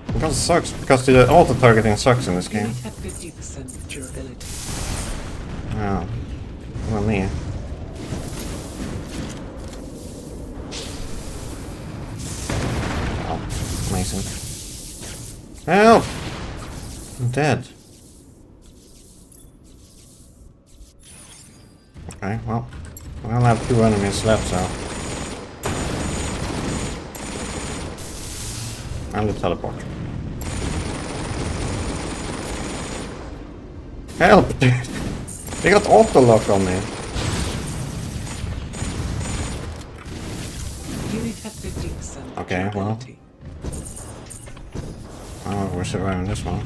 A: Because it sucks, because the auto-targeting sucks in this game.
B: Have 50% durability.
A: Oh. Not me. Oh, amazing. Help! I'm dead. Okay, well, I only have 2 enemies left, so... And the teleport. Help! They got auto-lock on me.
B: Unit have 50%
A: Okay, well.
B: durability.
A: Oh, we're surviving this one.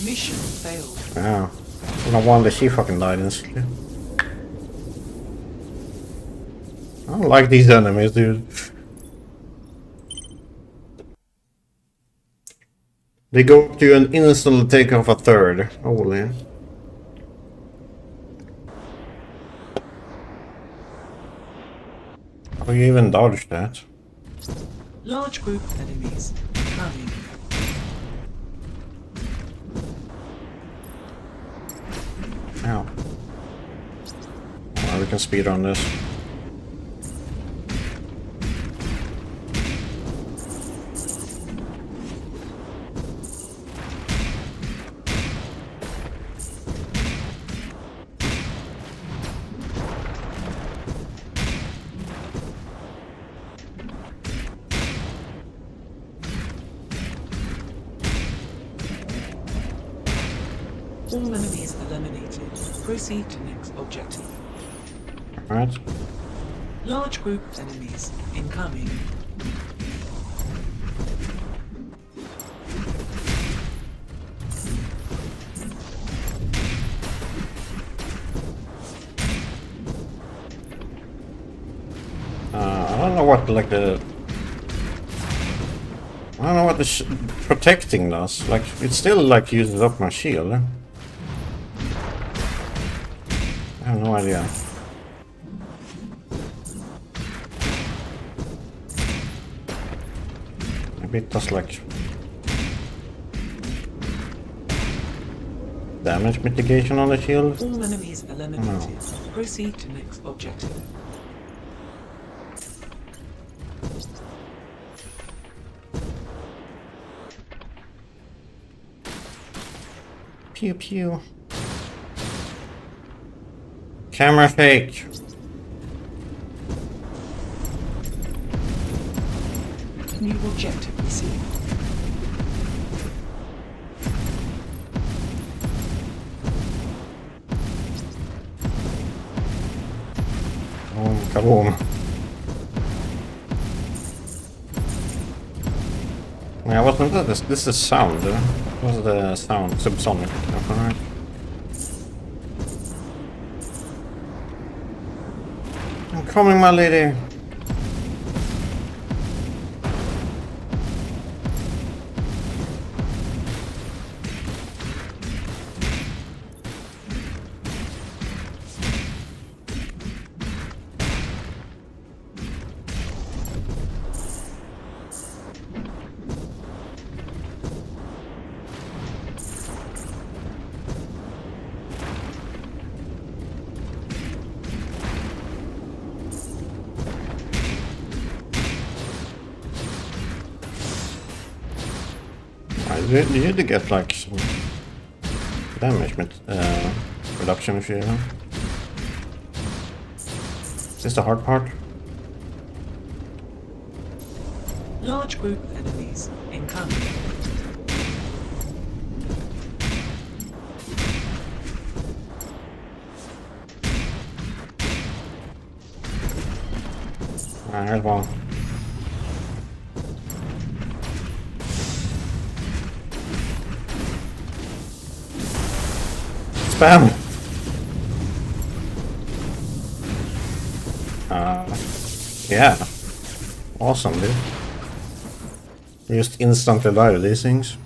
B: Mission failed.
A: Yeah. No wonder she fucking died instantly. I don't like these enemies, dude. They go up to you and instantly take off a third. Holy. How you even dodge that?
B: Large group of enemies coming.
A: Ow. Well, we can speed on this.
B: All enemies eliminated. Proceed to next objective.
A: Alright.
B: Large group of enemies incoming.
A: I don't know what, like, the... I don't know what the protecting does. Like, it still, like, uses up my shield. I have no idea. Maybe it does, like... damage mitigation on the shield?
B: All enemies eliminated. Proceed to next objective.
A: Pew pew. Camera fake.
B: New objective received.
A: Kaboom. Yeah, wasn't that this is sound? Was the sound subsonic? Alright. I'm coming, my lady. You need to get like some damage reduction if you. Is this the hard part?
B: Large group of enemies encountered.
A: Here's one. Spam! Yeah. Awesome, dude. You just instantly die to these things.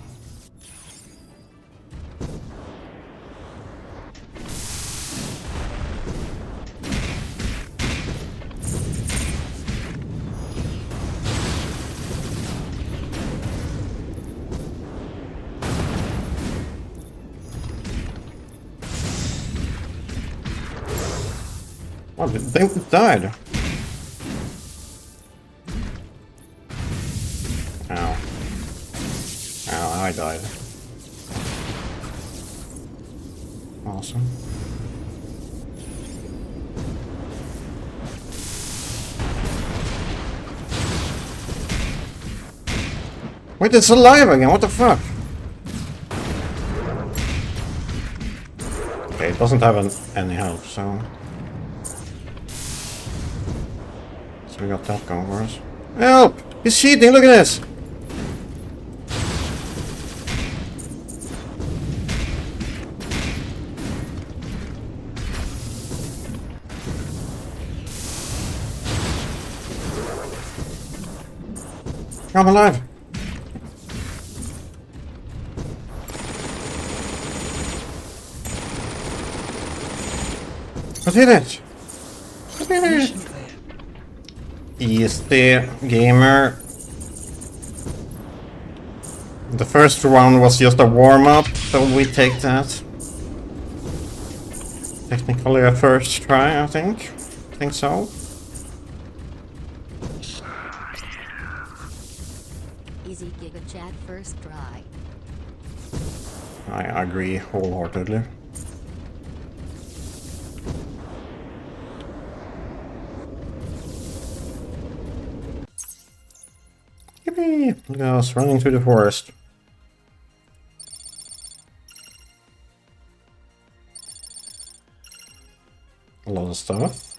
A: Oh, they died. Ow. Ow, I died. Awesome. Wait, it's alive again, what the fuck? Okay, it doesn't have any health, so... So we got that going for us. Help! He's cheating, look at this! I'm alive! I did it! I did it!
B: Mission clear.
A: Easy gamer. The first round was just a warm-up, so we take that. Technically a first try, I think. I think so.
C: Easy Giga Chat first try.
A: I agree wholeheartedly. Yippee! Look at us running through the forest. A lot of stuff.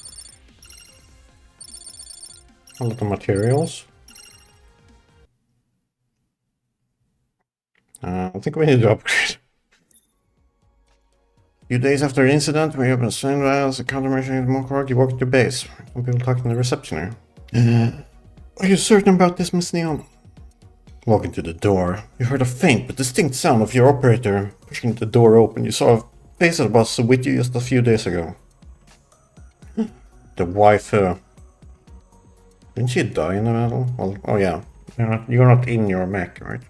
A: A lot of materials. I think we need to upgrade. A few days after the incident, we have been sent as a countermeasure in Monkrog. You walk to base. Some people talking to the reception here. Are you certain about this, Miss Neon? Walking to the door, you heard a faint but distinct sound of your operator pushing the door open. You saw a face that was with you just a few days ago. The wife, didn't she die in the battle? Well, oh yeah, you're not in your mech, right?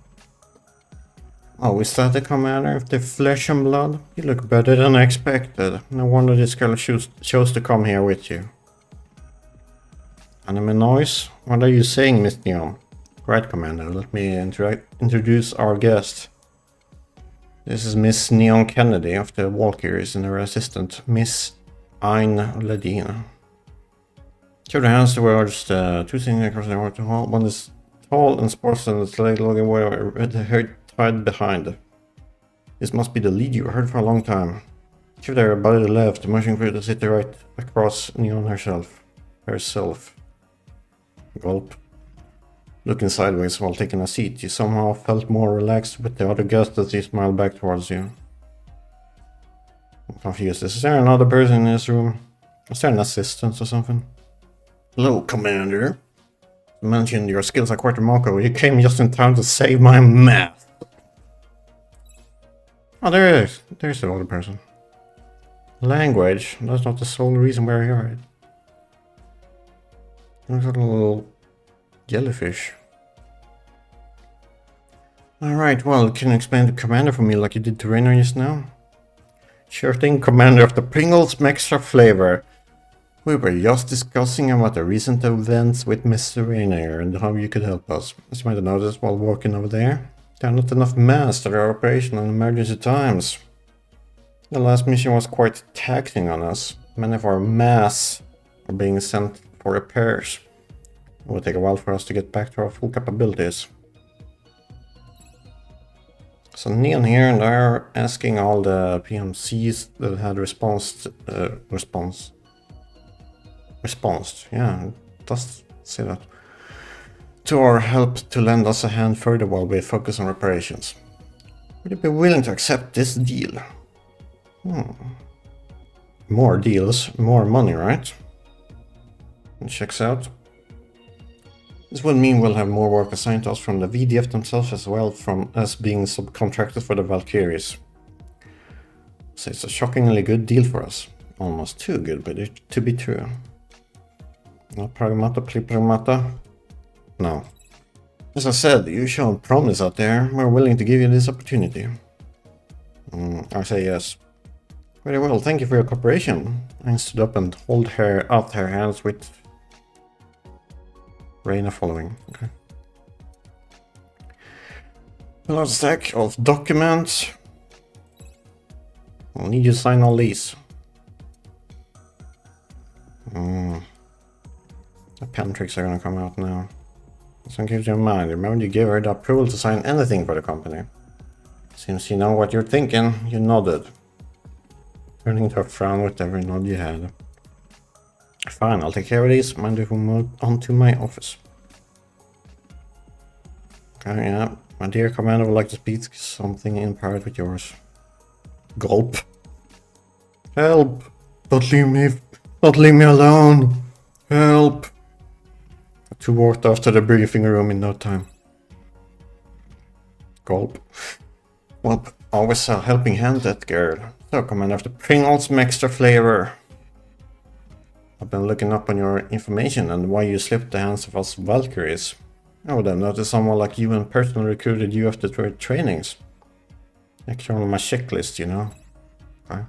A: Oh, is that the commander of the flesh and blood? You look better than I expected. No wonder this girl chose to come here with you. Anime noise? What are you saying, Miss Neon? Right, Commander, let me introduce our guest. This is Miss Neon Kennedy of the Valkyries and her assistant, Miss Ayn Ledina. Show the hands towards the two sitting across the water hall. One is tall and sports and it's like looking with the hair tied behind. This must be the lead you heard for a long time. Show there by the left, marching through the city right across Neon herself. Gulp. Looking sideways while taking a seat, you somehow felt more relaxed with the other guest as he smiled back towards you. I'm confused. Is there another person in this room? Is there an assistant or something? Hello, Commander. You mentioned your skills are quite remarkable. You came just in time to save my math. Oh, there it is. There's the other person. Language. That's not the sole reason we're here. There's a little jellyfish. Alright, well, can you explain to Commander for me like you did to Rainer just now? Sure thing, Commander of the Pringles Extra Flavor. We were just discussing about the recent events with Mr. Rainier and how you could help us. As you might have noticed while walking over there, there are not enough M.A.S. that are operational in emergency times. The last mission was quite taxing on us. Many of our M.A.S. are being sent for repairs. It will take a while for us to get back to our full capabilities. So Neon here, and they're asking all the PMCs that had responded, yeah, it does say that, to our help to lend us a hand further while we focus on reparations. Would you be willing to accept this deal? More deals, more money, right? It checks out. This would mean we'll have more work assigned to us from the VDF themselves as well from us being subcontracted for the Valkyries. So it's a shockingly good deal for us. Almost too good, but it to be true. Not-Pragmata? No. As I said, you showed promise out there. We're willing to give you this opportunity. I say yes. Very well, thank you for your cooperation. I stood up and held out her hands with Raina following. Okay. A large stack of documents. I'll need you to sign all these. The pen tricks are gonna come out now. So keep in mind, remember you gave her the approval to sign anything for the company. Seems you know what you're thinking, you nodded. Turning to a frown with every nod you had. Fine, I'll take care of these. Mind if we move on to my office. Okay, yeah. My dear Commander would like to speak something in part with yours. Gulp. Help! Don't leave me alone! Help! The two walked off to the briefing room in no time. Gulp. Well, always a helping hand, that girl. So, Commander of the Pringles Extra Flavor. I've been looking up on your information and why you slipped the hands of us Valkyries. I would have noticed someone like you and personally recruited you after trainings. Like you're on my checklist, you know. Okay.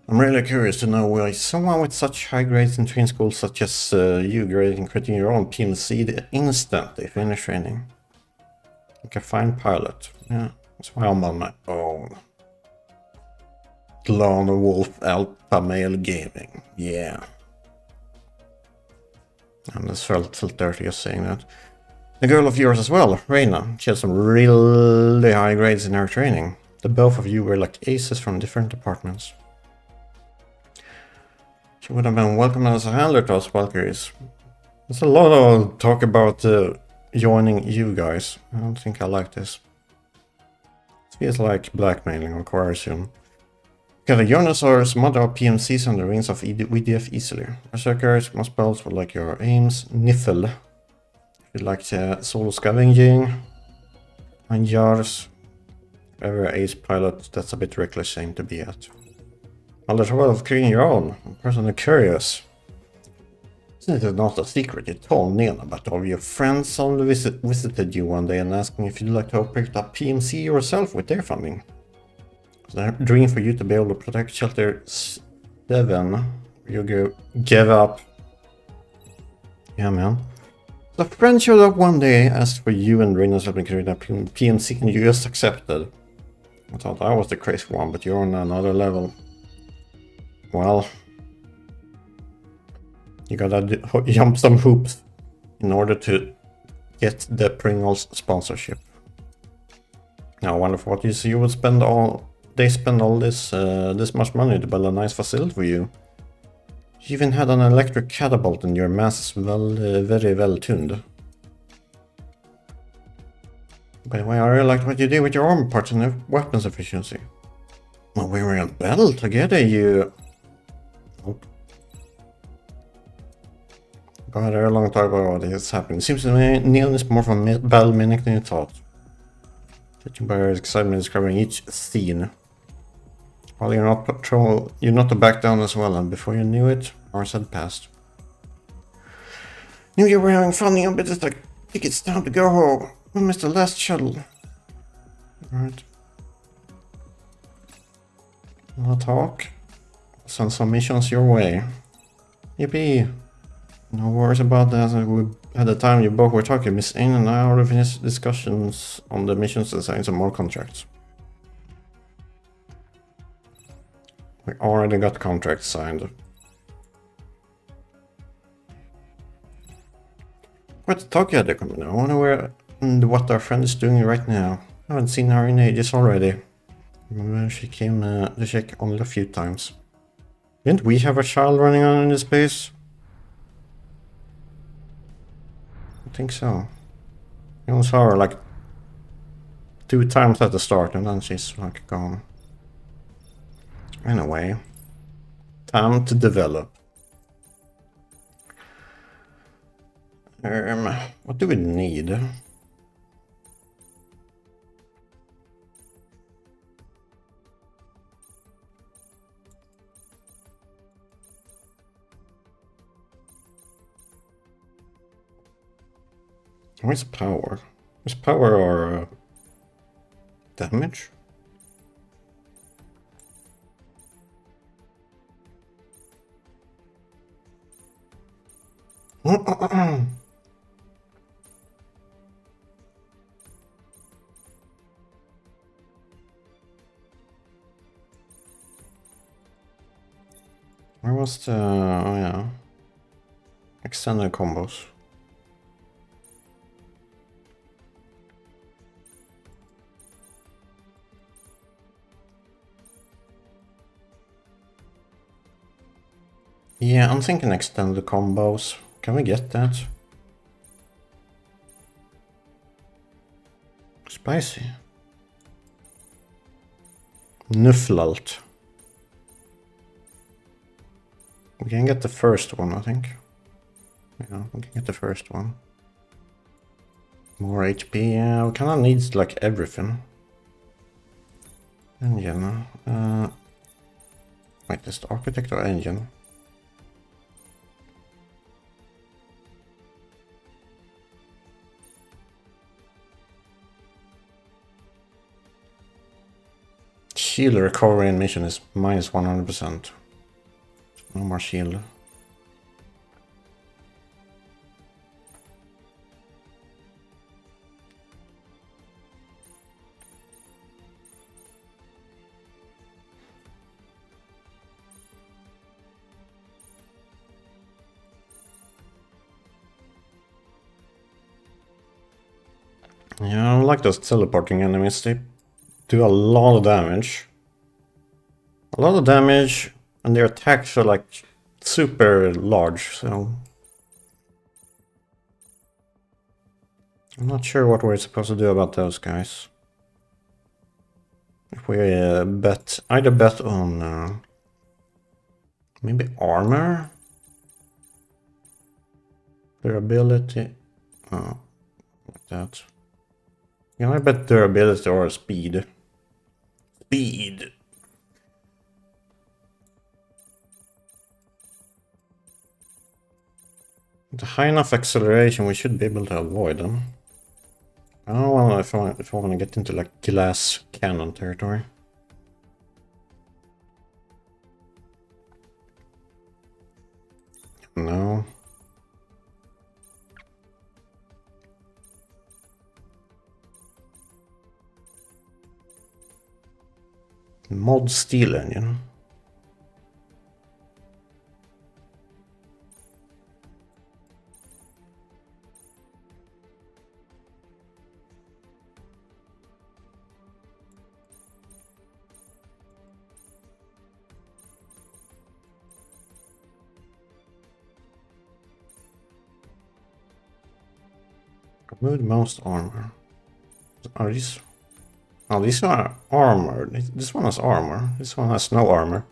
A: I'm really curious to know why someone with such high grades in training schools such as you grading creating your own PMC the instant they finish training. Like a fine pilot. Yeah, that's why I'm on my own. Lone Wolf Alpha Male Gaming. Yeah. And this felt dirty just saying that. The girl of yours as well, Reina. She had some really high grades in her training. The both of you were like aces from different departments. She would have been welcome as a handler to us Valkyries. There's a lot of talk about joining you guys. I don't think I like this. It feels like blackmailing or coercion. Gotta join us or some other PMCs on the rings of VDF easily. Berserkers, most spells would like your aims. Niffle. If you'd like solo scavenging. And Jars. Ever ace pilot, that's a bit reckless thing to be at. Well, there's a way of creating your own. I'm personally curious. Since it's not a secret, you told Neon about all your friends only visited you one day and asking if you'd like to operate a PMC yourself with their funding. It's a dream for you to be able to protect Shelter 7. You give up. Yeah, man. The friend showed up one day, asked for you and Reina's help in creating a PMC, and you just accepted. I thought I was the crazy one, but you're on another level. Well, you gotta jump some hoops in order to get the Pringles sponsorship. Now, I wonder what you would spend all. They spend all this much money to build a nice facility for you. You even had an electric catapult, and your M.A.S.S is very well tuned. By the way, I really liked what you did with your armor parts and the weapons efficiency. Well, we were in battle together, you... Nope. God, a long time ago what is happening. It seems to me Neil is more of a battle mimic than you thought. Judging by your excitement describing each scene. While you're not patrol, you're not to back down as well, and before you knew it, hours had passed. Knew you were having fun, but it's like, I think it's time to go home. We missed the last shuttle. Alright. I'll talk. Send some missions your way. Yippee! No worries about that. At the time you both were talking, Miss Ain and I already finished discussions on the missions to sign some more contracts. We already got contracts signed. What talk you had coming? I wonder where and what our friend is doing right now. I haven't seen her in ages already. Remember she came to check only a few times. Didn't we have a child running on in this base? I think so. I only saw her like 2 times at the start and then she's like gone. Anyway, time to develop. What do we need? Where's power? Is power or damage? Where was the... oh yeah. Extended combos. Yeah, I'm thinking extended combos. Can we get that? Spicy. Nufflalt. We can get the first one, I think. Yeah, we can get the first one. More HP, yeah, we kinda need like everything. Engine. Wait, is the architect or engine? Shield recovery in mission is minus 100%. No more shield. Yeah, I don't like those teleporting enemies. They do a lot of damage. A lot of damage, and their attacks are like super large, so... I'm not sure what we're supposed to do about those guys. If we either bet on maybe armor, durability, oh, like that. Yeah, I bet durability or speed. Speed. With a high enough acceleration, we should be able to avoid them. I don't know if I want to get into like glass cannon territory. No. Mod steel engine. Remove most armor. are these? Oh, these are armored. This one has armor. This one has no armor.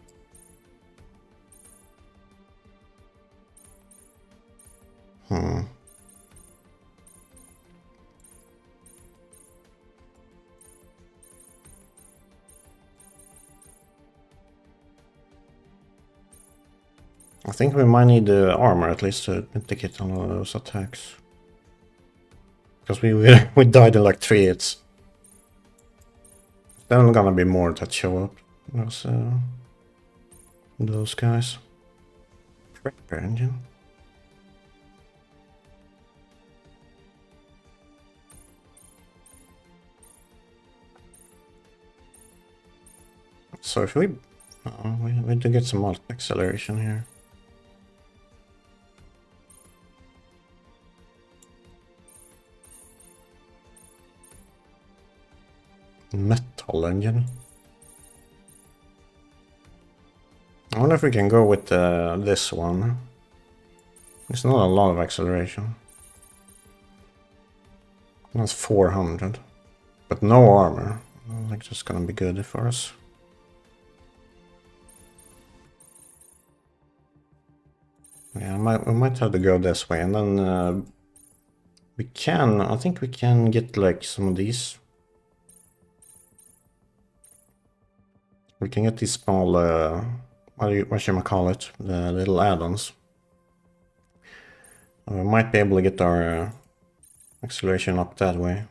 A: I think we might need the armor at least to mitigate all of those attacks. Because we died in like 3 hits. Then gonna be more that show up. Those guys. Repair engine. So if we do get some alt acceleration here. Metal engine. I wonder if we can go with this one. It's not a lot of acceleration. That's 400. But no armor. I think that's gonna be good for us. Yeah, we might have to go this way, and then I think we can get like some of these. We can get these small, what should I call it? The little add-ons. We might be able to get our acceleration up that way.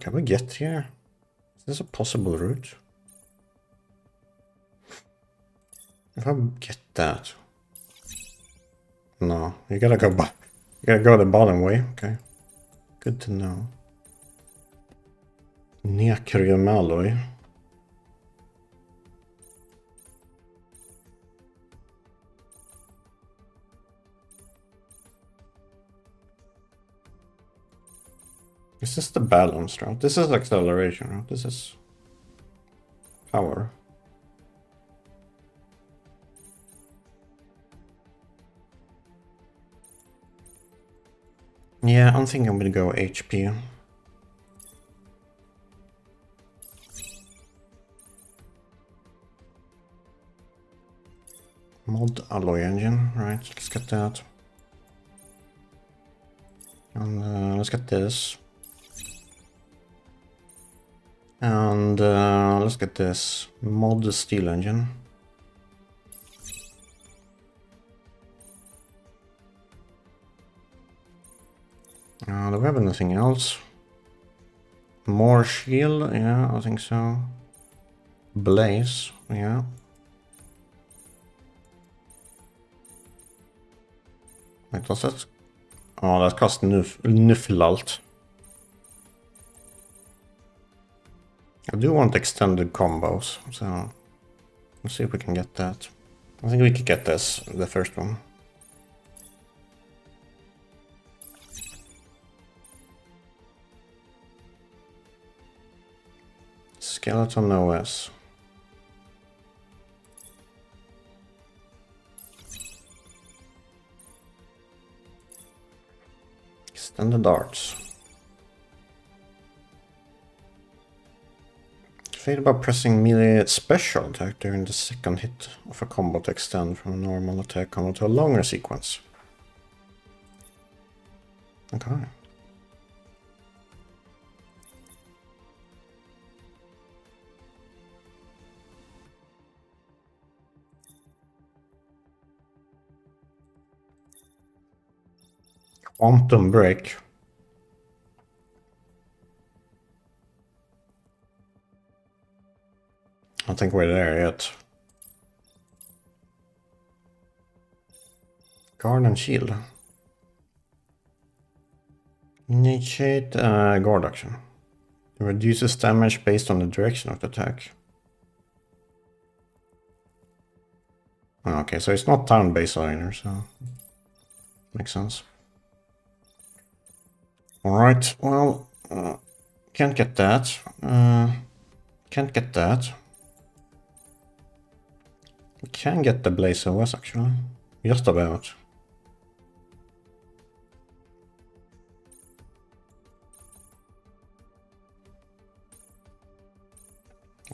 A: Can we get here? Is this a possible route? If I get that... No, you gotta go back. You gotta go the bottom way, okay. Good to know. Necryum alloy. Is this the balance route? This is acceleration route. This is power. Yeah, I'm thinking I'm gonna go HP. Mod alloy engine, right? Let's get that. And let's get this. And let's get this. Mod steel engine. Do we have anything else? More shield? Yeah, I think so. Blaze? Yeah. Wait, what's that? Oh, that cost Nuflalt. I do want extended combos, so let's see if we can get that. I think we could get this, the first one. Skeleton OS. Extended arts. Fade about pressing melee special attack during the second hit of a combo to extend from a normal attack combo to a longer sequence. Okay. Quantum break. I don't think we're there yet. Guard and shield. Initiate guard action. It reduces damage based on the direction of the attack. Okay, so it's not turn-based either, so makes sense. Alright, well, can't get that. Can't get that. We can get the Blaze OS actually. Just about.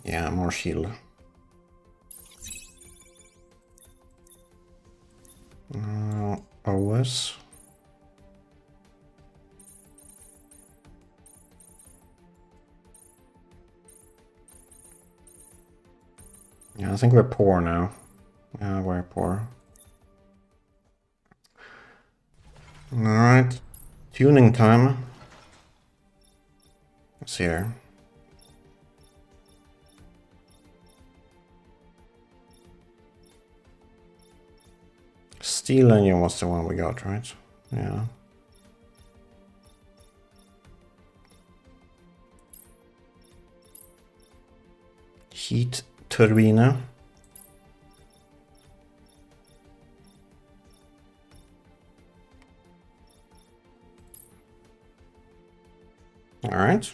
A: Yeah, more shield. OS. Yeah, I think we're poor now. Yeah, we're poor. Alright. Tuning time. Let's see here. Steel engine was the one we got, right? Yeah. Heat turbine. Alright.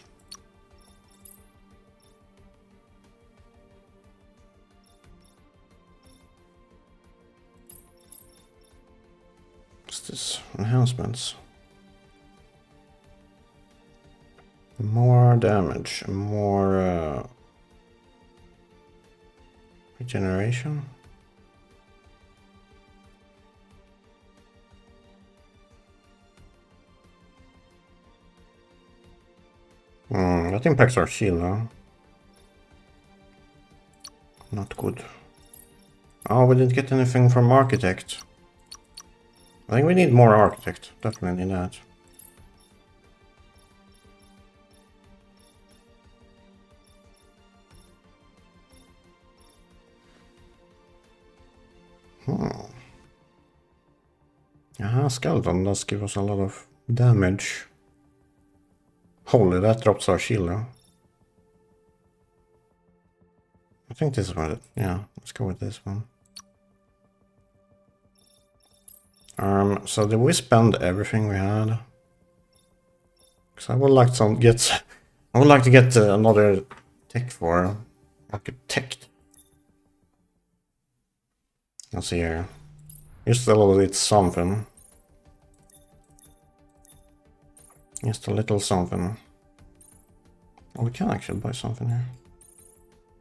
A: What's this? Enhancements. More damage, more regeneration. That impacts our shield though. Not good. Oh, we didn't get anything from Architect. I think we need more Architect. Definitely need that. Skeleton does give us a lot of damage. Holy, that drops our shield though. I think this is what it... Yeah, let's go with this one. So did we spend everything we had? Because I would like to get... I would like to get another tech for Architect. Let's see here. Just a little bit something. Just a little something. Oh, we can actually buy something here.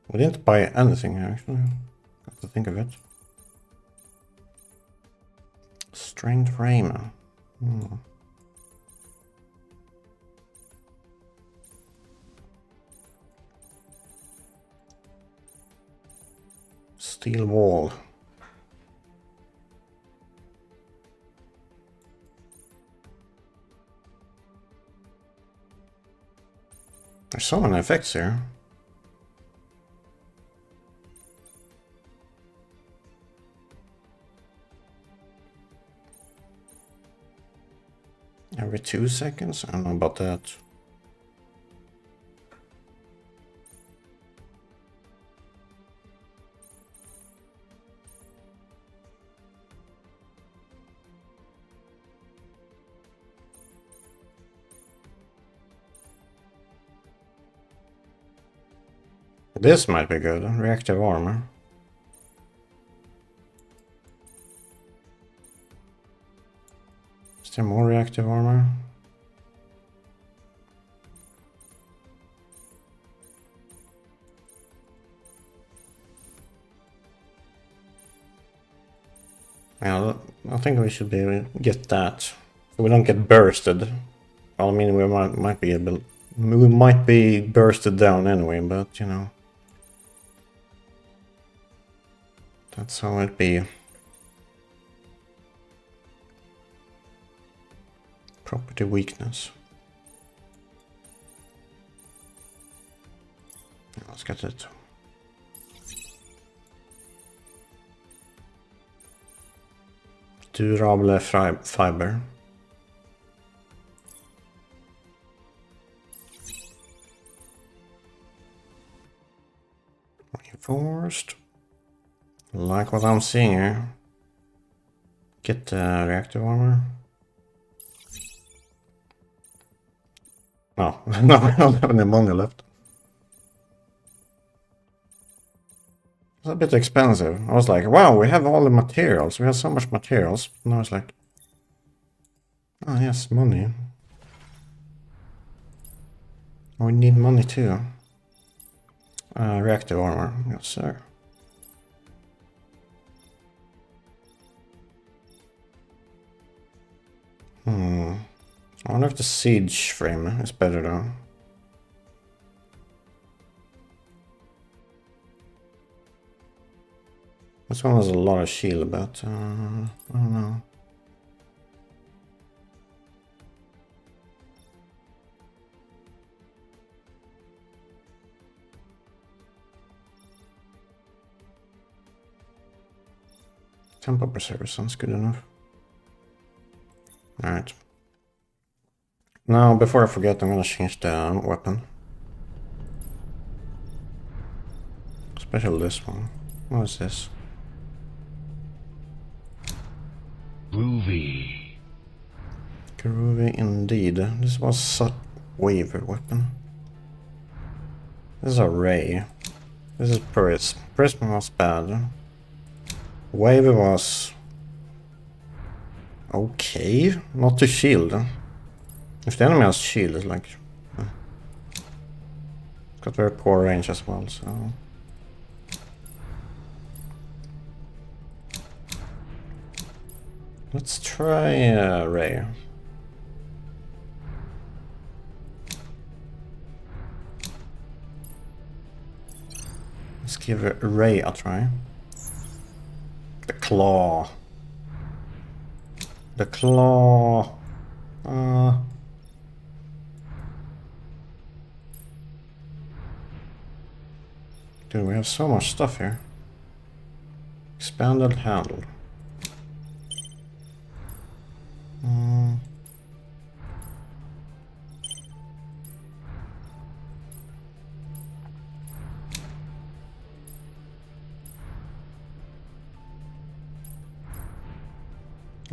A: We didn't buy anything here, actually. Have to think of it. Strained frame. Steel wall. There's so many effects here. Every 2 seconds? I don't know about that. This might be good. Reactive armor. Is there more reactive armor? Yeah, I think we should be able to get that. So we don't get bursted. Well, I mean, we might be able... We might be bursted down anyway, but, you know... That's how it be. Property weakness. Let's get it. Durable fiber. Reinforced. Like what I'm seeing here. Get the reactive armor. Oh, no, I don't have any money left. So a bit expensive. I was like, wow, we have all the materials. We have so much materials. And I was like, oh yes, money. We need money too. Reactive armor, yes sir. I wonder if the siege frame is better though. This one has a lot of shield, but I don't know. Tempo Preserver sounds good enough. Alright. Now, before I forget, I'm gonna change the weapon. Especially this one. What is this?
D: Groovy.
A: Groovy indeed. This was such waver weapon. This is a ray. This is Prism. Prism was bad. Waver was okay. Not to shield. If the enemy has shield, it's like it's got very poor range as well, so let's try Ray. Let's give Ray a try. The claw. The claw. Dude, we have so much stuff here. Expanded handle.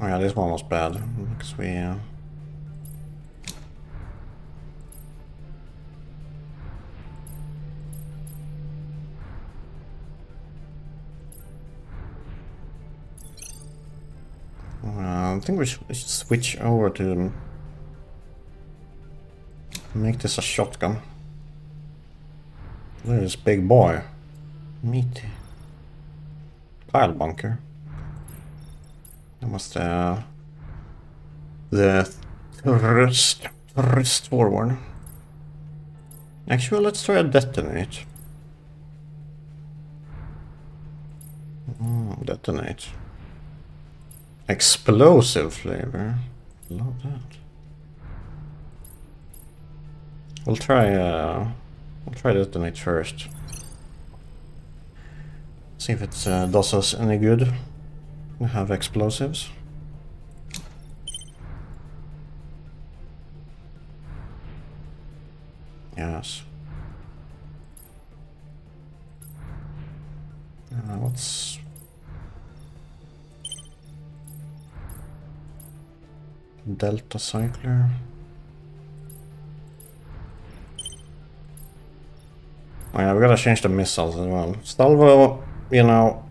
A: Oh yeah, this one was bad because we I think we should switch over to make this a shotgun. Look at this big boy. Meaty. Pile bunker. That was the thrust forward. Actually, let's try a detonate. Detonate. Explosive flavor. Love that. We'll try detonate first. See if it does us any good. We have explosives. Yes. What's Delta Cycler? Oh yeah, we gotta change the missiles as well. Salvo, you know,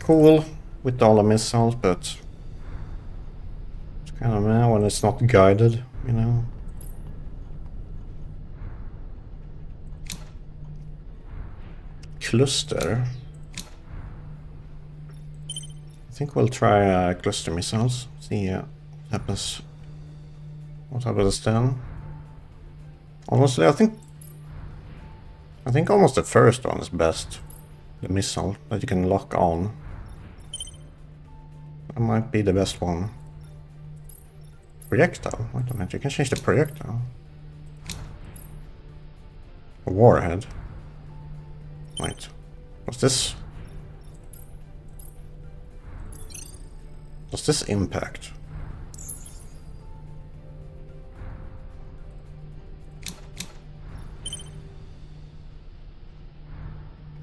A: cool with all the missiles, but it's kind of meh when it's not guided, you know. Cluster. I think we'll try cluster missiles. See what happens. What happens then? Honestly, I think almost the first one is best. The missile that you can lock on. That might be the best one. Projectile? Wait a minute, you can change the projectile. A warhead. Wait, what's this? Does this impact?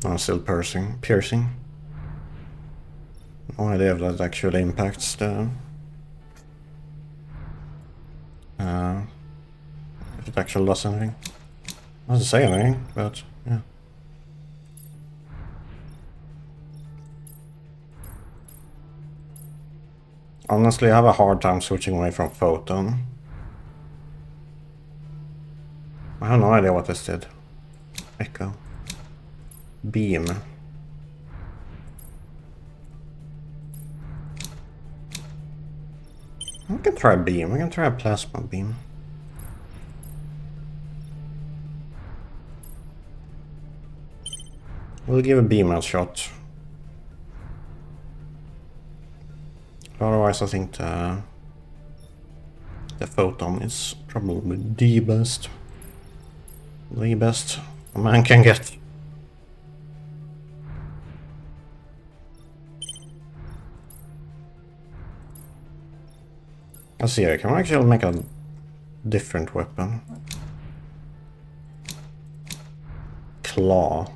A: Oh, still piercing. No idea if that actually impacts the... if it actually does anything. Doesn't say anything, but yeah. honestly, I have a hard time switching away from photon. I have no idea what this did. Echo. Beam. We can try beam. We can try a plasma beam. We'll give a beam a shot. Otherwise, I think the photon is probably the best. The best a man can get. Let's see here, can we actually make a different weapon? Claw.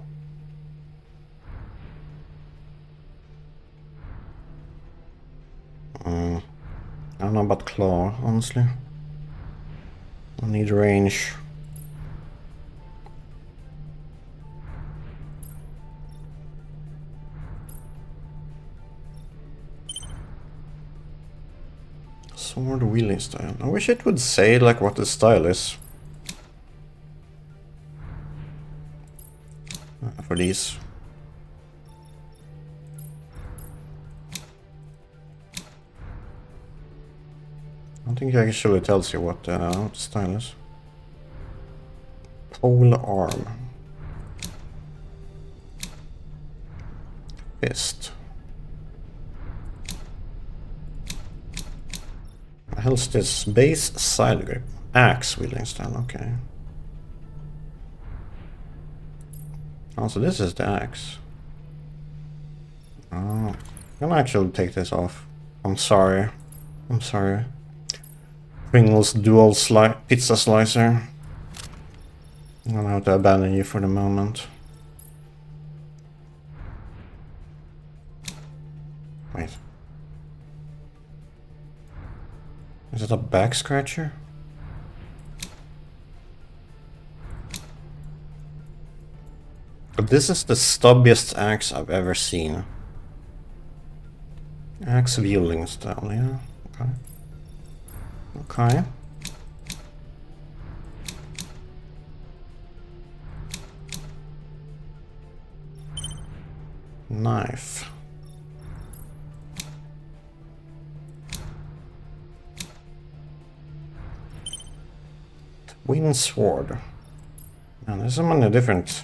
A: I don't know about claw, honestly. I need range. Sword wheeling style. I wish it would say like what the style is. For these. I don't think it actually tells you what the style is. Pole arm. Fist. What the hell's this? Base side grip. Axe wielding style, okay. Oh, so this is the axe. Oh, I'm gonna actually take this off. I'm sorry. I'm sorry. Pringles dual pizza slicer. I'm gonna have to abandon you for the moment. Wait. Is it a back scratcher? But this is the stubbiest axe I've ever seen. Axe wielding style, yeah. Okay. Okay. Knife. Twin sword. Man, there's so many different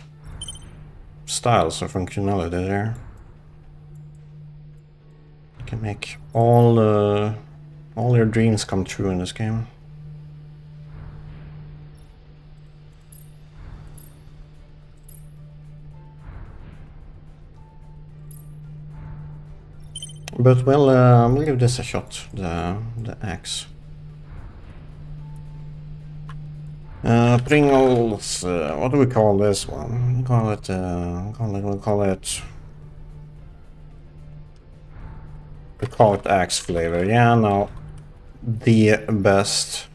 A: styles of functionality there. You can make all your dreams come true in this game. But we'll give this a shot. The axe. Pringles. What do we call this one? We call it. We call it axe flavor. Yeah, no. The best.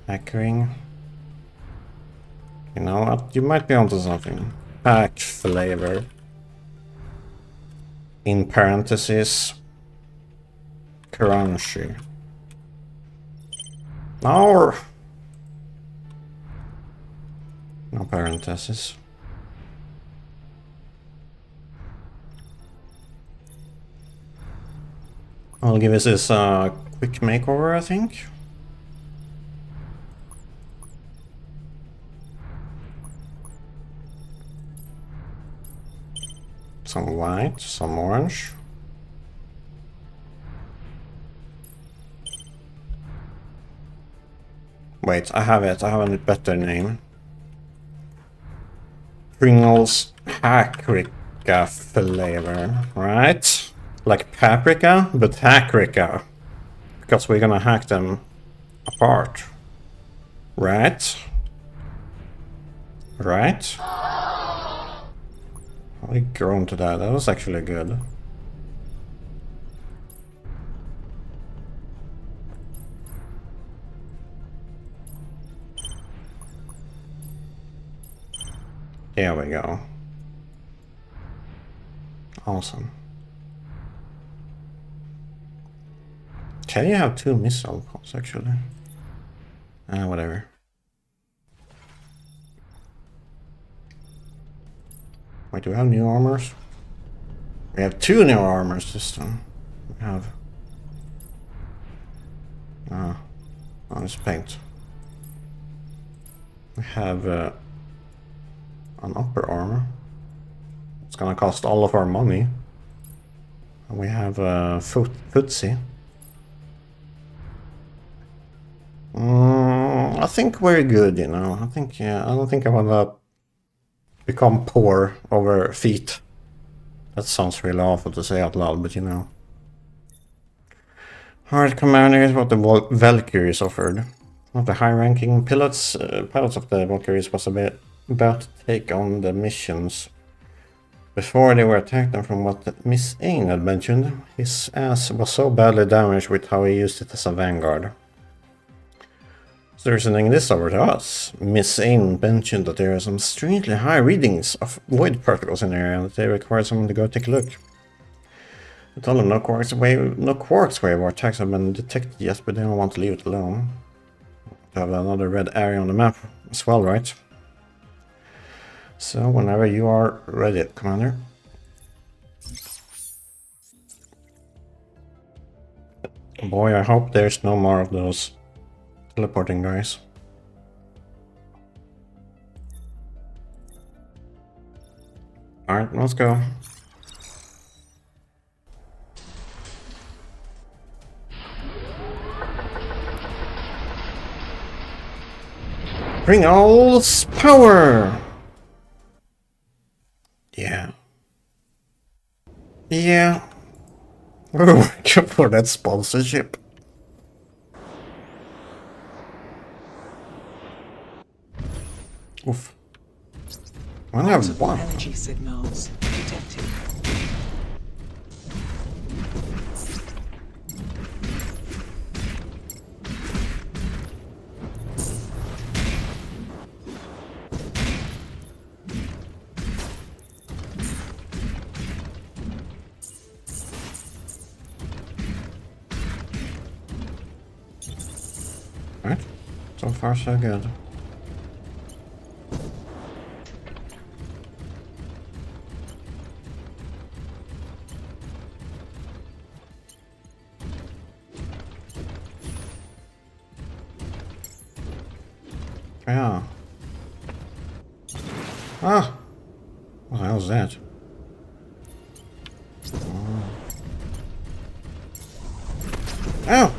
A: Hackering. You know what? You might be onto something. Pack flavor. In parentheses. Crunchy. No. No parentheses. I'll give this a quick makeover, I think. Some white, some orange. Wait, I have it. I have a better name. Pringles paprika flavor, right? Like paprika, but hackrika. Because we're gonna hack them apart. Right? Right? I grown to that. That was actually good. There we go. Awesome. Can you have 2 missile pods actually? Whatever. Wait, do we have new armors? We have 2 new armors this time. We have... oh, it's paint. We have an upper armor. It's gonna cost all of our money. And we have a footsie. I think we're good, you know. I think, yeah, I don't think I wanna become poor over feet. That sounds really awful to say out loud, but you know. Hard commander is what the Valkyries offered. One of the high-ranking pilots of the Valkyries was about to take on the missions. Before they were attacked, and from what M.A.S.S had mentioned, his ass was so badly damaged with how he used it as a vanguard. So they're sending this over to us. M.A.S.S mentioned that there are some strangely high readings of void particles in the area, and that they require someone to go take a look. I told them no quarks wave or attacks have been detected yet, but they don't want to leave it alone. To have another red area on the map as well, right? So whenever you are ready, Commander. Boy, I hope there's no more of those teleporting guys. Alright, let's go. Bring all power! Yeah. Yeah. Oh, go for that sponsorship. Oof. I only have
B: Multiple
A: one.
B: energy signals detected.
A: Right. So far, so good. Yeah. Ah! What the hell is that? Oh.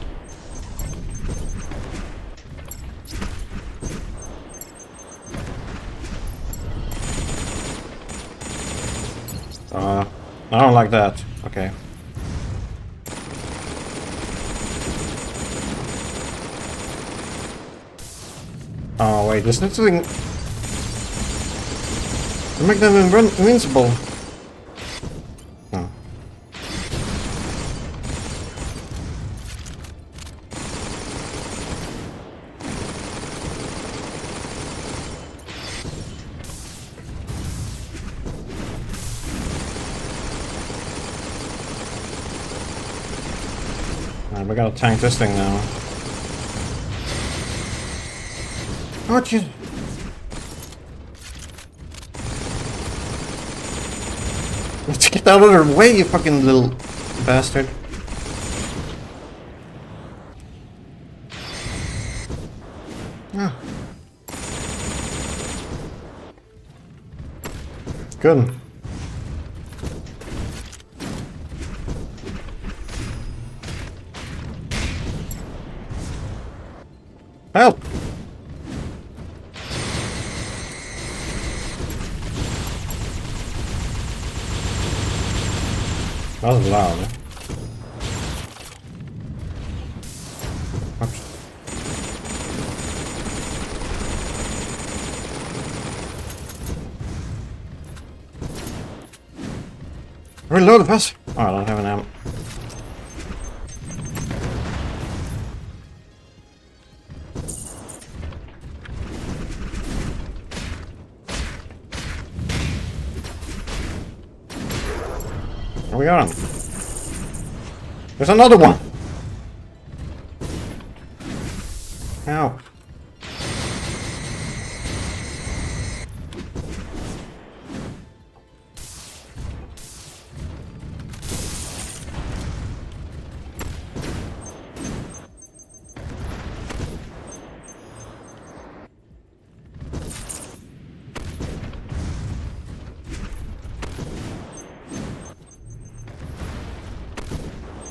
A: Ow! I don't like that. Okay. Oh wait, there's nothing to make them invincible. Oh. Alright, we gotta tank this thing now. Oh, jeez. Let's get out of their way, you fucking little bastard. Ah. Good. Help! That was loud. Oops. Reload the pass! Oh, I don't have an ammo. Where we got him? There's another one! Ow.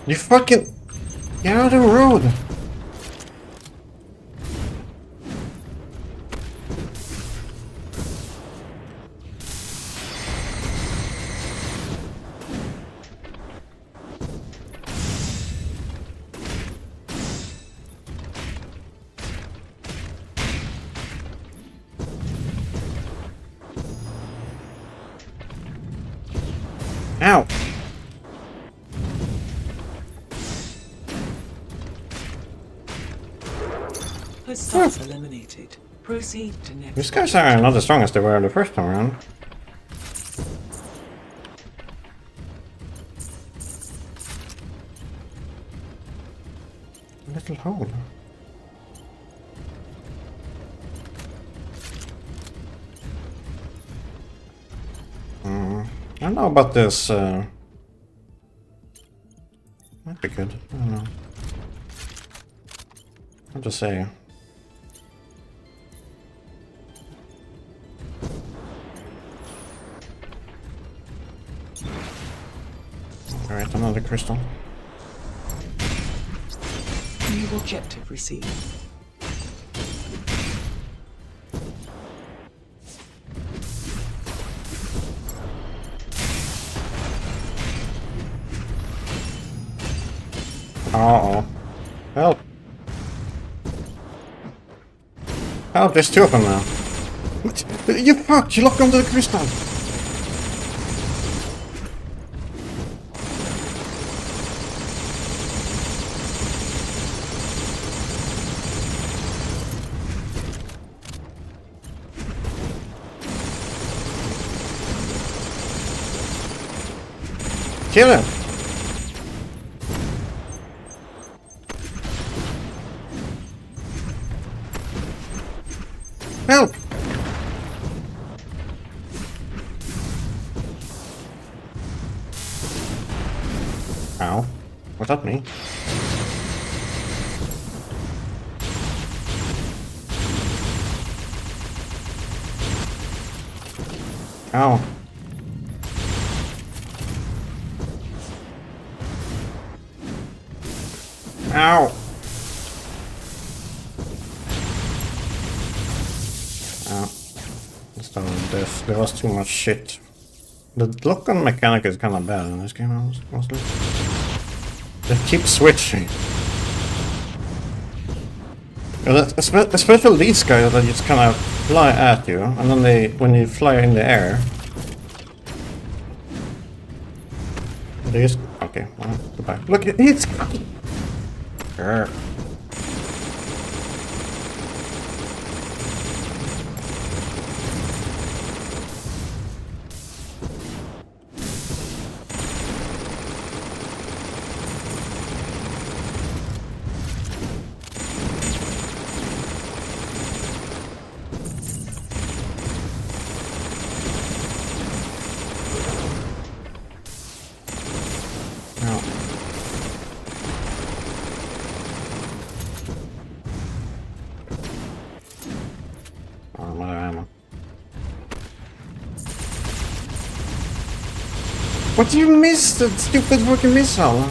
A: You fucking... Get out of the road! Ow!
B: Hostiles eliminated. Proceed to next.
A: These guys are not as strong as they were the first time around. A little hole. I don't know about this. Might be good. I don't know. Hard to say. Alright, another crystal.
B: New objective received.
A: Uh-oh. Help! Help, there's two of them now. What? You fuck! You locked onto the crystal! Kill him! Help! Ow. Was that me? Ow. Ow! There was too much shit. The lock-on mechanic is kind of bad in this game, honestly. They keep switching. Especially these guys that just kind of fly at you, and then when you fly in the air, they just... Okay, well, goodbye. Look, it's... Grr. What you missed? That stupid fucking missile!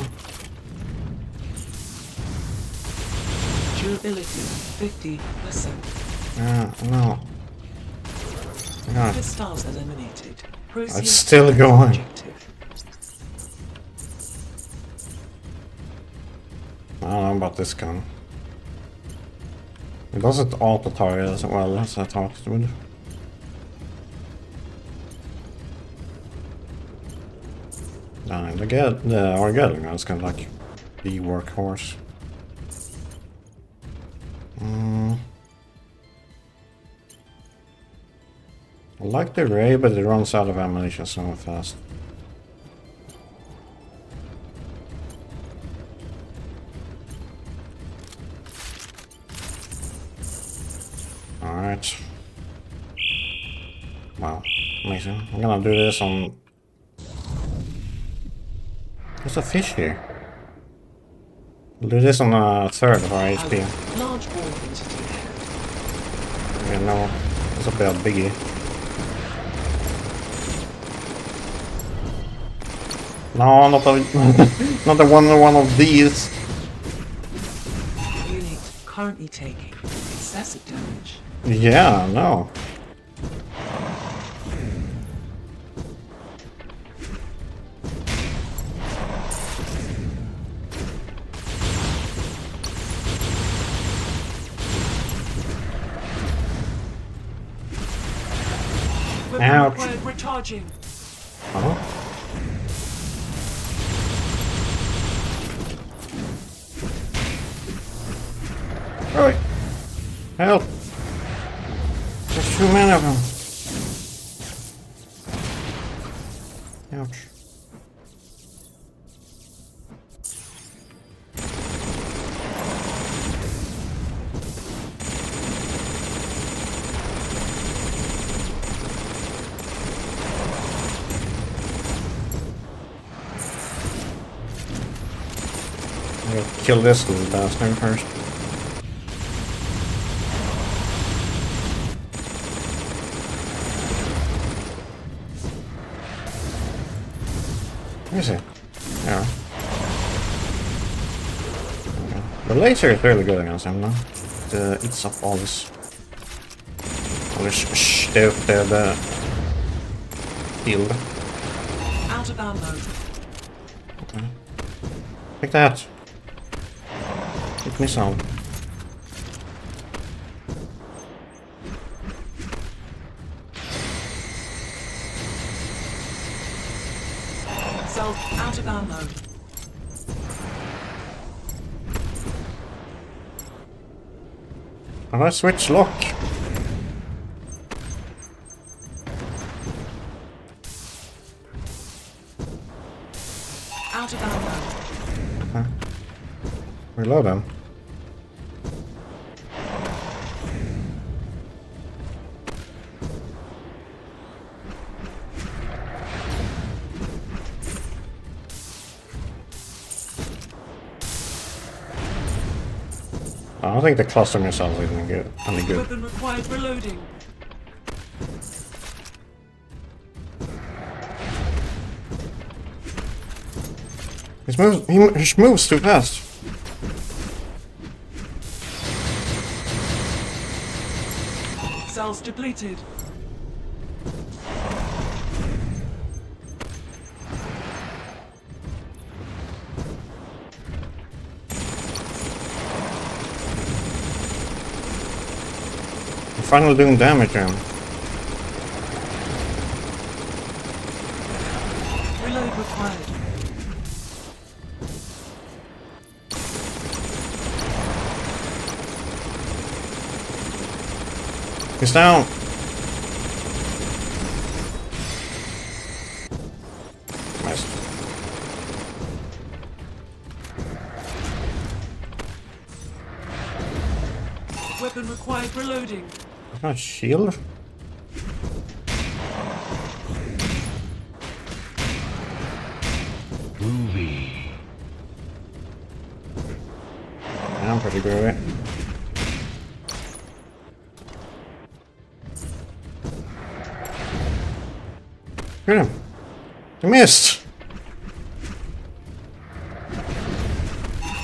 B: Durability 50%.
A: Yeah, no. God.
B: Hostiles eliminated. Proceed
A: It's still
B: to
A: going.
B: objective.
A: I don't know about this gun. It doesn't auto-target as well as I thought it would. The Armageddon gun is kind of like the workhorse. I like the ray, but it runs out of ammunition so fast. Alright. Wow, amazing. I'm gonna do this on... There's a fish here. I'll do this on a third of our HP.
B: Large wall entity.
A: Yeah, no, it's a bit biggie. No, not a, not a one of these.
B: Unit currently taking excessive damage.
A: Yeah, no. Ouch.
B: Required recharging.
A: Uh-huh. Right. Help. There's too many of them. Ouch. I gotta kill this little bastard first. Where is he? Yeah. Okay. The laser is really good against him now. It eats up all this stupid field.
B: Out of ammo.
A: Okay. Take that. Take me some.
B: Self out of ammo.
A: How do I switch lock?
B: Out of ammo.
A: Okay. Reload him. I don't think the cluster missiles is any good.
B: Weapon required reloading.
A: He moves too fast.
B: Cells depleted.
A: I'm finally doing damage to him.
B: Reload required.
A: He's down. Nice.
B: Weapon required reloading.
A: There's no shield.
D: Groovy.
A: Yeah, I'm pretty groovy. Hit him. You missed.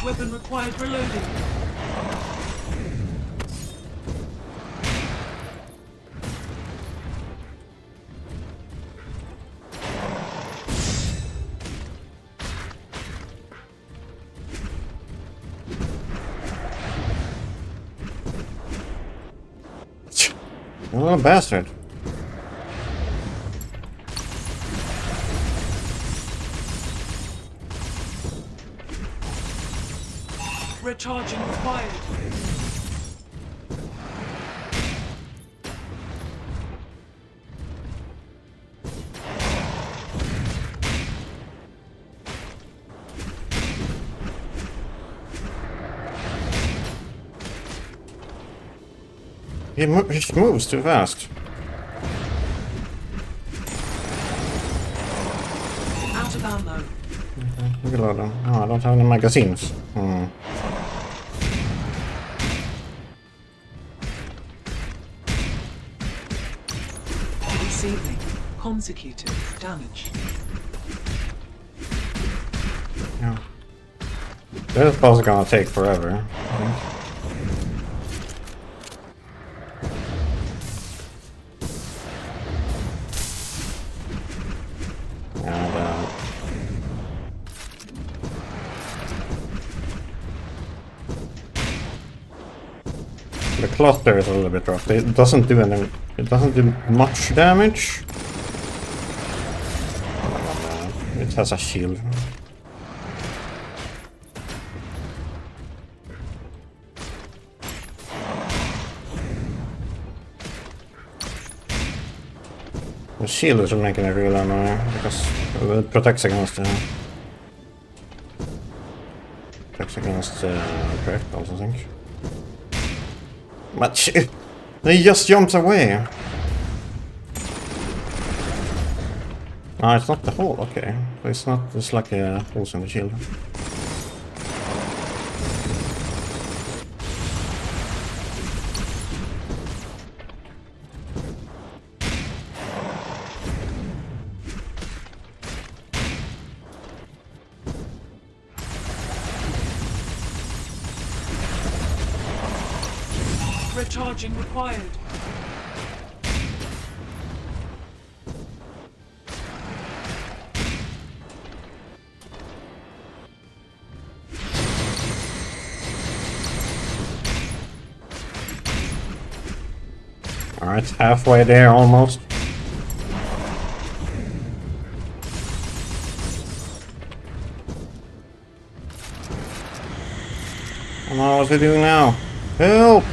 B: Weapon required reloading.
A: You little bastard.
B: Recharging required.
A: He moves too fast.
B: Out of ammo.
A: Reload them. Oh, I don't have any magazines.
B: Receiving. Consecutive damage.
A: Yeah. This boss is gonna take forever, I think. And, the cluster is a little bit rough. It doesn't do any. It doesn't do much damage. It has a shield. The shield is making it really annoying because it protects against projectiles, I think. But he just jumps away. Ah, it's not the hole. Okay, so it's not. It's like a hole in the shield.
B: Recharging required.
A: Alright, halfway there almost. Come on, what's he doing now? Help!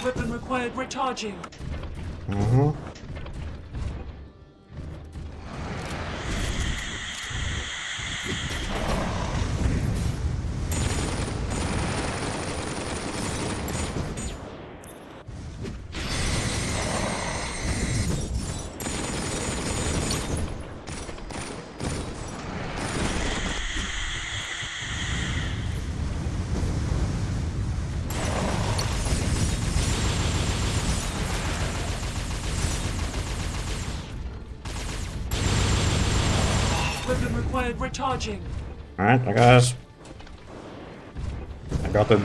B: Weapon required recharging. Weapon required recharging.
A: Alright, I guess. I got to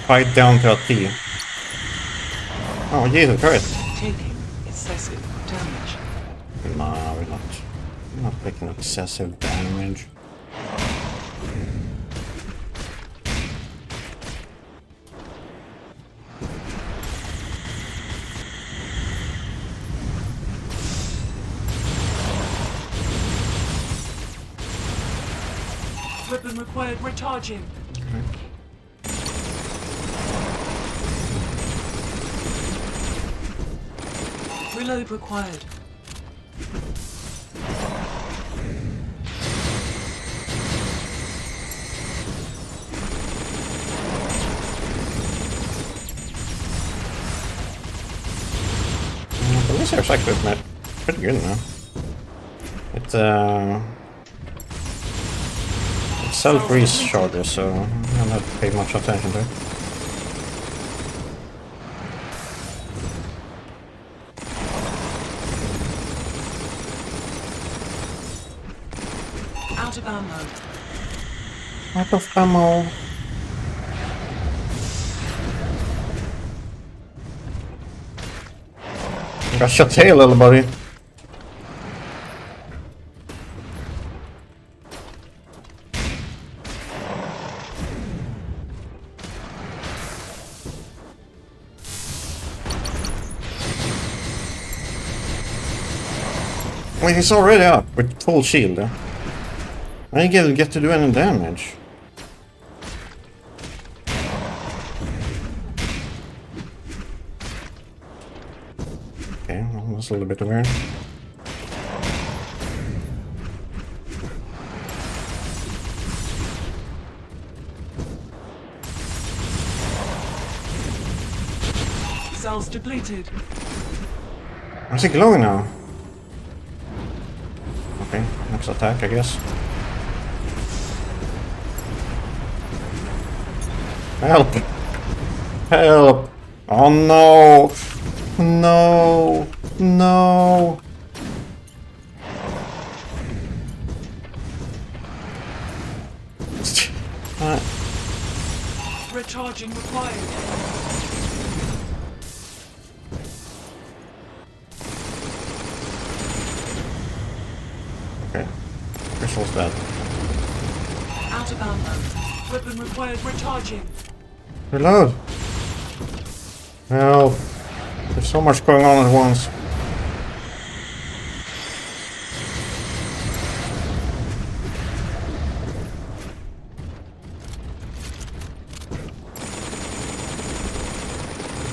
A: fight down to a T. Oh, Jesus Christ.
B: Taking excessive damage.
A: Nah, we're not. We're not taking excessive damage.
B: Weapon required recharging. Reload required.
A: The research actually is pretty good now. It's self-recharges, so I don't have to pay much attention to it.
B: Out of ammo.
A: Out of ammo. Got your tail, little buddy. I mean, he's already up with full shield. I didn't get to do any damage. Okay, well, that's a little bit weird.
B: cells depleted.
A: Is he glowing now? Okay, next attack, I guess. Help! Help! Oh no! No! No!
B: Recharging required.
A: Okay. Crystal's dead.
B: Out of ammo. Weapon required recharging.
A: Reload! Help! There's so much going on at once.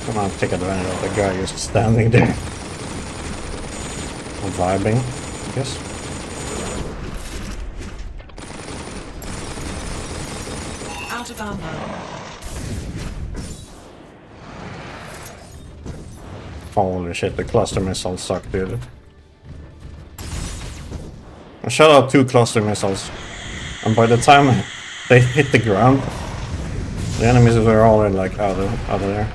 A: Come on, take advantage of the guy just standing there. Vibing, I guess.
B: Out of ammo.
A: Holy shit, the cluster missiles suck, dude. I shot out 2 cluster missiles, and by the time they hit the ground, the enemies were already like out of there.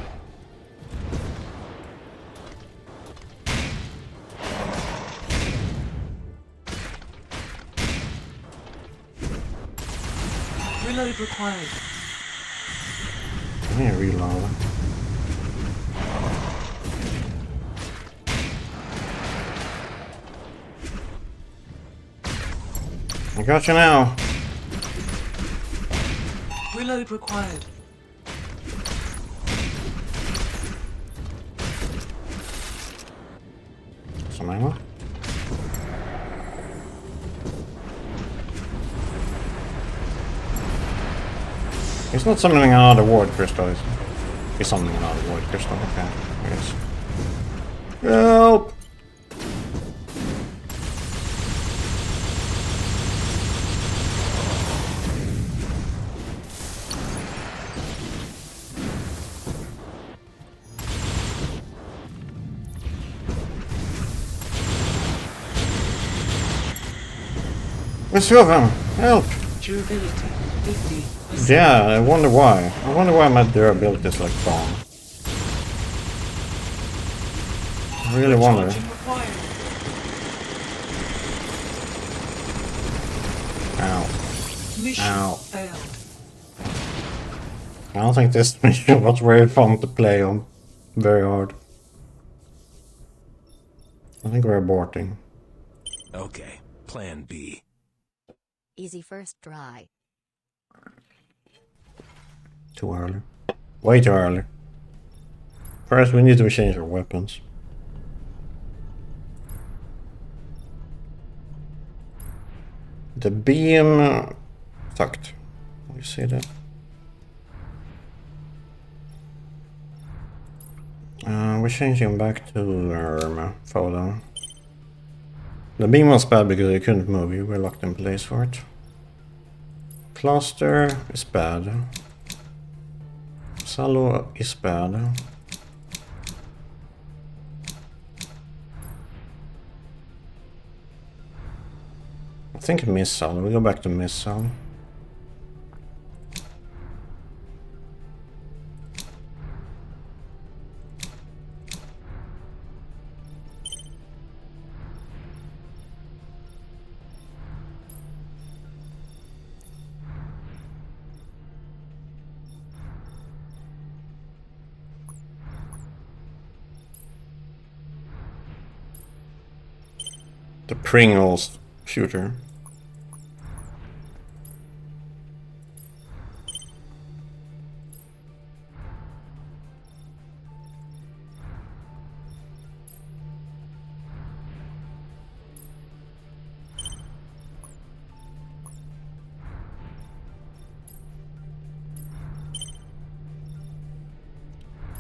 B: Reload required.
A: I need to reload. I got you now.
B: Reload required.
A: Some ammo. He's not summoning another ward crystal, is he? He's summoning another ward crystal, okay, I guess. Help! There's 2 of them! Help!
B: Durability 50%.
A: Yeah, I wonder why. I wonder why my durability is like gone. I really wonder.
B: Recharging required.
A: Ow.
B: Mission
A: Ow.
B: failed.
A: I don't think this mission was very fun to play on. Very hard. I think we're aborting.
D: Okay, plan B.
C: Easy first try.
A: Too early. Way too early. First we need to change our weapons. The beam sucked. You see that? We're changing back to our photo. The beam was bad because you couldn't move, you were locked in place for it. Cluster is bad. Salo is bad. I think missile. We'll go back to missile. The Pringles shooter.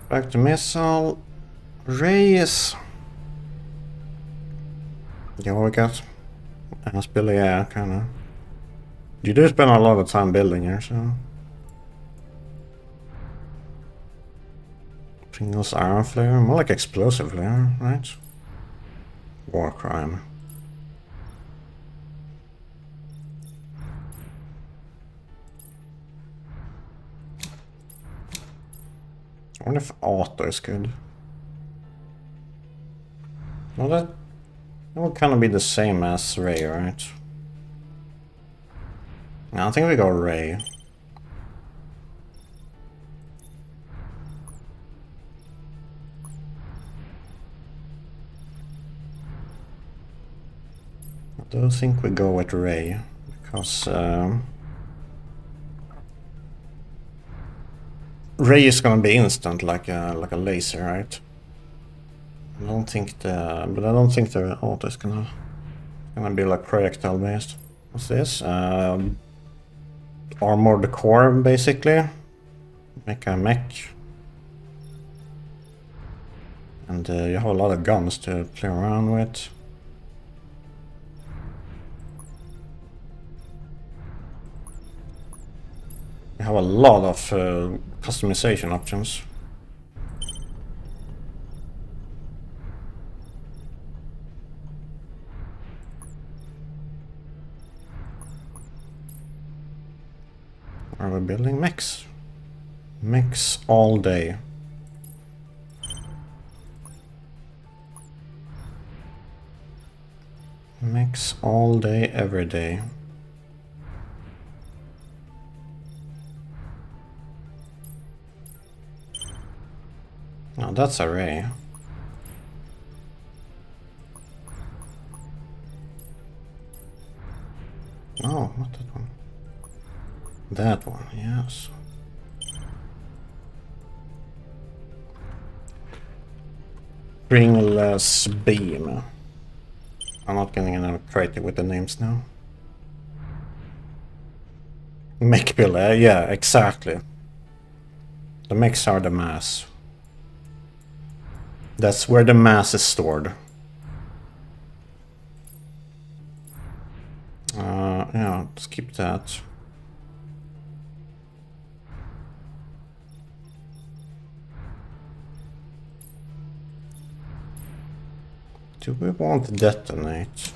A: Back to missile. Race. Jag orkat. Jag spelar kinda. You do spend a lot of time building here, so. Pringles iron flavor? More like explosive flavor, right? War crime. I wonder if auto is good. Well, that will kind of be the same as Ray, right? I think we go Ray. I don't think we go with Ray, because Ray is gonna be instant like a laser, right? I don't think the auto is gonna be like projectile based. What's this? Armor the core, basically. Make a mech. And you have a lot of guns to play around with. You have a lot of customization options. Are we building mechs? Mechs all day. Mechs all day, every day. Now that's a Ray. No, not that one. That one, yes. Ringless beam. I'm not getting enough creative with the names now. Mech build, yeah, exactly. The mechs are the M.A.S.S. That's where the M.A.S.S is stored. Yeah, skip that. Do we want to detonate?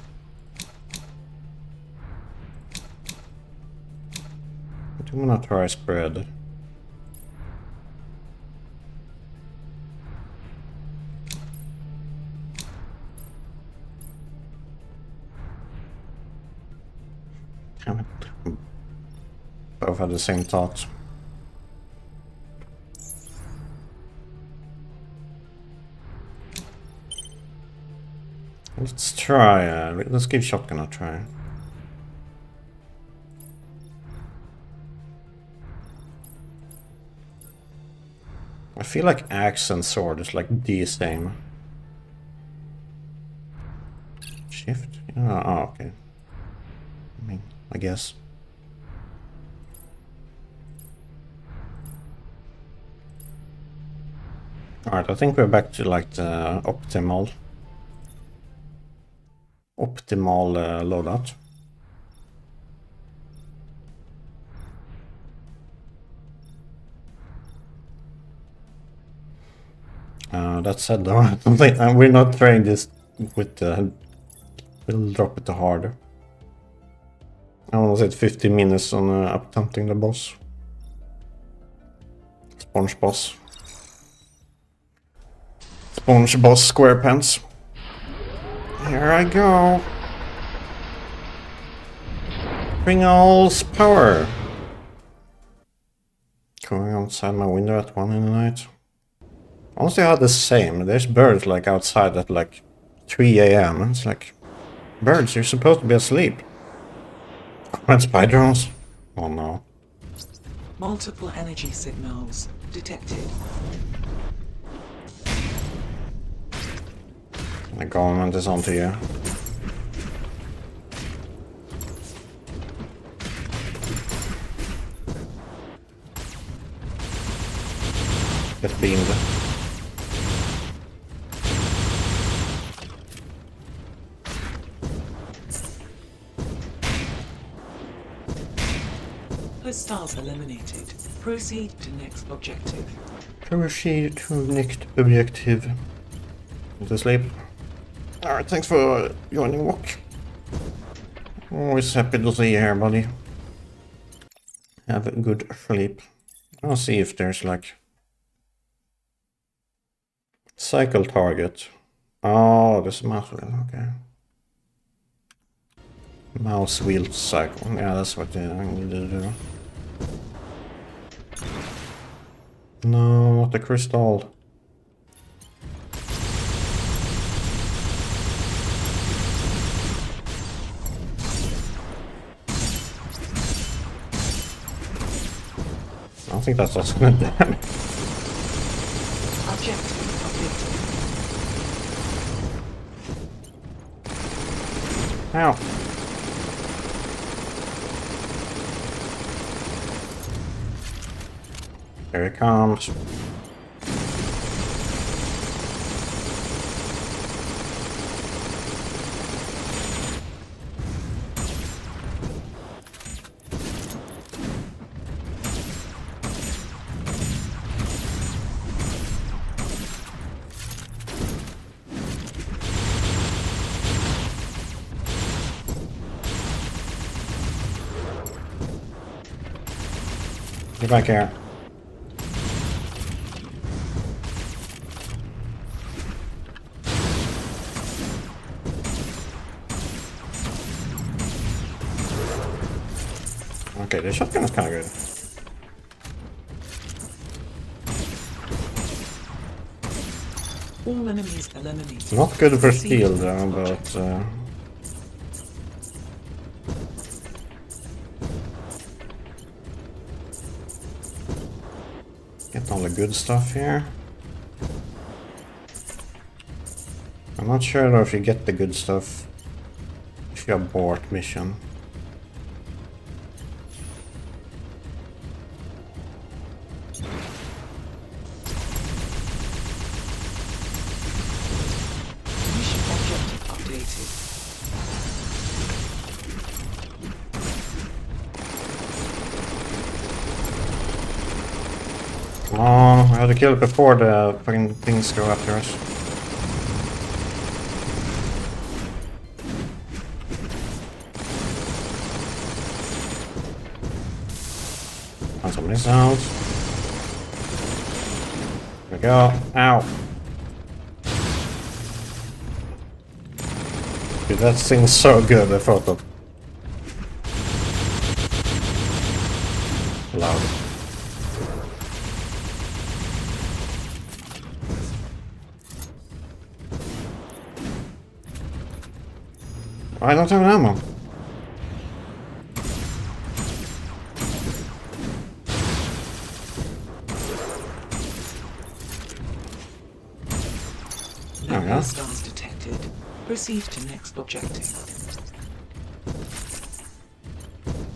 A: Do we want to try spread? Damn it. Both had the same thought. Let's try, let's give shotgun a try. I feel like axe and sword is like the same. Shift? Oh, okay. I mean, I guess. Alright, I think we're back to like the optimal loadout. That said though, I don't think, we're not trying this with the... We'll drop it to harder. I was at 50 minutes on attempting the boss. Sponge boss. Sponge boss SquarePants. Here I go. Pringles power. Going outside my window at 1 in the night. Honestly, I had the same. There's birds like outside at like 3 AM. It's like, birds, you're supposed to be asleep. Red spy drones? Oh no.
B: Multiple energy signals detected.
A: The government is onto you. Get beamed.
B: Hostiles eliminated. Proceed to next objective.
A: Proceed to next objective. Go to sleep. Alright, thanks for joining walk. Always happy to see you here, buddy. Have a good sleep. I'll see if there's like... cycle target. Oh, there's a mouse wheel, okay. Mouse wheel cycle. Yeah, that's what I need to do. No, not the crystal. I don't think that's what's gonna damage.
B: Objective updated.
A: Ow. Here it comes. Get back here. Okay, the shotgun is kind of good.
B: All enemies eliminated.
A: Not good for
B: Proceed
A: steel
B: to
A: though,
B: next
A: but
B: objective.
A: get all the good stuff here. I'm not sure though if you get the good stuff if you abort mission.
B: Mission objective updated.
A: Come on, I had to kill it before the fucking things go after us. Found some missiles. There we go. Ow. Dude, that thing's so good, the photo. Loud. I don't have ammo.
B: No
A: we go.
B: hostiles detected. Proceed to next objective.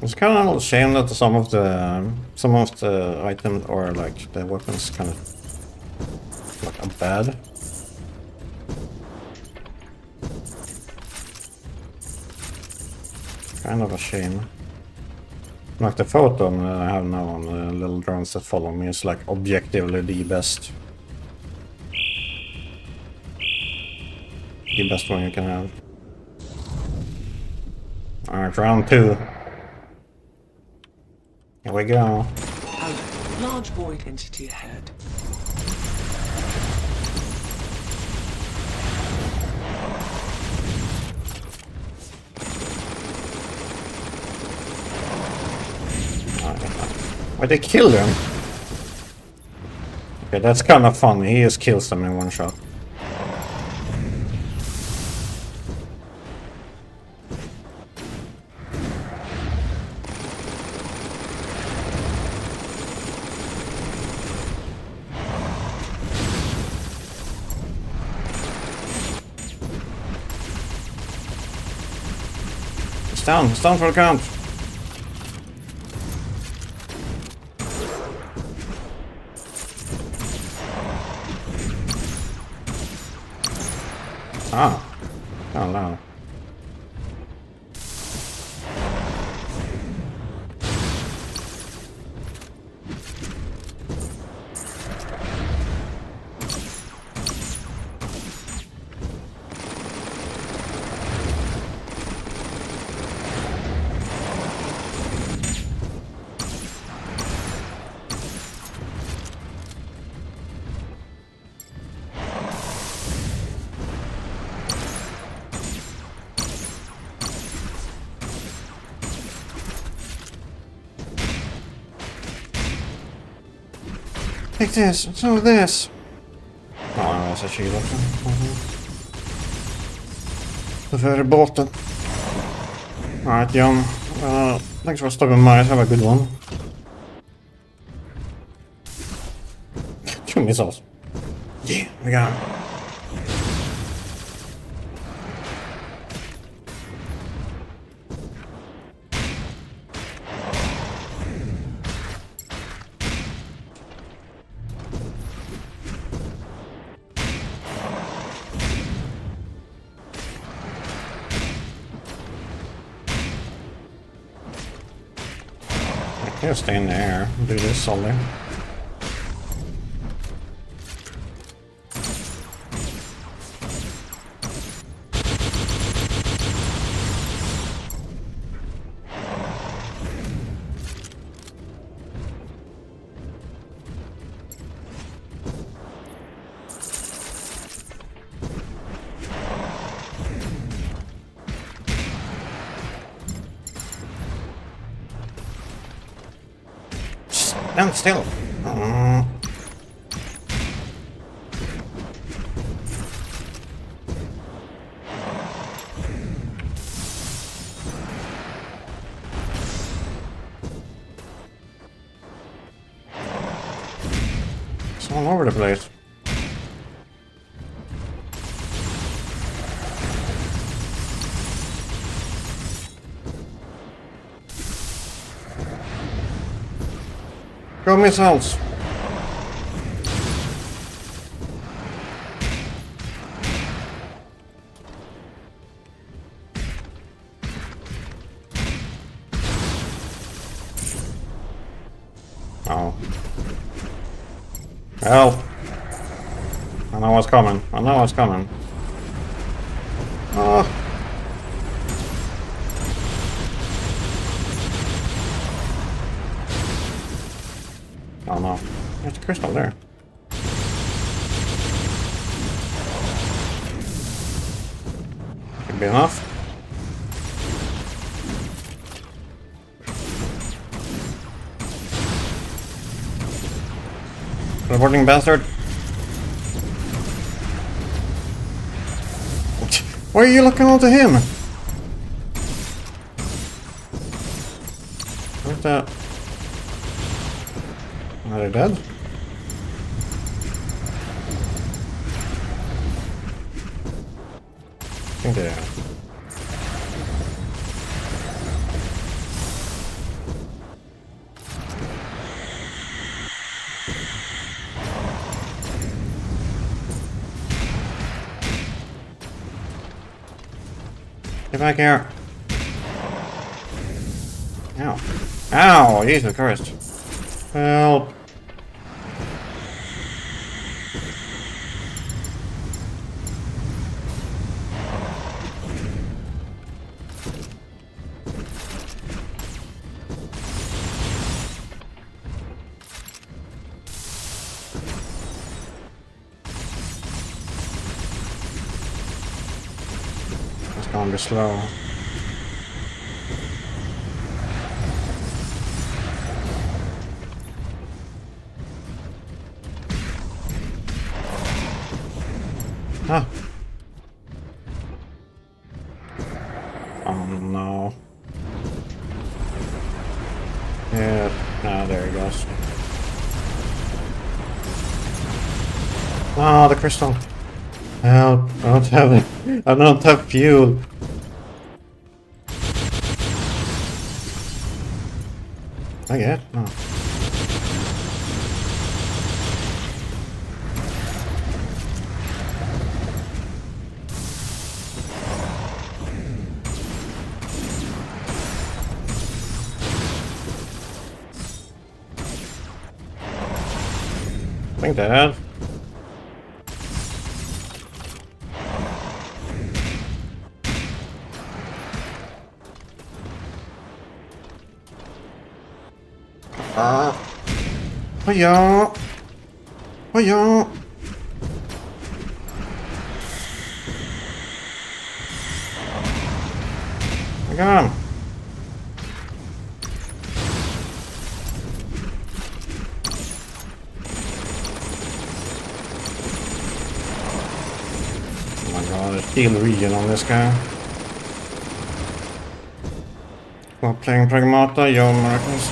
A: It's kind of a shame that some of the items or like the weapons kind of like are bad. Kind of a shame. Like the photo I have now on the little drones that follow me is like objectively the best. The best one you can have. Alright, round 2. Here we go.
B: Alert. Large void entity ahead.
A: Why they kill him? Okay, that's kind of funny. He just kills them in one shot. It's down for the count. Ah, oh no. Take this, and some of this. Ja, jag ser kyl också. För båten. Alright, John. Thanks for stopping by. Have a good one. Two missiles. Yeah, we got him. He'll stay in the air and do this solely. Stand still. It's all over the place. Go missiles! Oh. Help! I know what's coming. I know what's coming. Oh. Oh no. There's a crystal there. Could be enough. Reporting bastard. Why are you looking onto him? Where's that? Are they dead? I think they are. Get back here. Ow. Ow! Jesus Christ. Help. It's gonna be slow. Ah. Oh no. Yeah, there he goes. Oh, the crystal. Help, I don't have it. I don't have fuel. I get it? Oh. I think that. Hiya! Hiya! I got him. heal region on this guy. While playing Pragmata, yo Marcus.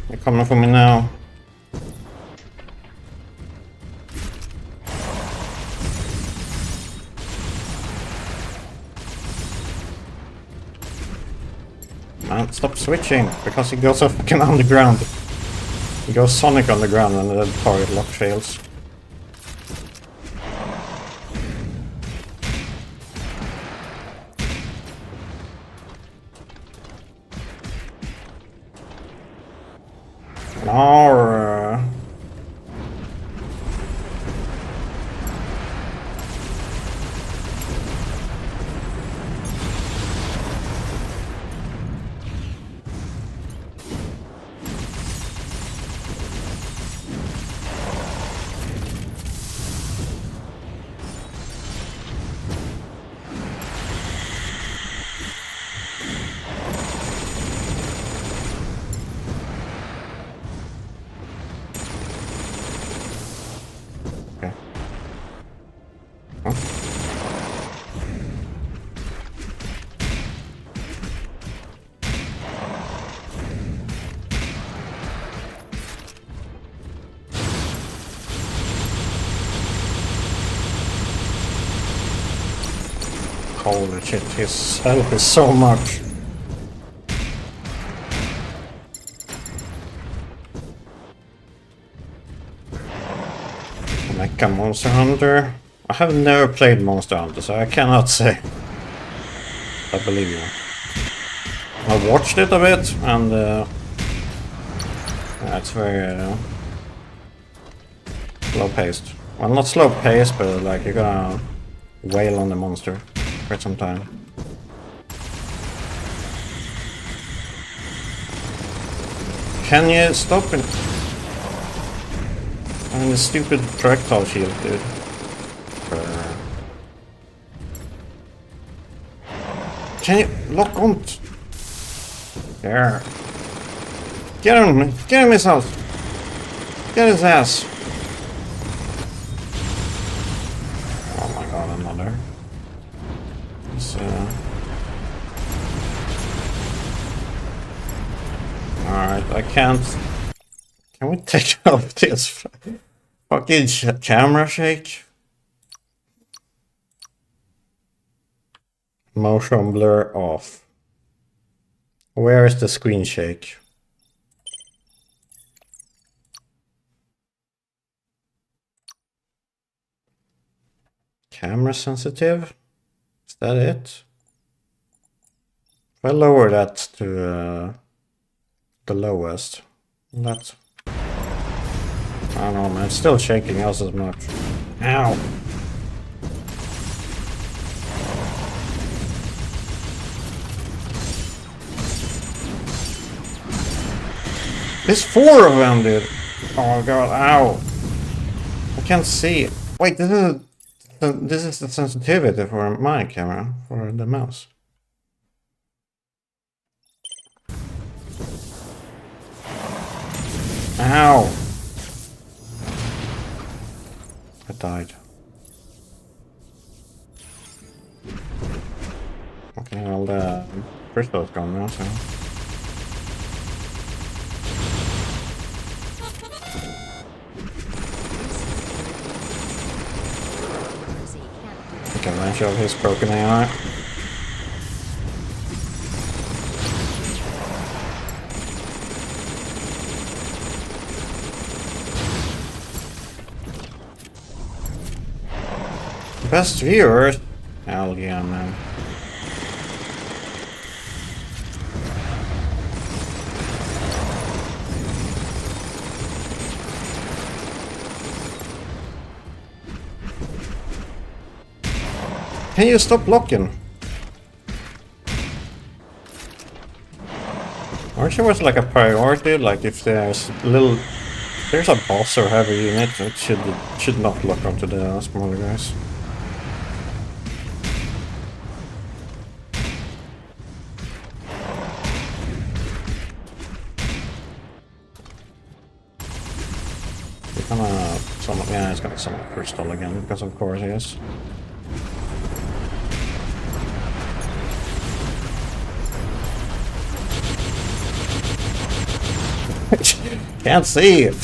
A: You're coming for me now. Man, stop switching, because he goes so fucking underground. He goes Sonic underground and the target lock fails. No. Holy shit, his health is so much. Mecha Monster Hunter. I have never played Monster Hunter, so I cannot say I believe you. I watched it a bit, and yeah, it's very slow paced. Well, not slow paced, but like you're gonna wail on the monster for some time. Can you stop it? I mean, the stupid projectile shield, dude. Can you lock on? There. Get him! Get him his house! Get his ass! Oh my god, another. It's, alright, I can't... Can we take off this fucking camera shake? Motion blur off. Where is the screen shake? Camera sensitive? Is that it? If I lower that to the lowest, that's... I don't know, man. It's still shaking us as much. Ow! There's 4 of them, dude. Oh god, ow! I can't see. Wait, this is the sensitivity for my camera, for the mouse. Ow! I died. Okay, all the crystal's gone now, so... Take advantage of his broken AI. Best viewers? Hell yeah, man. Can you stop blocking? I wish it was like a priority, like if there's a boss or heavy unit, it should not lock onto the smaller guys. He's gonna summon, yeah, he's gonna summon Crystal again, because of course he is. Can't see it.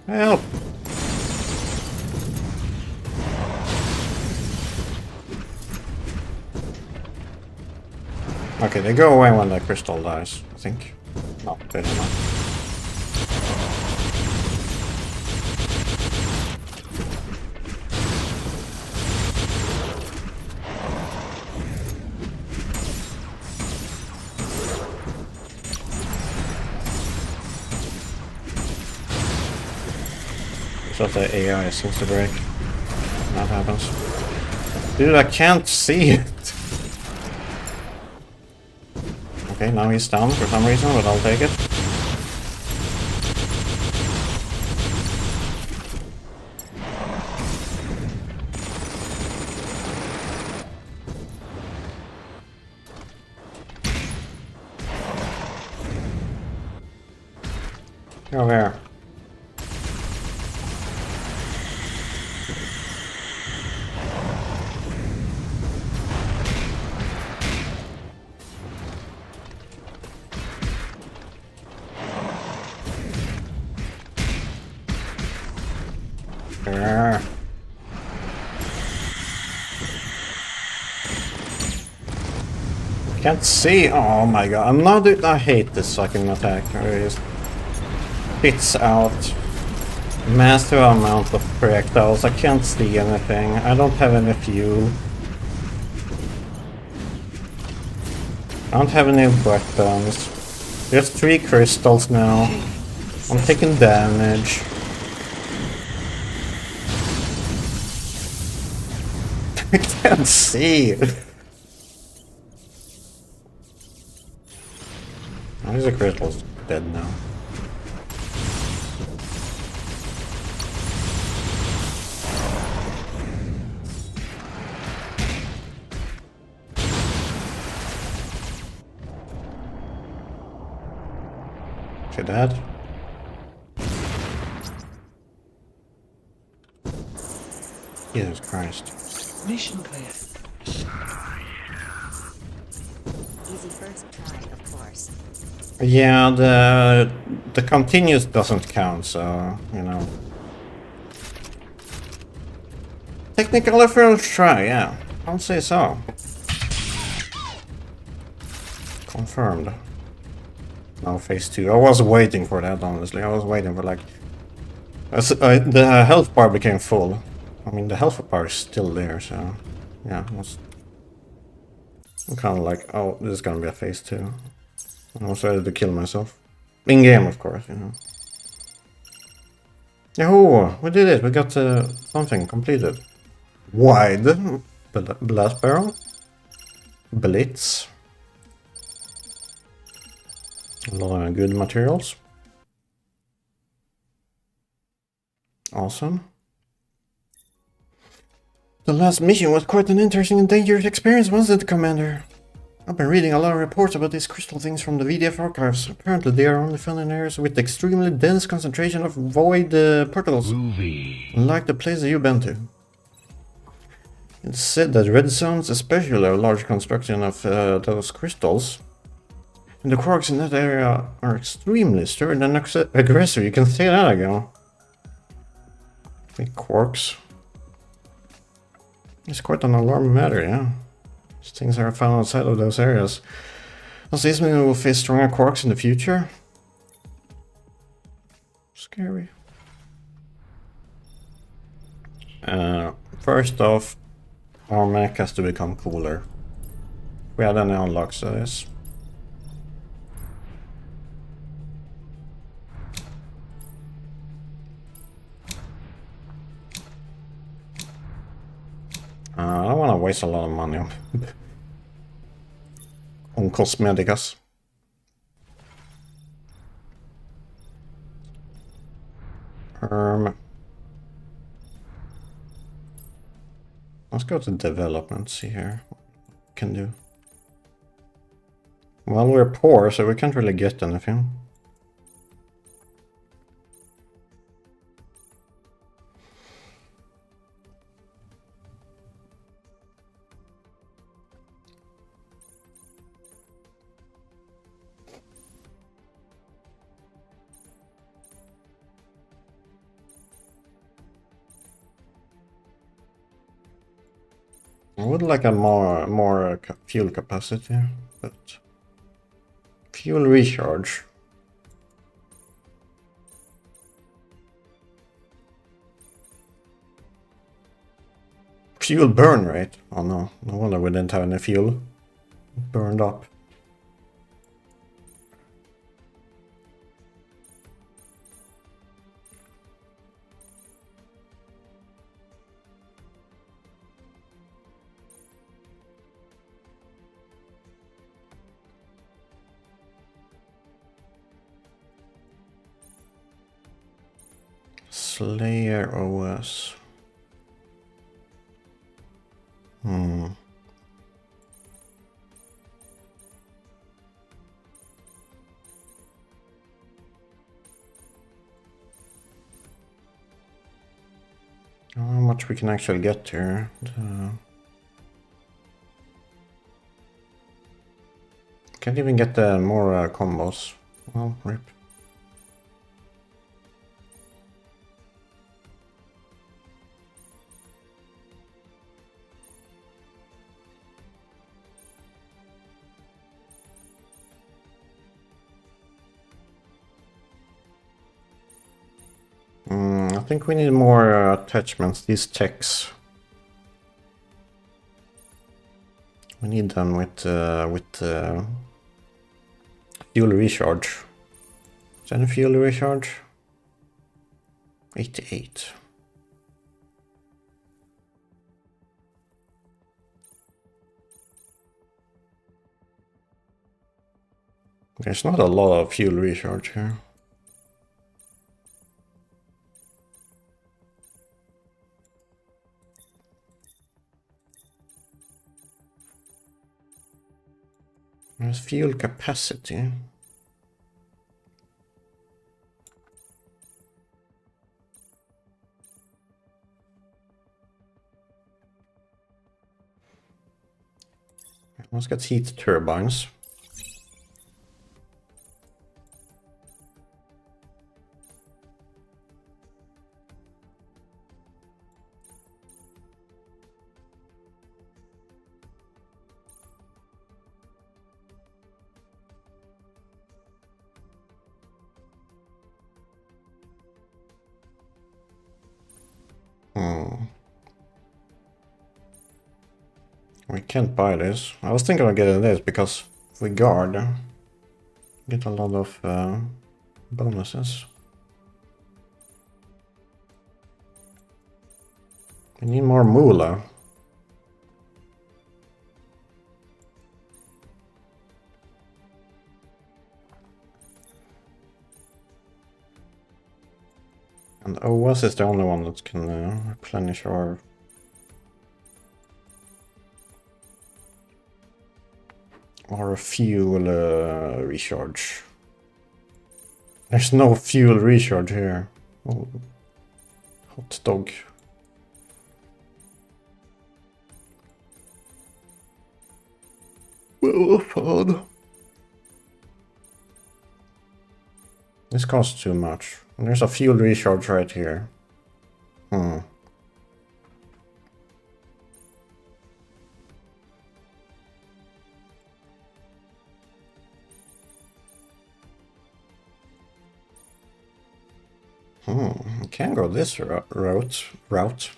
A: Help. Okay, they go away when the crystal dies, I think. No, they don't know. So the AI seems to break. That happens. Dude, I can't see it. Okay, now he's down for some reason, but I'll take it. Go there. There. Can't see. Oh my god! I hate this fucking attack. It just spits out massive amount of projectiles. I can't see anything. I don't have any fuel. I don't have any weapons. There's 3 crystals now. I'm taking damage. I can't see. Why is the crystal's dead now? She dead? Jesus Christ.
B: Mission clear.
C: Easy first try, of course.
A: Yeah, the continuous doesn't count, so you know. Technical first try, yeah. I'll say so. Confirmed. Now phase 2. I was waiting for that, honestly. I was waiting for like... the health bar became full. I mean, the health bar is still there, so... Yeah, I'm kind of like, oh, this is gonna be a phase 2. I was ready to kill myself. In-game, of course, you know. Yahoo! We did it! We got something completed. Wide blast barrel. Blitz. A lot of good materials. Awesome. The last mission was quite an interesting and dangerous experience, wasn't it, Commander? I've been reading a lot of reports about these crystal things from the VDF archives. Apparently they are only found in areas with extremely dense concentration of void particles. Like the place that you've been to. It's said that red zones especially have large construction of those crystals. And the quarks in that area are extremely stern and aggressive, you can say that again. The quarks. It's quite an alarming matter, yeah. These things are found outside of those areas. Does this mean we will face stronger quarks in the future? Scary. First off, our mech has to become cooler. We had any unlocks to this. I don't want to waste a lot of money on cosmeticas. Let's go to development, see here what we can do. Well, we're poor, so we can't really get anything. would like a more fuel capacity, but fuel recharge. Fuel burn rate. Oh no, no wonder we didn't have any fuel. It burned up. Slayer OS. How much we can actually get here. Can't even get the more combos. Well, rip. I think we need more attachments, these techs. We need them with fuel recharge. Is there any fuel recharge? 88. There's not a lot of fuel recharge here. There's fuel capacity. Let's get heat turbines. We can't buy this. I was thinking of getting this because if we guard, get a lot of bonuses. We need more moolah. And OS is the only one that can replenish our fuel recharge. There's no fuel recharge here. Oh, hot dog. Well, fun. This costs too much. And there's a fuel recharge right here. We can go this route.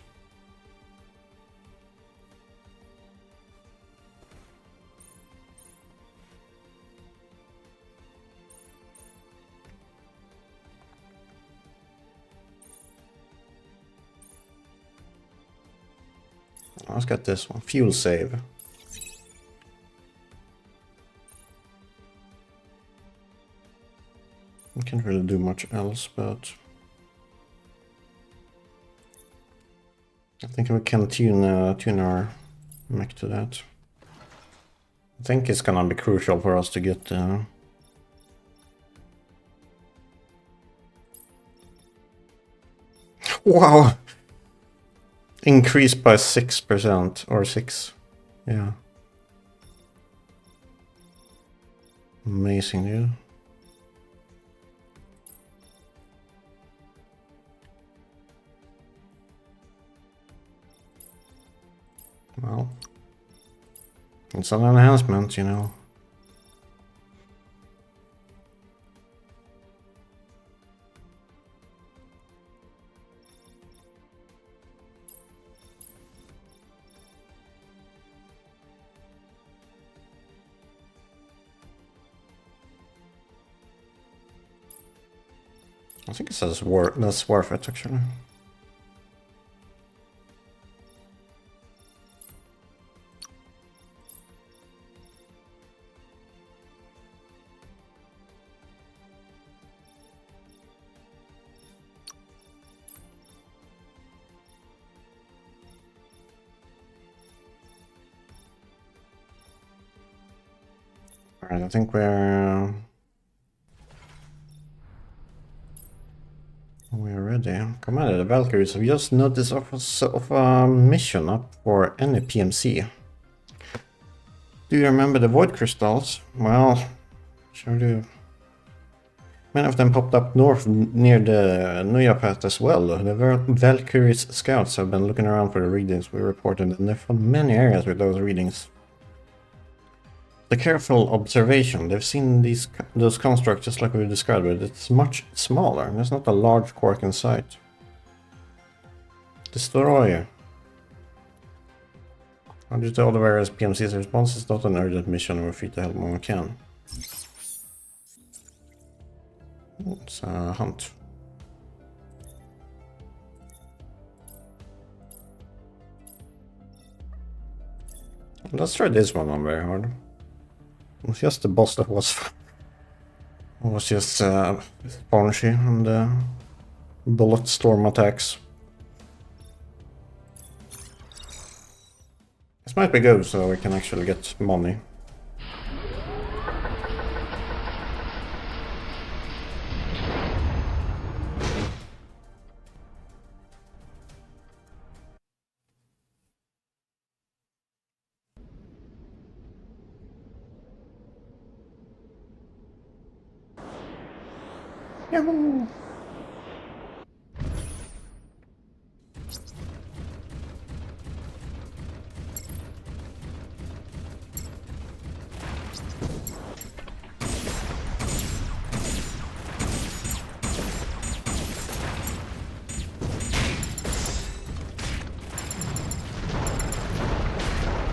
A: Let's get this one. Fuel save. We can't really do much else, but I think we can tune our mech to that. I think it's gonna be crucial for us to get wow! Increased by 6% or 6. Yeah. Amazing, dude. Well, It's an enhancement, you know. I think it says that's worth it, actually. Alright, I think we're ready. Commander, the Valkyries have just noticed of a mission up for any PMC. Do you remember the Void Crystals? Well, sure do. Many of them popped up north near the Nuya path as well. The Valkyries scouts have been looking around for the readings we reported, and they found many areas with those readings. The careful observation, they've seen those constructs just like we described it. It's much smaller. There's not a large quark in sight. Destroyer. Due to all the various PMC's response, it's not an urgent mission, and we're free to help when we can. It's a hunt. Let's try this one on very hard. It was just the boss that was just spongy and bullet storm attacks. This might be good, so we can actually get money. Yahoo!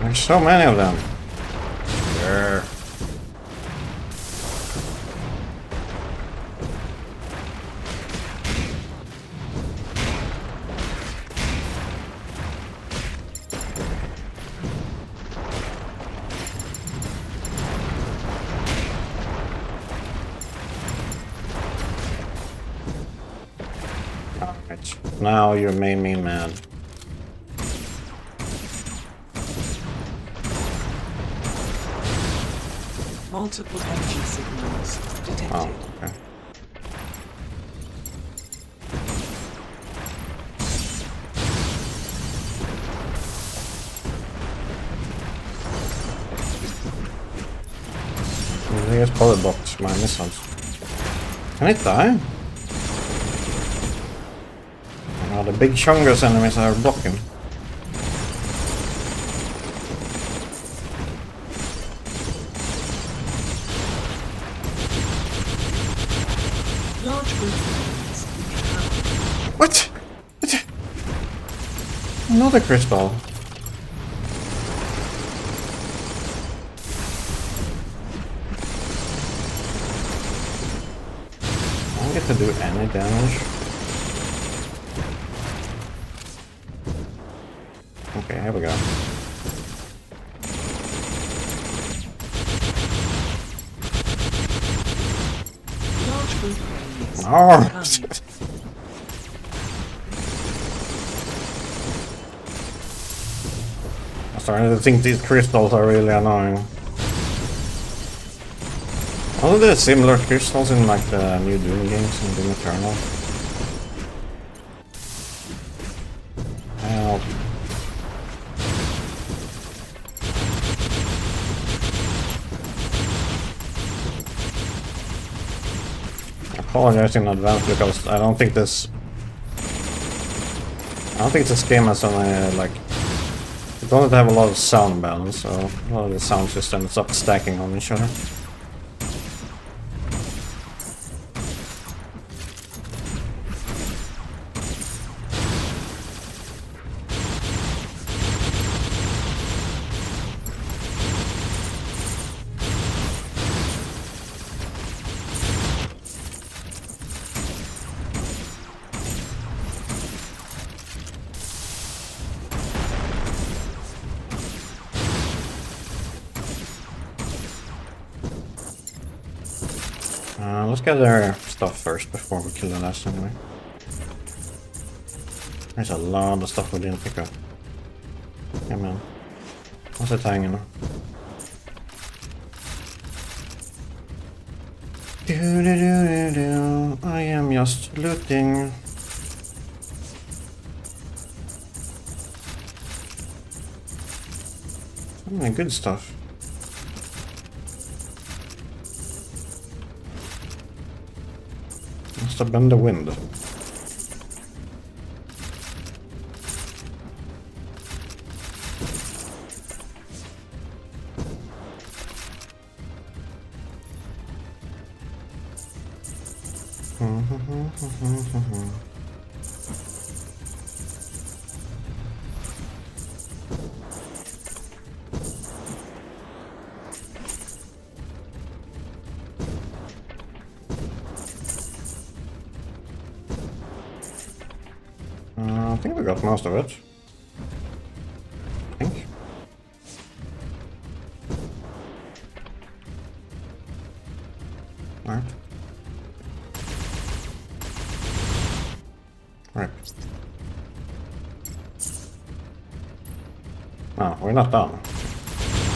A: There's so many of them. There. Alright, now you made me mad.
B: Multiple energy signals detected.
A: Oh, okay. They just probably blocked my missiles. Can it die? Oh, the big Chungus enemies are blocking.
B: Large group of enemies encountered.
A: What? Another crystal. I don't get to do any damage. Okay, here we go.
B: Large group of enemies
A: Oh!
B: incoming.
A: I'm starting to think these crystals are really annoying. Are there similar crystals in like the new Doom games in Doom Eternal? Help. I apologize in advance because I don't think this game has any like Don't have a lot of sound balance, so a lot of the sound systems stop stacking on each other. Let's get their stuff first before we kill the last enemy. There's a lot of stuff we didn't pick up. Yeah, man. What's it hanging on? I am just looting. So many good stuff. Must have been the wind. I think we got most of it. I think. Alright. Right. No, we're not done.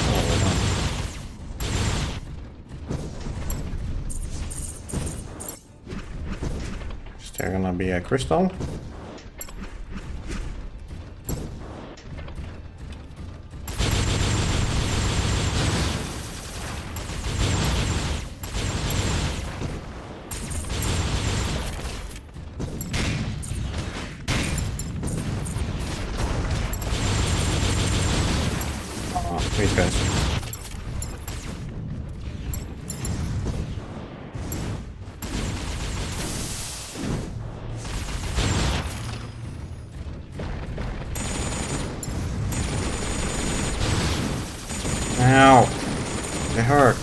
A: Oh, we're done. Is there gonna be a crystal? These guys. Ow! They hurt.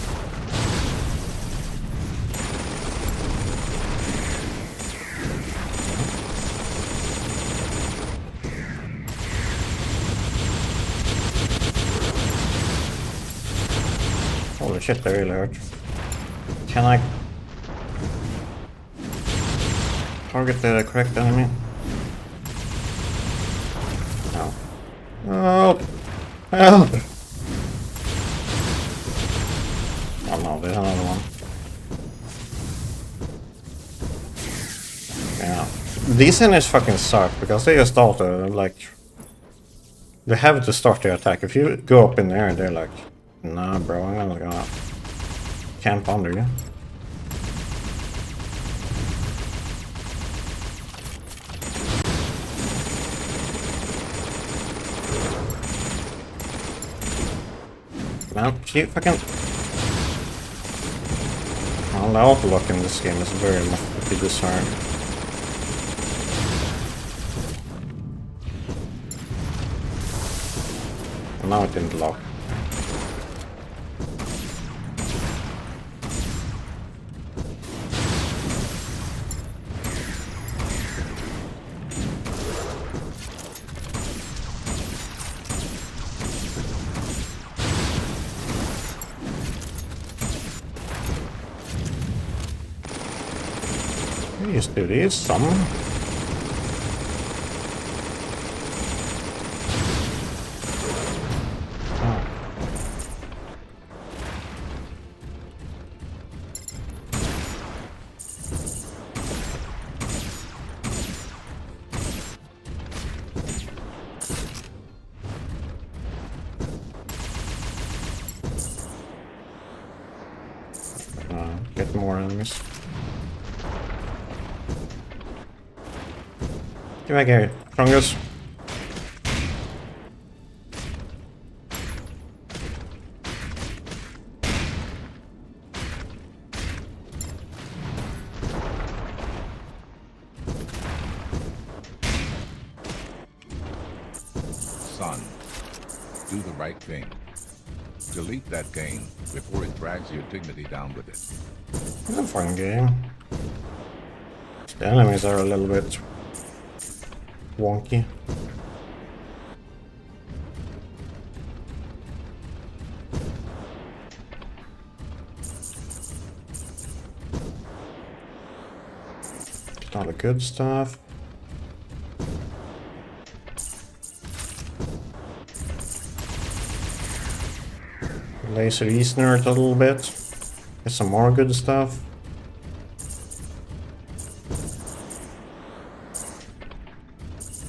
A: Holy shit, they really hurt. Can I target the correct enemy? No. Help! Help! Oh no, there's another one. Yeah. These enemies fucking suck because they just auto, like... They have to start their attack. If you go up in there, they're like... Nah, bro, I'm gonna camp under you. Man, she fucking... Well, the auto-lock in this game is very much bizarre. Now it didn't lock. Yes, there is some. Oh. Get more enemies. Get back here, fungus.
D: Do the right thing. Delete that game before it drags your dignity down with it.
A: It's a fun game. The enemies are a little bit wonky. Get all the good stuff. Laser Eastner it a little bit. Get some more good stuff.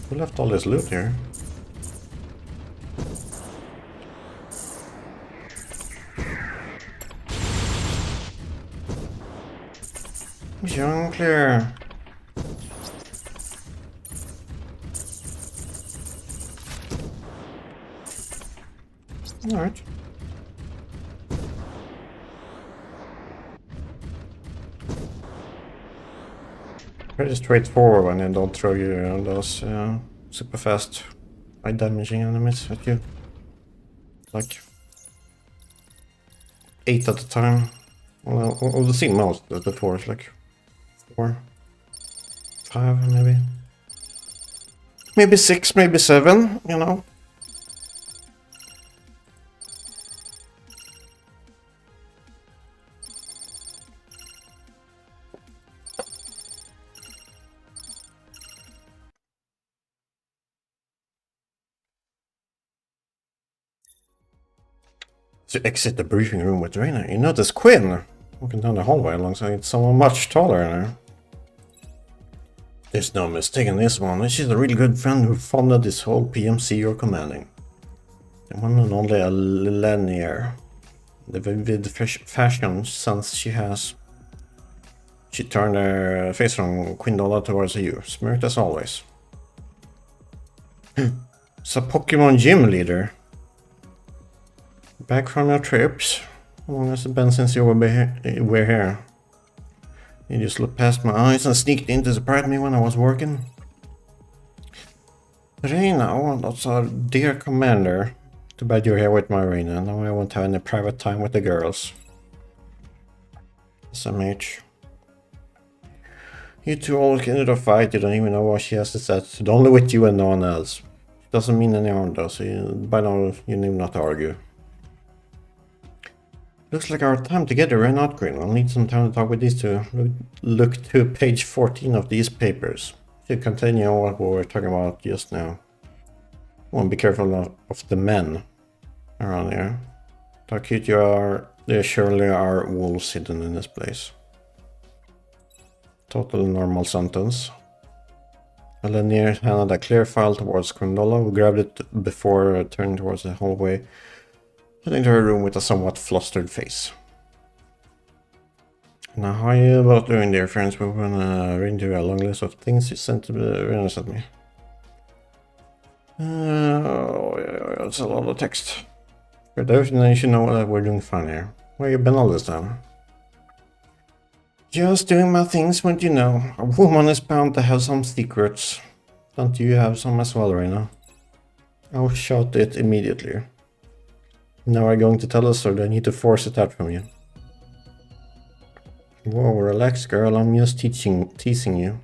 A: Who left all this loot here? Unclear. Alright. Pretty straightforward when they don't throw you those super fast high damaging enemies at you. Like 8 at a time. Well, we'll see most before it's like 4, 5 maybe. Maybe 6, maybe 7, you know. To exit the briefing room with Reina, you notice Quinn walking down the hallway alongside someone much taller than her. There's no mistaking this one, she's a really good friend who funded this whole PMC you're commanding. The one and only a Lanier. The vivid fashion sense she has. She turned her face from Quindola towards you, smirked as always. It's a Pokemon gym leader. Back from your trips? How long has it been since you were here? You just looked past my eyes and sneaked in to surprise me when I was working? Reina, oh, that's our dear commander. Too bad you're here with my Reina. Now I won't have any private time with the girls. SMH. You two all get into a fight, you don't even know what she has to say. Only with you and no one else. It doesn't mean any harm though, so by now you need not to argue. Looks like our time together ran out, Green. I'll need some time to talk with these two. Look to page 14 of these papers. To continue what we were talking about just now. Well, be careful of the men around here. How cute you are. There surely are wolves hidden in this place. Total normal sentence. Lanier handed a clear file towards Quindola, who grabbed it before turning towards the hallway, heading to her room with a somewhat flustered face. Now, how are you both doing, dear friends? We're gonna read through a long list of things you sent to me. It's a lot of text. For those, you should know that we're doing fine here. Where you been all this time? Just doing my things, wouldn't you know? A woman is bound to have some secrets. Don't you have some as well, Reina? I'll shout it immediately. Now are you going to tell us, or do I need to force it out from you? Whoa, relax, girl. I'm just teasing you.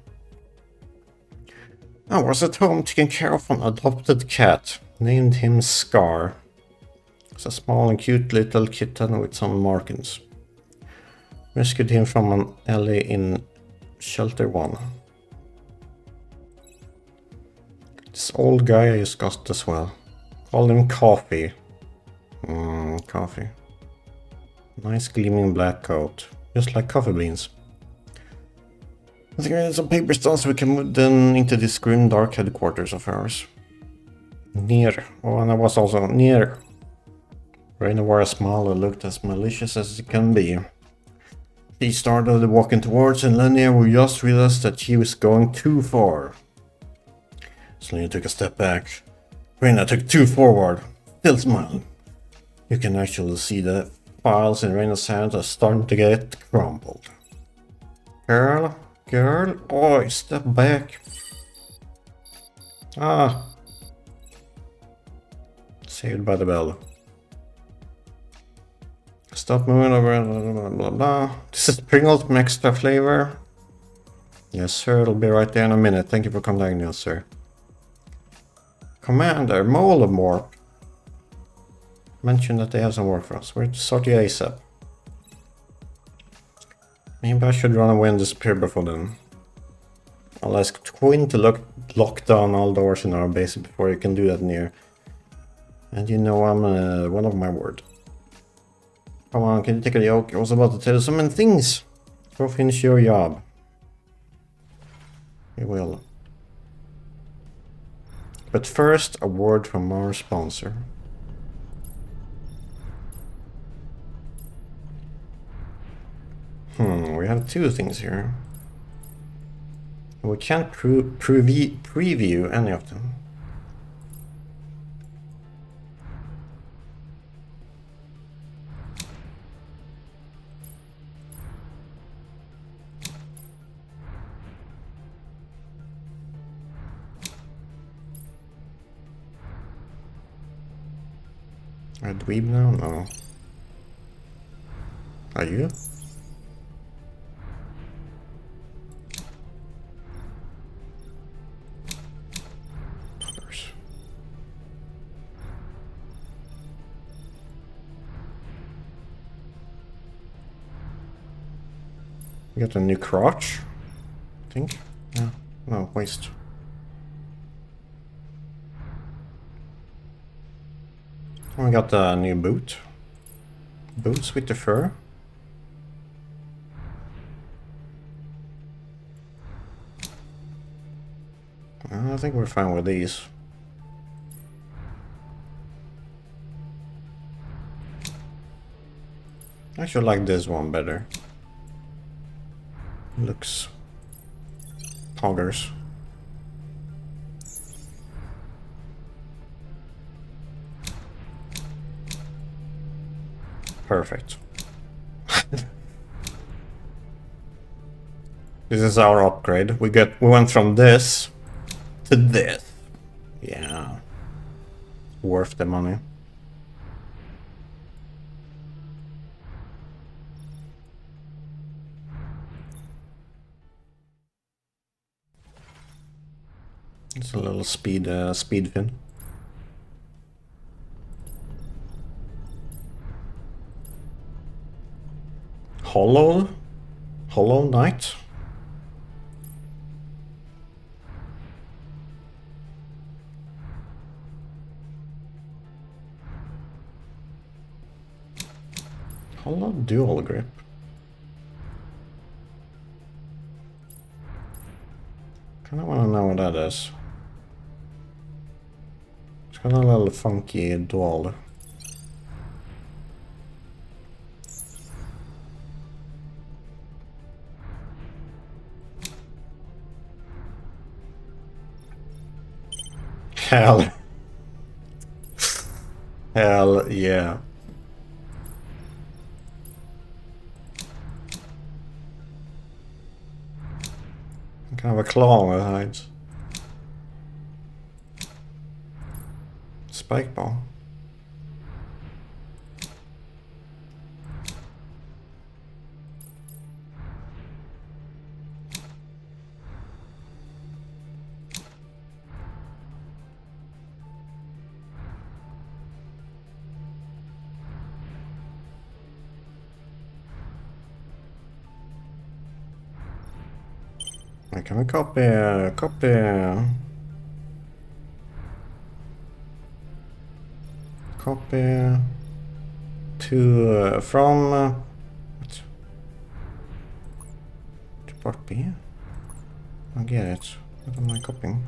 A: I was at home taking care of an adopted cat. Named him Scar. It's a small and cute little kitten with some markings. Rescued him from an alley in Shelter 1. This old guy I just got as well. Called him Coffee. Coffee. Nice gleaming black coat. Just like coffee beans. I think I have some papers done so we can move then into this grim dark headquarters of ours. Near. Oh, and I was also near. Reina wore a smile that looked as malicious as it can be. She started walking towards, and Lanier we just realized that she was going too far. So Lanier took a step back. Reina took 2 forward, still smiling. You can actually see the files in Reina's hands are starting to get crumpled. Girl, oi, step back. Saved by the bell. Stop moving over, blah, blah, blah, blah. This is Pringles from extra flavor. Yes, sir, it'll be right there in a minute. Thank you for contacting us, sir. Commander, Molemorp mentioned that they have some work for us. We're to sort you ASAP. Maybe I should run away and disappear before then. I'll ask Quinn to lock down all doors in our base before you can do that near. And you know I'm one of my word. Come on, can you take a joke? I was about to tell you so many things. Go finish your job. We will. But first, a word from our sponsor. We have two things here. We can't preview any of them. Are dweeb now? No. Are you? We got a new crotch, I think. Yeah. No, waste. We got a new boot. Boots with the fur. I think we're fine with these. I actually like this one better. Looks poggers. Perfect. This is our upgrade. We went from this to this. Yeah. Worth the money. It's a little speed fin. Hollow Knight. Hollow dual grip. Kinda wanna know what that is. It's got a little funky dual. Hell. Hell yeah. Kind of a claw on the sides. Spike ball. Can we copy to from what? To part B? I get it. What am I copying?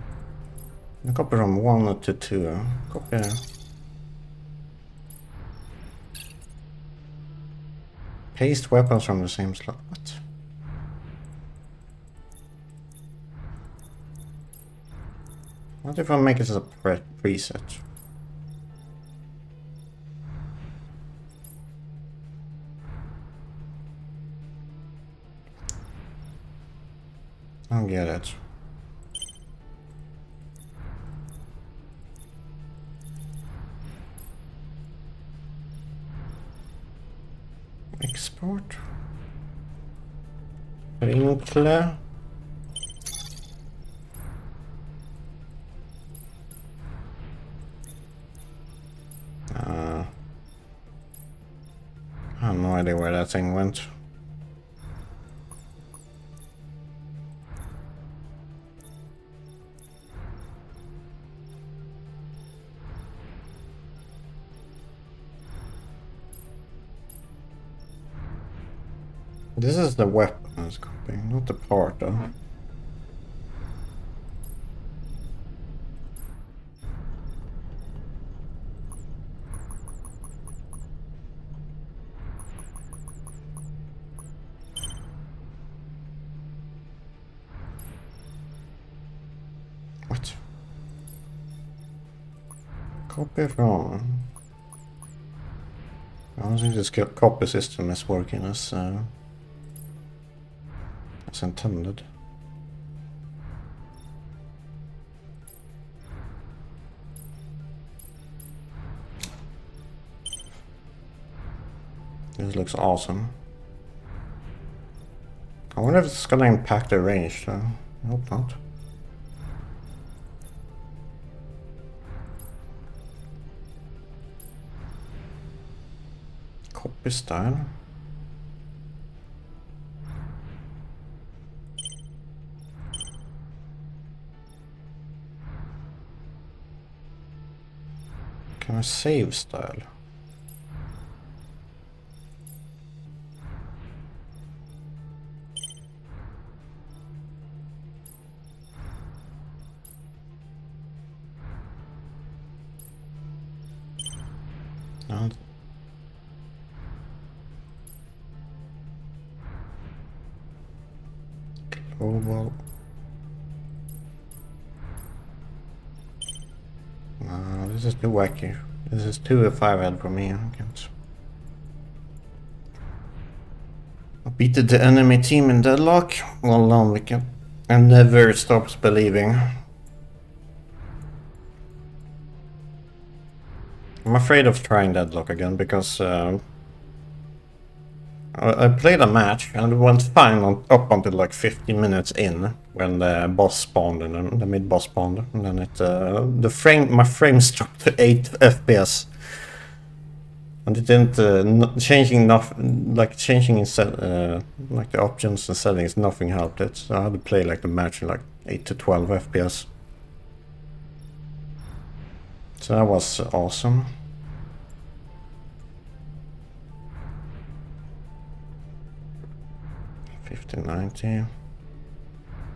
A: I copy from 1 to 2. Copy. Paste weapons from the same slot. What? What if I make it as a preset? I don't get it. Export. Sprinkle. I have no idea where that thing went. This is the weapon it's copying, not the part though. What? Copy from... I don't think this copy system is working as intended. This looks awesome. I wonder if it's gonna impact the range though. I hope not. Copy style. Can I save style? No. Global. No, this is too wacky. This is too 5-head for me. I can't. I beat the enemy team in deadlock. Well done, Vicky. And never stops believing. I'm afraid of trying deadlock again because I played a match and it went fine up until like 15 minutes in when the boss spawned and the mid boss spawned, and then it my frames dropped to 8 FPS, and it didn't changing in like the options and settings, nothing helped it. So I had to play like the match in like 8 to 12 FPS. So that was awesome. $15.90.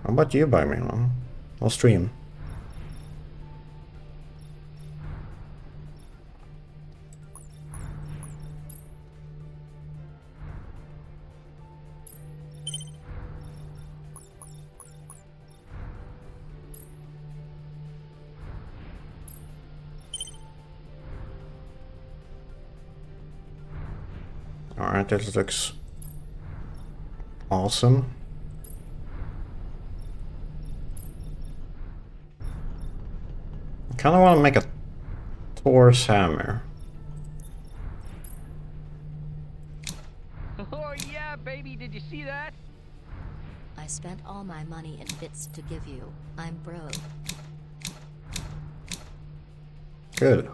A: How about you buy me one? I'll stream. Alright, this looks awesome. I kind of want to make a Thor's hammer.
E: Oh yeah, baby, did you see that?
C: I spent all my money in bits to give you. I'm broke.
A: Good.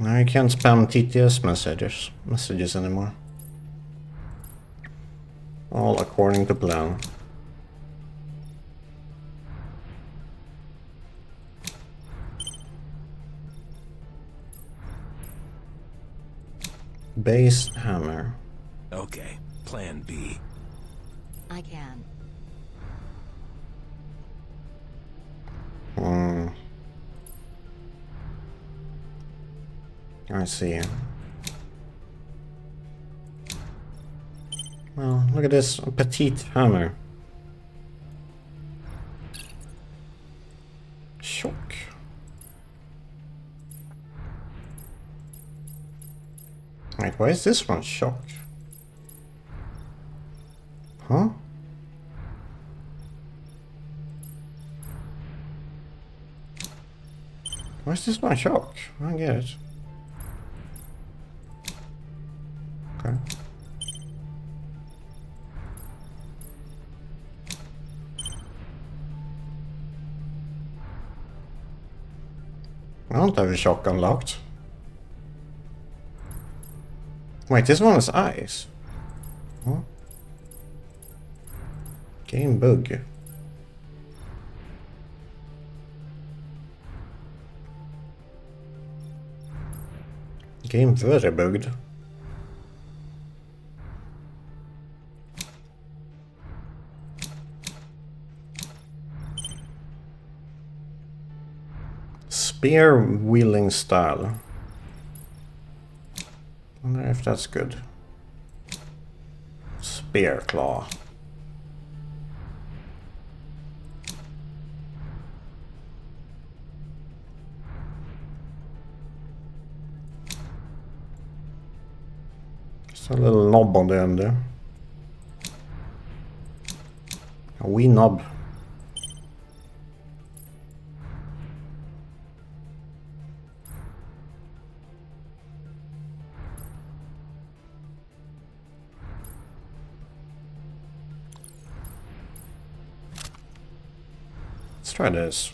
A: Now you can't spam TTS messages anymore. All according to plan. Base hammer.
F: Okay, plan B.
C: I can.
A: I see. Well, look at this petite hammer. Shock. Wait, why is this one shocked? Huh? Why is this one shocked? I don't get it. Okay. I don't have a shock unlocked. Wait, this one is ice. Huh? Game bug. Game very bugged. Spear wielding style. Wonder if that's good. Spear claw. Just a little knob on the end there. A wee knob. Let's try this.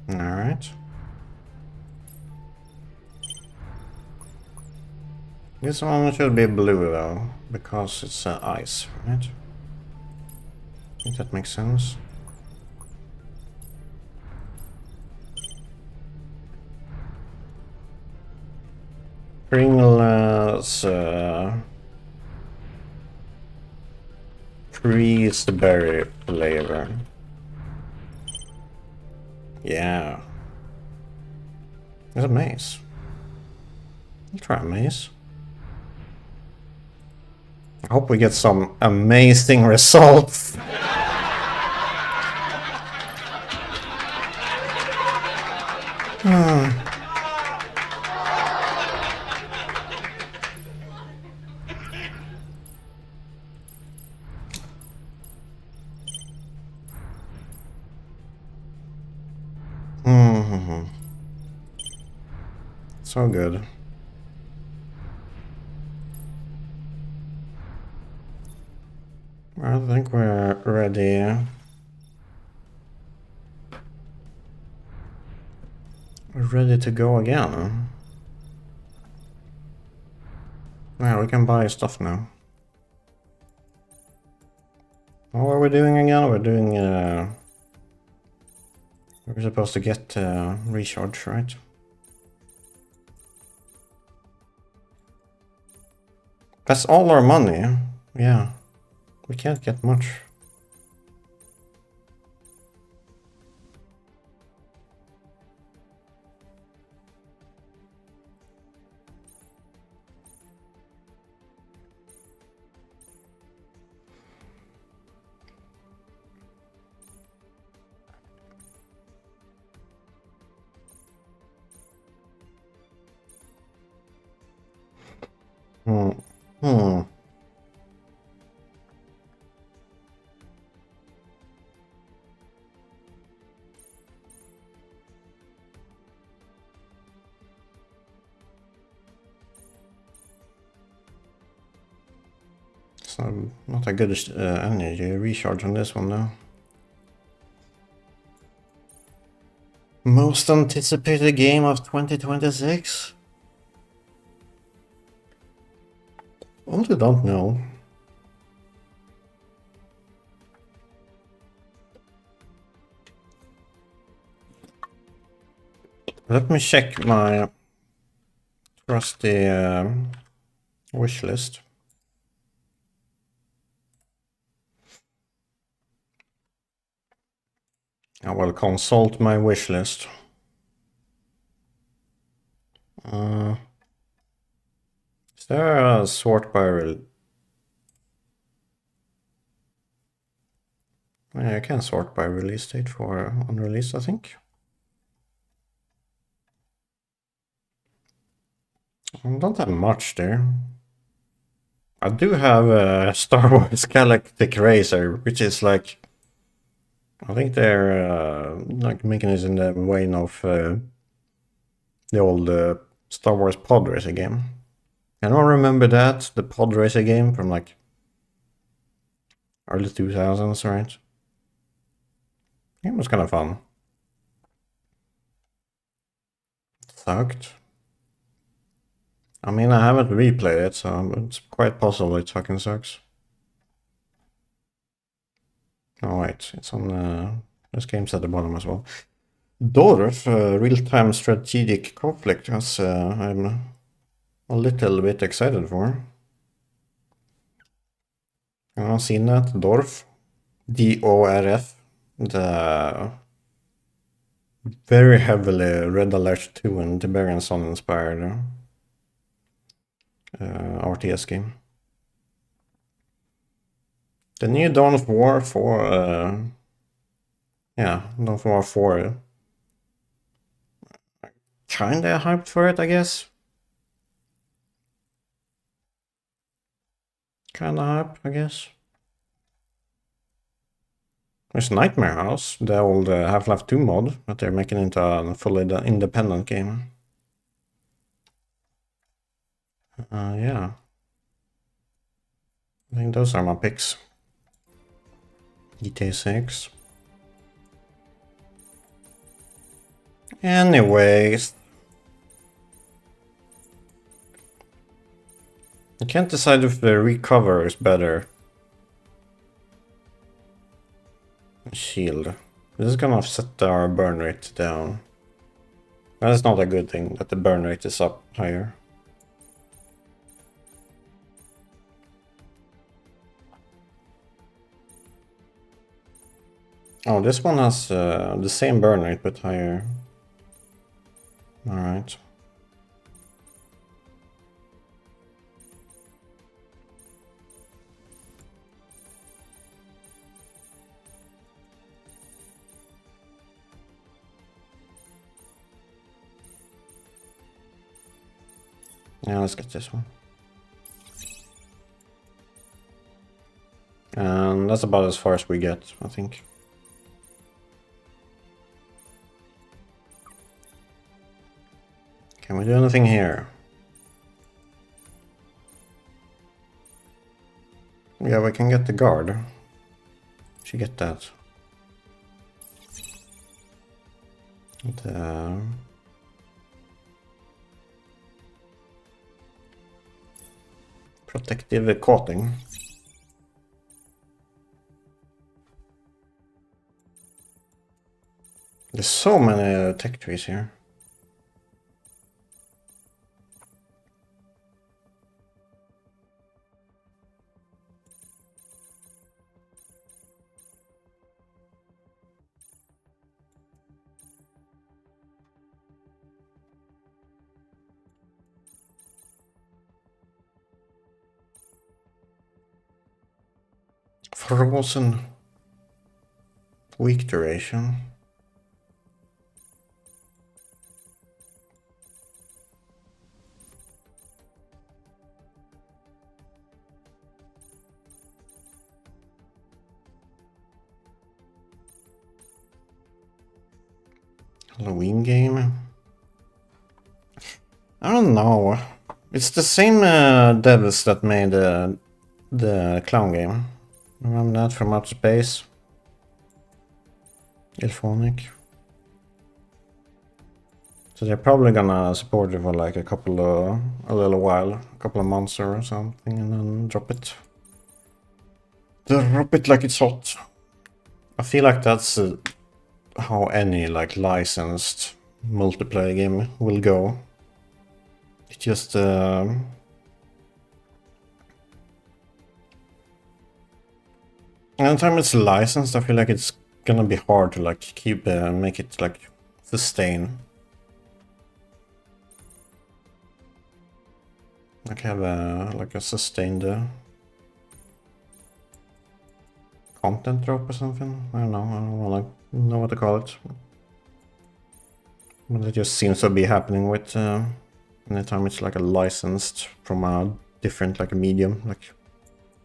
A: Alright. This one should be blue though, because it's ice, right? I think that makes sense. Pringles freeze berry flavor. Yeah. There's a maze. I'll try a maze. I hope we get some amazing results. So good. I think we're ready. We're ready to go again. Yeah, we can buy stuff now. What are we doing again? We're doing we're supposed to get recharge, right? That's all our money. Yeah. We can't get much. Hmm. So not a good energy recharge on this one though. Most anticipated game of 2026? Honestly don't know. Let me check my trusty wish list. I will consult my wish list. Is there a sort by yeah, I can sort by release date for unreleased, I think. I don't have much there. I do have a Star Wars Galactic Racer, which is like, I think they're like making this in the vein of the old Star Wars Pod Racer game. Anyone remember that? The Pod Racer game from like early 2000s, right? It was kind of fun. It sucked. I mean, I haven't replayed it, so it's quite possible it fucking sucks. Oh wait, it's on this game's at the bottom as well. Dorf, real-time strategic conflict, as I'm a little bit excited for. I've seen that, Dorf. DORF. The very heavily Red Alert 2 and Tiberian Sun inspired RTS game. The new Dawn of War 4, yeah, Dawn of War 4. Kinda hyped for it, I guess. Kinda hyped, I guess. There's Nightmare House, the old Half-Life 2 mod, that they're making into a fully independent game. Yeah. I think those are my picks. GTA 6. Anyways. I can't decide if the recover is better. Shield. This is gonna set our burn rate down. That's not a good thing, that the burn rate is up higher. Oh, this one has the same burn rate, but higher. Alright. Yeah, let's get this one. And that's about as far as we get, I think. Can we do anything here? Yeah, we can get the guard. Should get that. The... Protective coating. There's so many tech trees here. Frozen. Weak duration. Halloween game. I don't know. It's the same devs that made the clown game. Remember that from Outer Space? Ilphonic. So they're probably gonna support it for like a little while, a couple of months or something, and then drop it. Drop it like it's hot. I feel like that's how any like licensed multiplayer game will go. It just anytime it's licensed, I feel like it's gonna be hard to like keep make it like sustain. Like have a like a sustained content drop or something. I don't know what to call it. But it just seems to be happening with anytime it's like a licensed from a different like a medium. Like,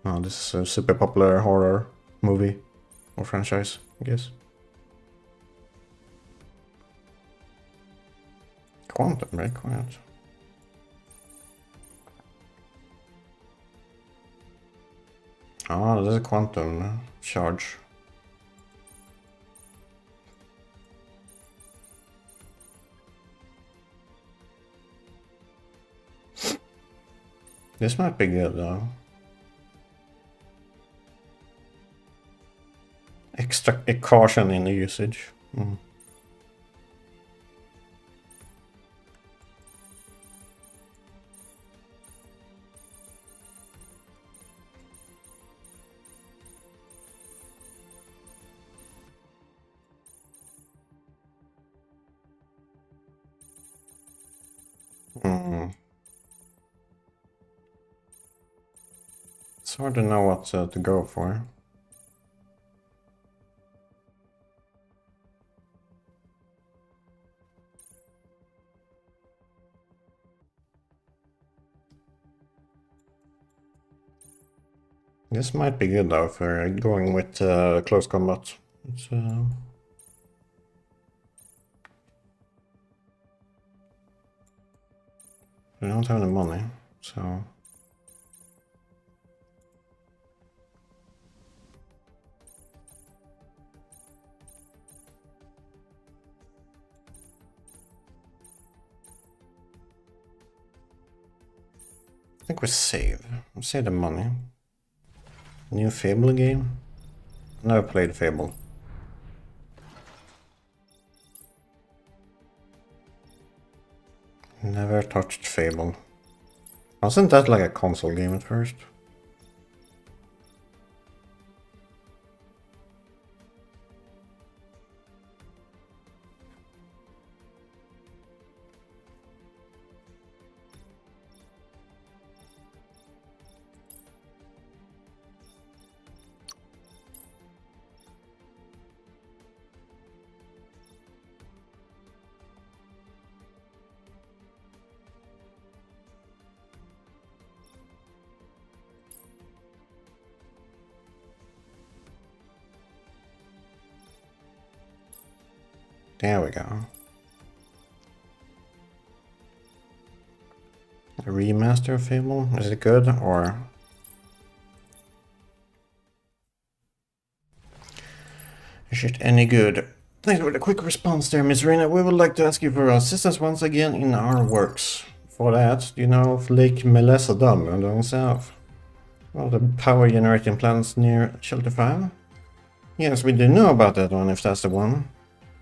A: oh, this is a super popular horror movie or franchise, I guess. Quantum break, why not? Ah, there's a quantum charge. This might be good though. Extra caution in the usage. Mm. Mm. It's hard to know what to go for. This might be good though for going with close combat. It's, we don't have any money, so... I think we save. We save the money. New Fable game? Never played Fable. Never touched Fable. Wasn't that like a console game at first? There we go. A remaster of Fable? Is it good or... Is it any good? Thanks for the quick response there, Miss Rena. We would like to ask you for assistance once again in our works. For that, do you know of Lake M.A.S.S down south? Well, the power generating plants near Shelter 5? Yes, we do know about that one, if that's the one.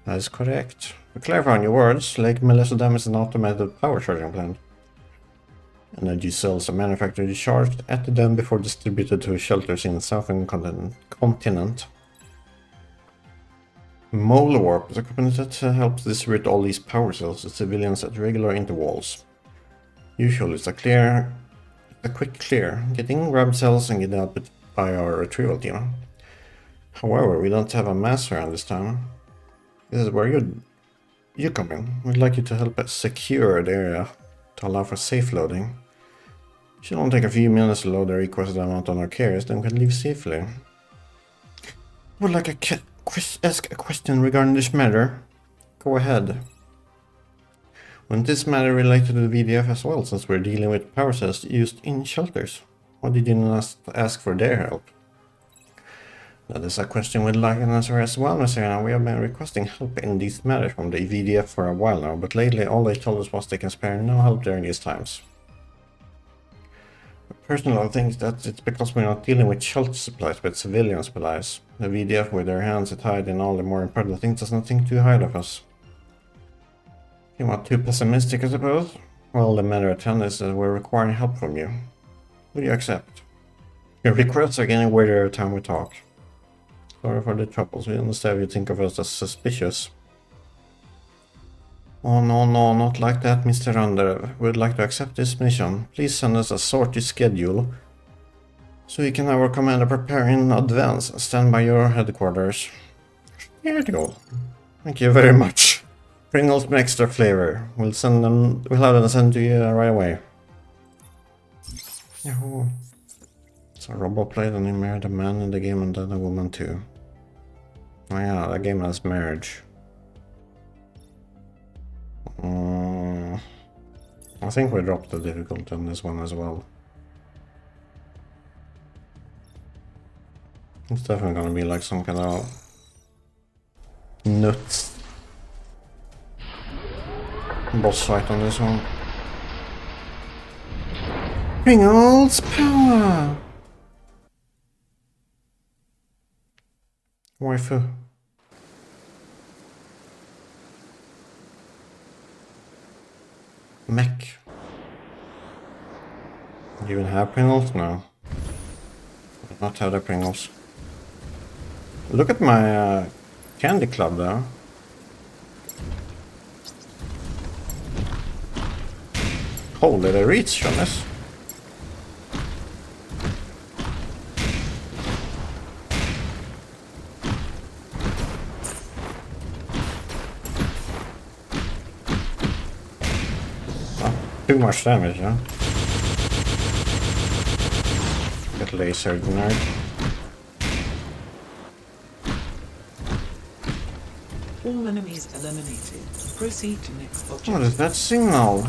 A: That is correct. To clarify on your words, Lake M.A.S.S is an automated power charging plant. Energy cells are manufactured and charged at the dam before distributed to shelters in the southern continent. Mole Warp is a company that helps distribute all these power cells to civilians at regular intervals. Usually it's a quick clear, getting grabbed cells and get out by our retrieval team. However, we don't have a M.A.S.S around this time. This is where you come in. We'd like you to help us secure the area to allow for safe loading. It should only take a few minutes to load the requested amount on our carriers, then we can leave safely. Would like to ask a question regarding this matter. Go ahead. Wouldn't this matter relate to the VDF as well, since we're dealing with power cells used in shelters? Why did you not ask for their help? That is a question we'd like an answer as well, Mr. Anna. We have been requesting help in these matters from the VDF for a while now, but lately all they told us was they can spare no help during these times. Personally, I think that it's because we're not dealing with shelter supplies, but civilian supplies. The VDF, with their hands tied in all the more important things, does not think too highly of us. You're not too pessimistic, I suppose? Well, the matter at hand is that we're requiring help from you. Will you accept? Your requests are getting weirder every time we talk. Sorry for the troubles. We understand you think of us as suspicious. Oh no, no, not like that, Mr. Under. We'd like to accept this mission. Please send us a sortie schedule so we can have our commander prepare in advance and stand by your headquarters. Here you go. Thank you very much. Pringles with extra flavor. We'll have them sent to you right away. Yahoo. So Robo played and he married a man in the game and then a woman too. Oh yeah, that game has marriage. I think we dropped the difficulty on this one as well. It's definitely gonna be like some kind of nuts boss fight on this one. Pringles power! Waifu. Mech. Do you even have Pringles? No. I do not have the Pringles. Look at my candy club there. Holy, they reach on this. Too much damage, huh? Get lasered, nerd.
B: All enemies eliminated. Proceed to next objective.
A: What is that signal?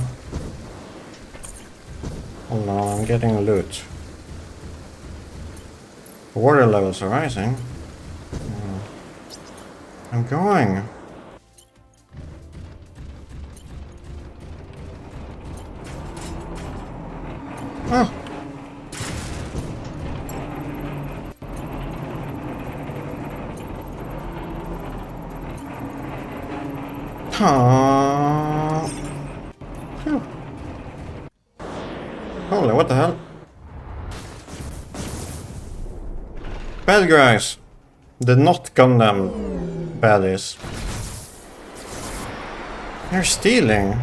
A: Hold on, I'm getting loot. Water levels are rising. I'm going. Oh. Phew. Holy, what the hell? Bad guys. The not Gundam baddies. They're stealing.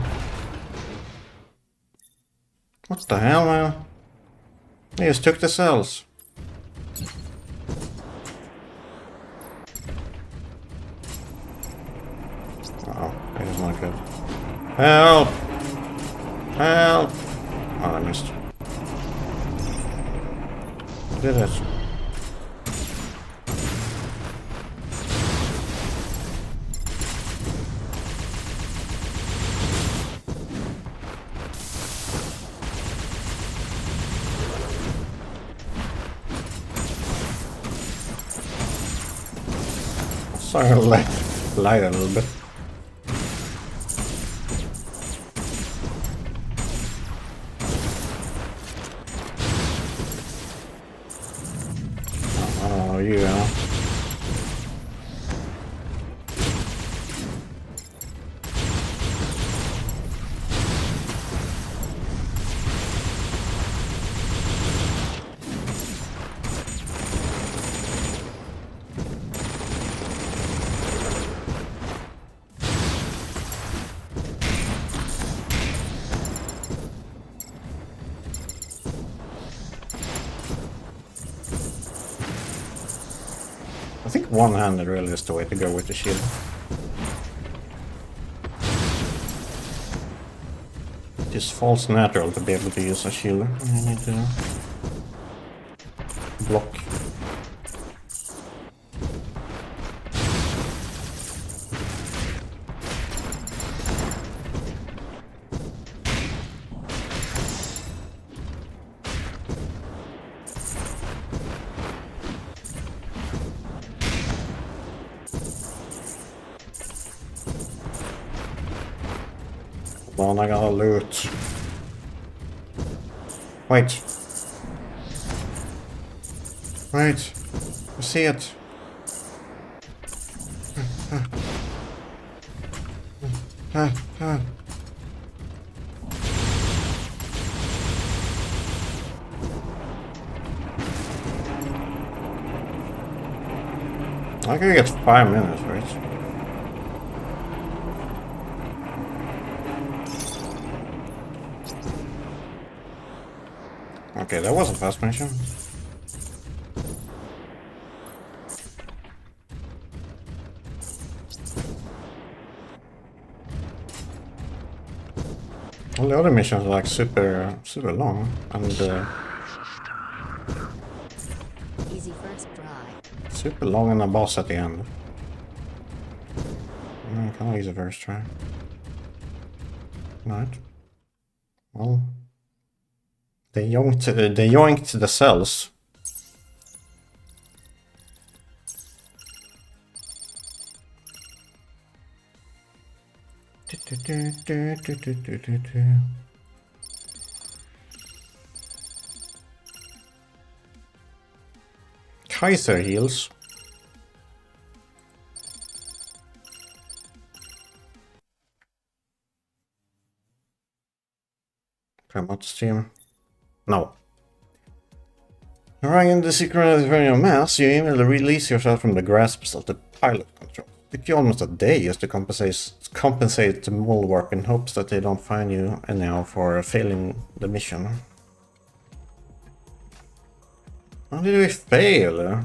A: What the hell, man? They just took the cells. Oh, that is not good. Help! Help! Oh, I missed. Did it? Sorry, I lied a little bit. Oh, yeah. I think one-handed really is the way to go with the shield. It just falls natural to be able to use a shield. You need to block. Hold on, I gotta loot. Wait. Wait. I see it. I can get 5 minutes, right? Okay, that was a fast mission. All the other missions are like super long and
C: Easy first try.
A: super long and a boss at the end. Kind of easy first try. Right. Well, they yoinked the cells. Kaiser heals. Promote stream. No. Ryan, the secret is very M.A.S.S, you aim to release yourself from the grasps of the pilot control. It took you almost a day just to compensate the mole warp in hopes that they don't find you anyhow for failing the mission. How did we fail?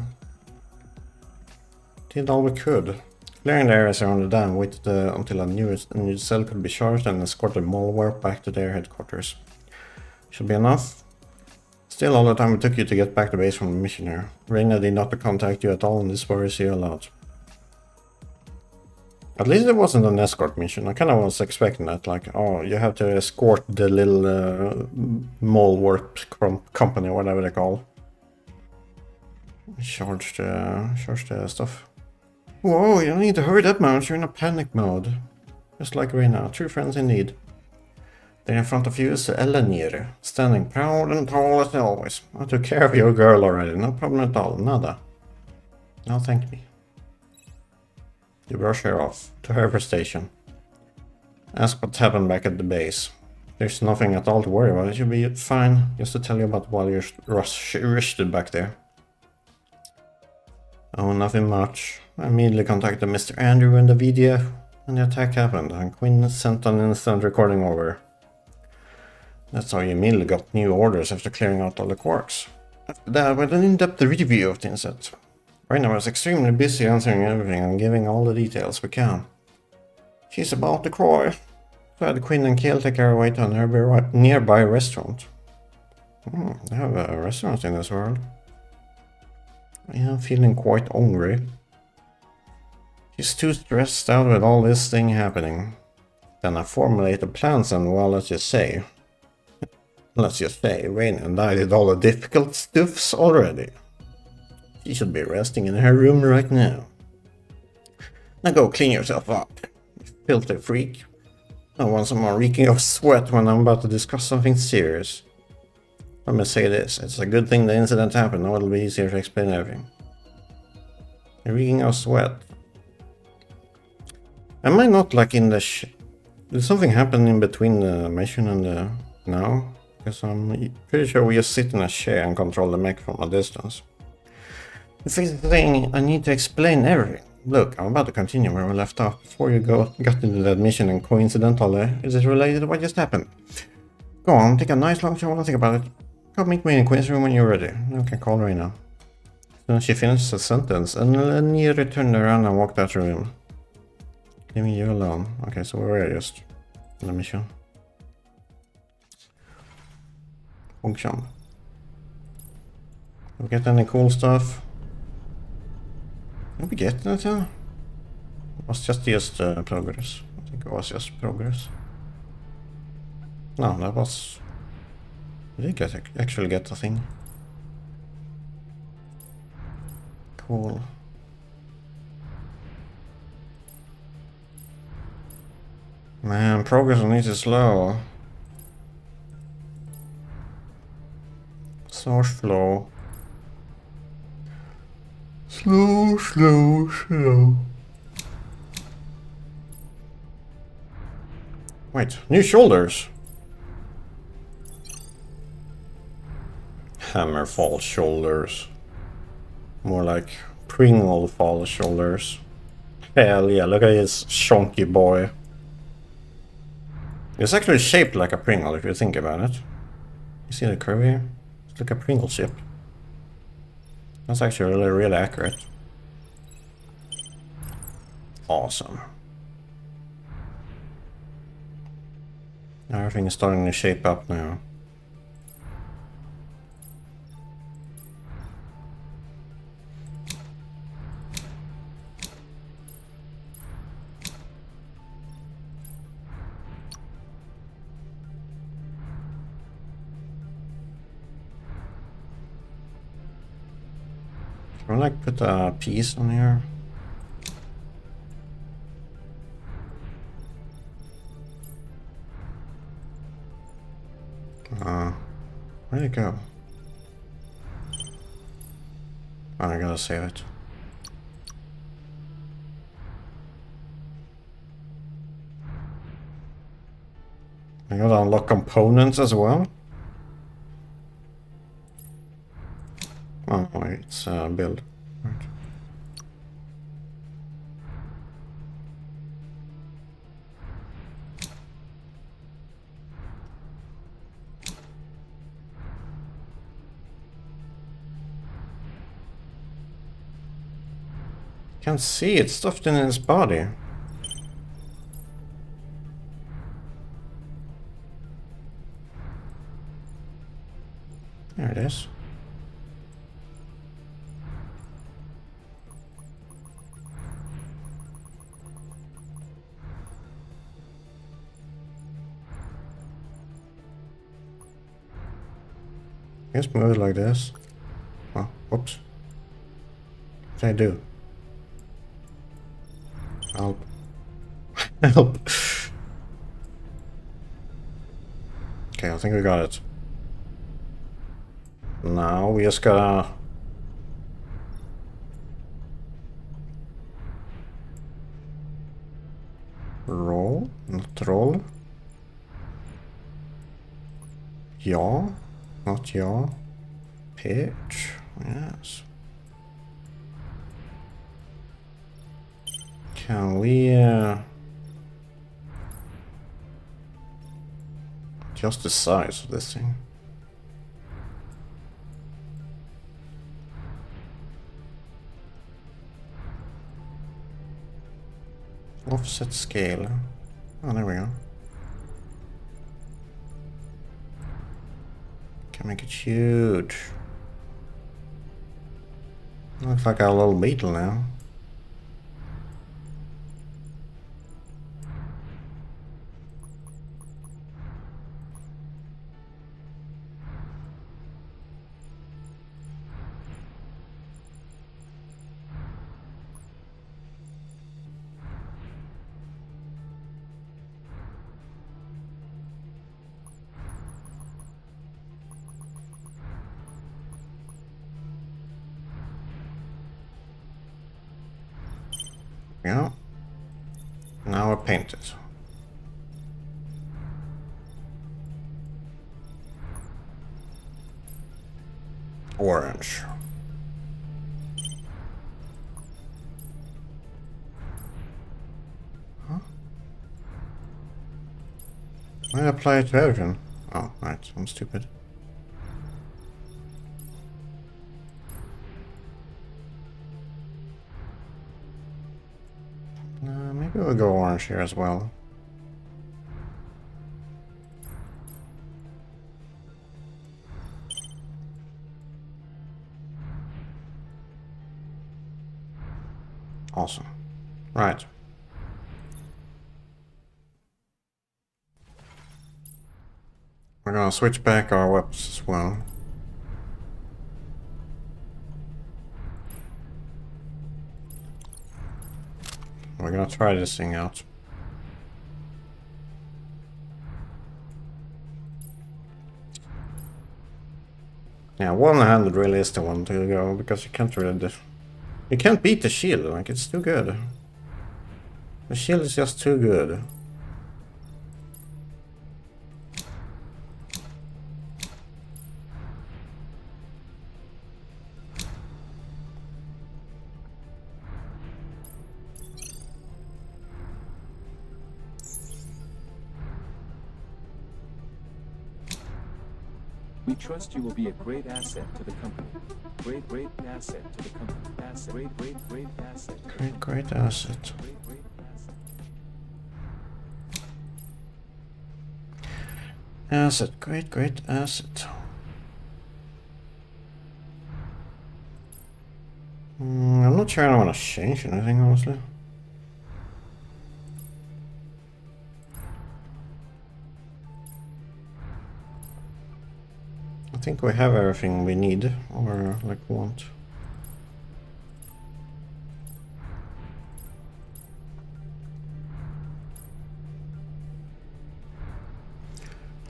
A: Did all we could. Clearing the areas around the dam, waited until a new cell could be charged and escort the mole warp back to their headquarters. Should be enough. Still, all the time it took you to get back to base from the mission here. Reina did not contact you at all and this worries you a lot. At least it wasn't an escort mission. I kind of was expecting that, like, oh, you have to escort the little mole warp company, whatever they call. Charge the stuff. Whoa, you don't need to hurry that much, you're in a panic mode. Just like Reina, true friends indeed. There in front of you is Elenir, standing proud and tall as always. I took care of your girl already, no problem at all, nada. Now thank me. You brush her off, to her station. Ask what happened back at the base. There's nothing at all to worry about, it should be fine, just to tell you about while you're rushed back there. Oh, nothing much. I immediately contacted Mr. Andrew and the VDF when the attack happened, and Quinn sent an instant recording over. That's how you immediately got new orders after clearing out all the quarks. After that, with an in-depth review of the incident. Right now I was extremely busy answering everything and giving all the details we can. She's about to cry. So I had Quinn and Kale take her away to a nearby restaurant. They have a restaurant in this world. Yeah, I'm feeling quite hungry. She's too stressed out with all this thing happening. Then I formulated plans and well, let's just say, Rain and I did all the difficult stuffs already. She should be resting in her room right now. Now go clean yourself up, you filthy freak. I want some more reeking of sweat when I'm about to discuss something serious. Let me say this, it's a good thing the incident happened, now it'll be easier to explain everything. You're reeking of sweat. Am I not like in the Did something happen in between the mission and the now? Because I'm pretty sure we just sit in a chair and control the mech from a distance. The thing, I need to explain everything. Look, I'm about to continue where we left off before you got into that mission and coincidentally, is it related to what just happened? Go on, take a nice long shower and think about it. Come meet me in Quinn's room when you're ready. You can call her now. Then she finished the sentence and Lenir turned around and walked out the room. Leaving you alone. Okay, so we're just in the mission. Function. Did we get any cool stuff? Did we get anything? It was just progress. I think it was just progress. No, that was... We did actually get the thing. Cool. Man, progress on this is slow. So slow. Slow. Wait, new shoulders. Hammerfall shoulders. More like Pringlefall shoulders. Hell yeah, look at this chunky boy. It's actually shaped like a Pringle if you think about it. You see the curve here? It's Look at Pringle ship. That's actually really, really accurate. Awesome. Everything is starting to shape up now. Can I like put a piece on here? Where'd it go? Oh, I gotta save it. I gotta unlock components as well. Oh wait, it's build. Right. Can't see, it's stuffed in his body. There it is. Just move it like this. Oh, whoops. What did I do? Help. Help. Okay, I think we got it. Now we just gotta... roll? Not roll? Ja. Not ja. Pitch. Yes. Can we adjust the size of this thing? Offset scale. Oh, there we go. Can make it huge. Looks like a little beetle now. Yeah. Now I paint it. Orange. Huh? Why did I apply it to everything? Oh, right, I'm stupid. Maybe we'll go orange here as well. Awesome. Right. We're gonna switch back our weapons as well. We're gonna try this thing out. Yeah, one-handed really is the one to go, because you can't really... You can't beat the shield, like, it's too good. The shield is just too good.
G: We trust you will be a great asset to the company. Great asset to the company. Asset. Great asset.
A: Great asset.
G: Great asset.
A: Asset, great asset. I'm not sure I want to change anything, honestly. I think we have everything we need, or like want.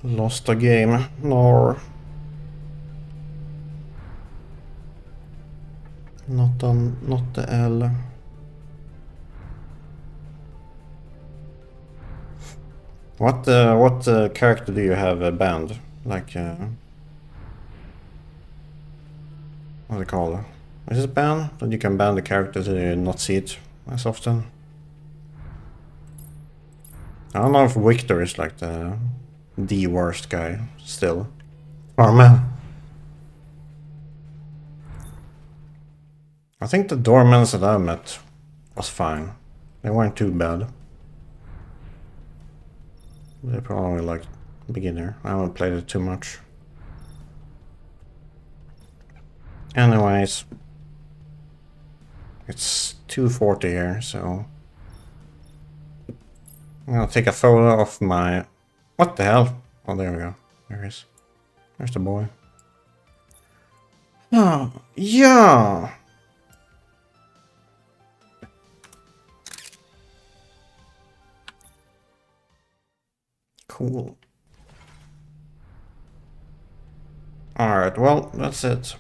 A: Lost a game, nor not the L. What character do you have banned? Like what do they call it? Is it ban? That you can ban the character to not see it as often? I don't know if Victor is like the worst guy still. Oh man. I think the doormans that I met was fine. They weren't too bad. They're probably like beginner. I haven't played it too much. Anyways. It's 2:40 here, so I'm gonna take a photo of my... What the hell? Oh, there we go. There he is. There's the boy. Oh, yeah! Cool. Alright, well, that's it.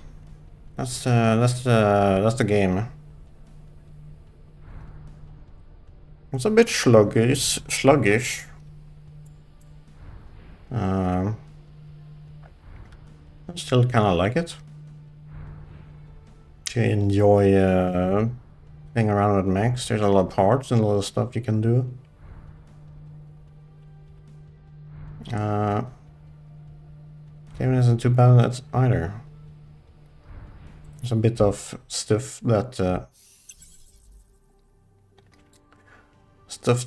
A: That's the game. It's a bit sluggish. I still kind of like it. To enjoy playing around with mechs. There's a lot of parts and a lot of stuff you can do. Game isn't too bad either. There's a bit of stuff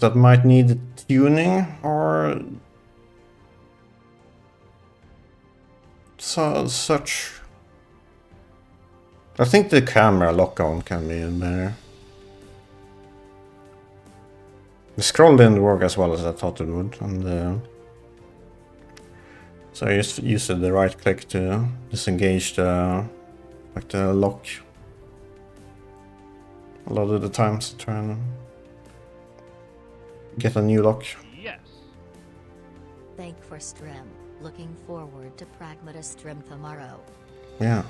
A: that might need tuning or such. I think the camera lock-on can be better. The scroll didn't work as well as I thought it would, and so I just used the right click to disengage the lock a lot of the times to try and get a new lock.
E: Yes.
C: Thank for stream. Looking forward to Pragmata stream tomorrow.
A: Yeah.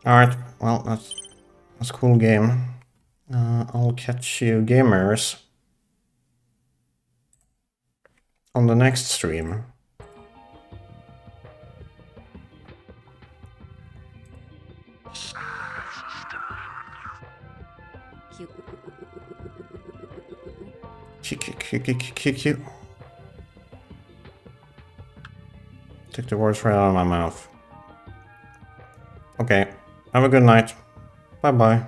A: Alright, well, that's a cool game. I'll catch you gamers on the next stream. Kick you. Took the words right out of my mouth. Okay, have a good night. Bye bye.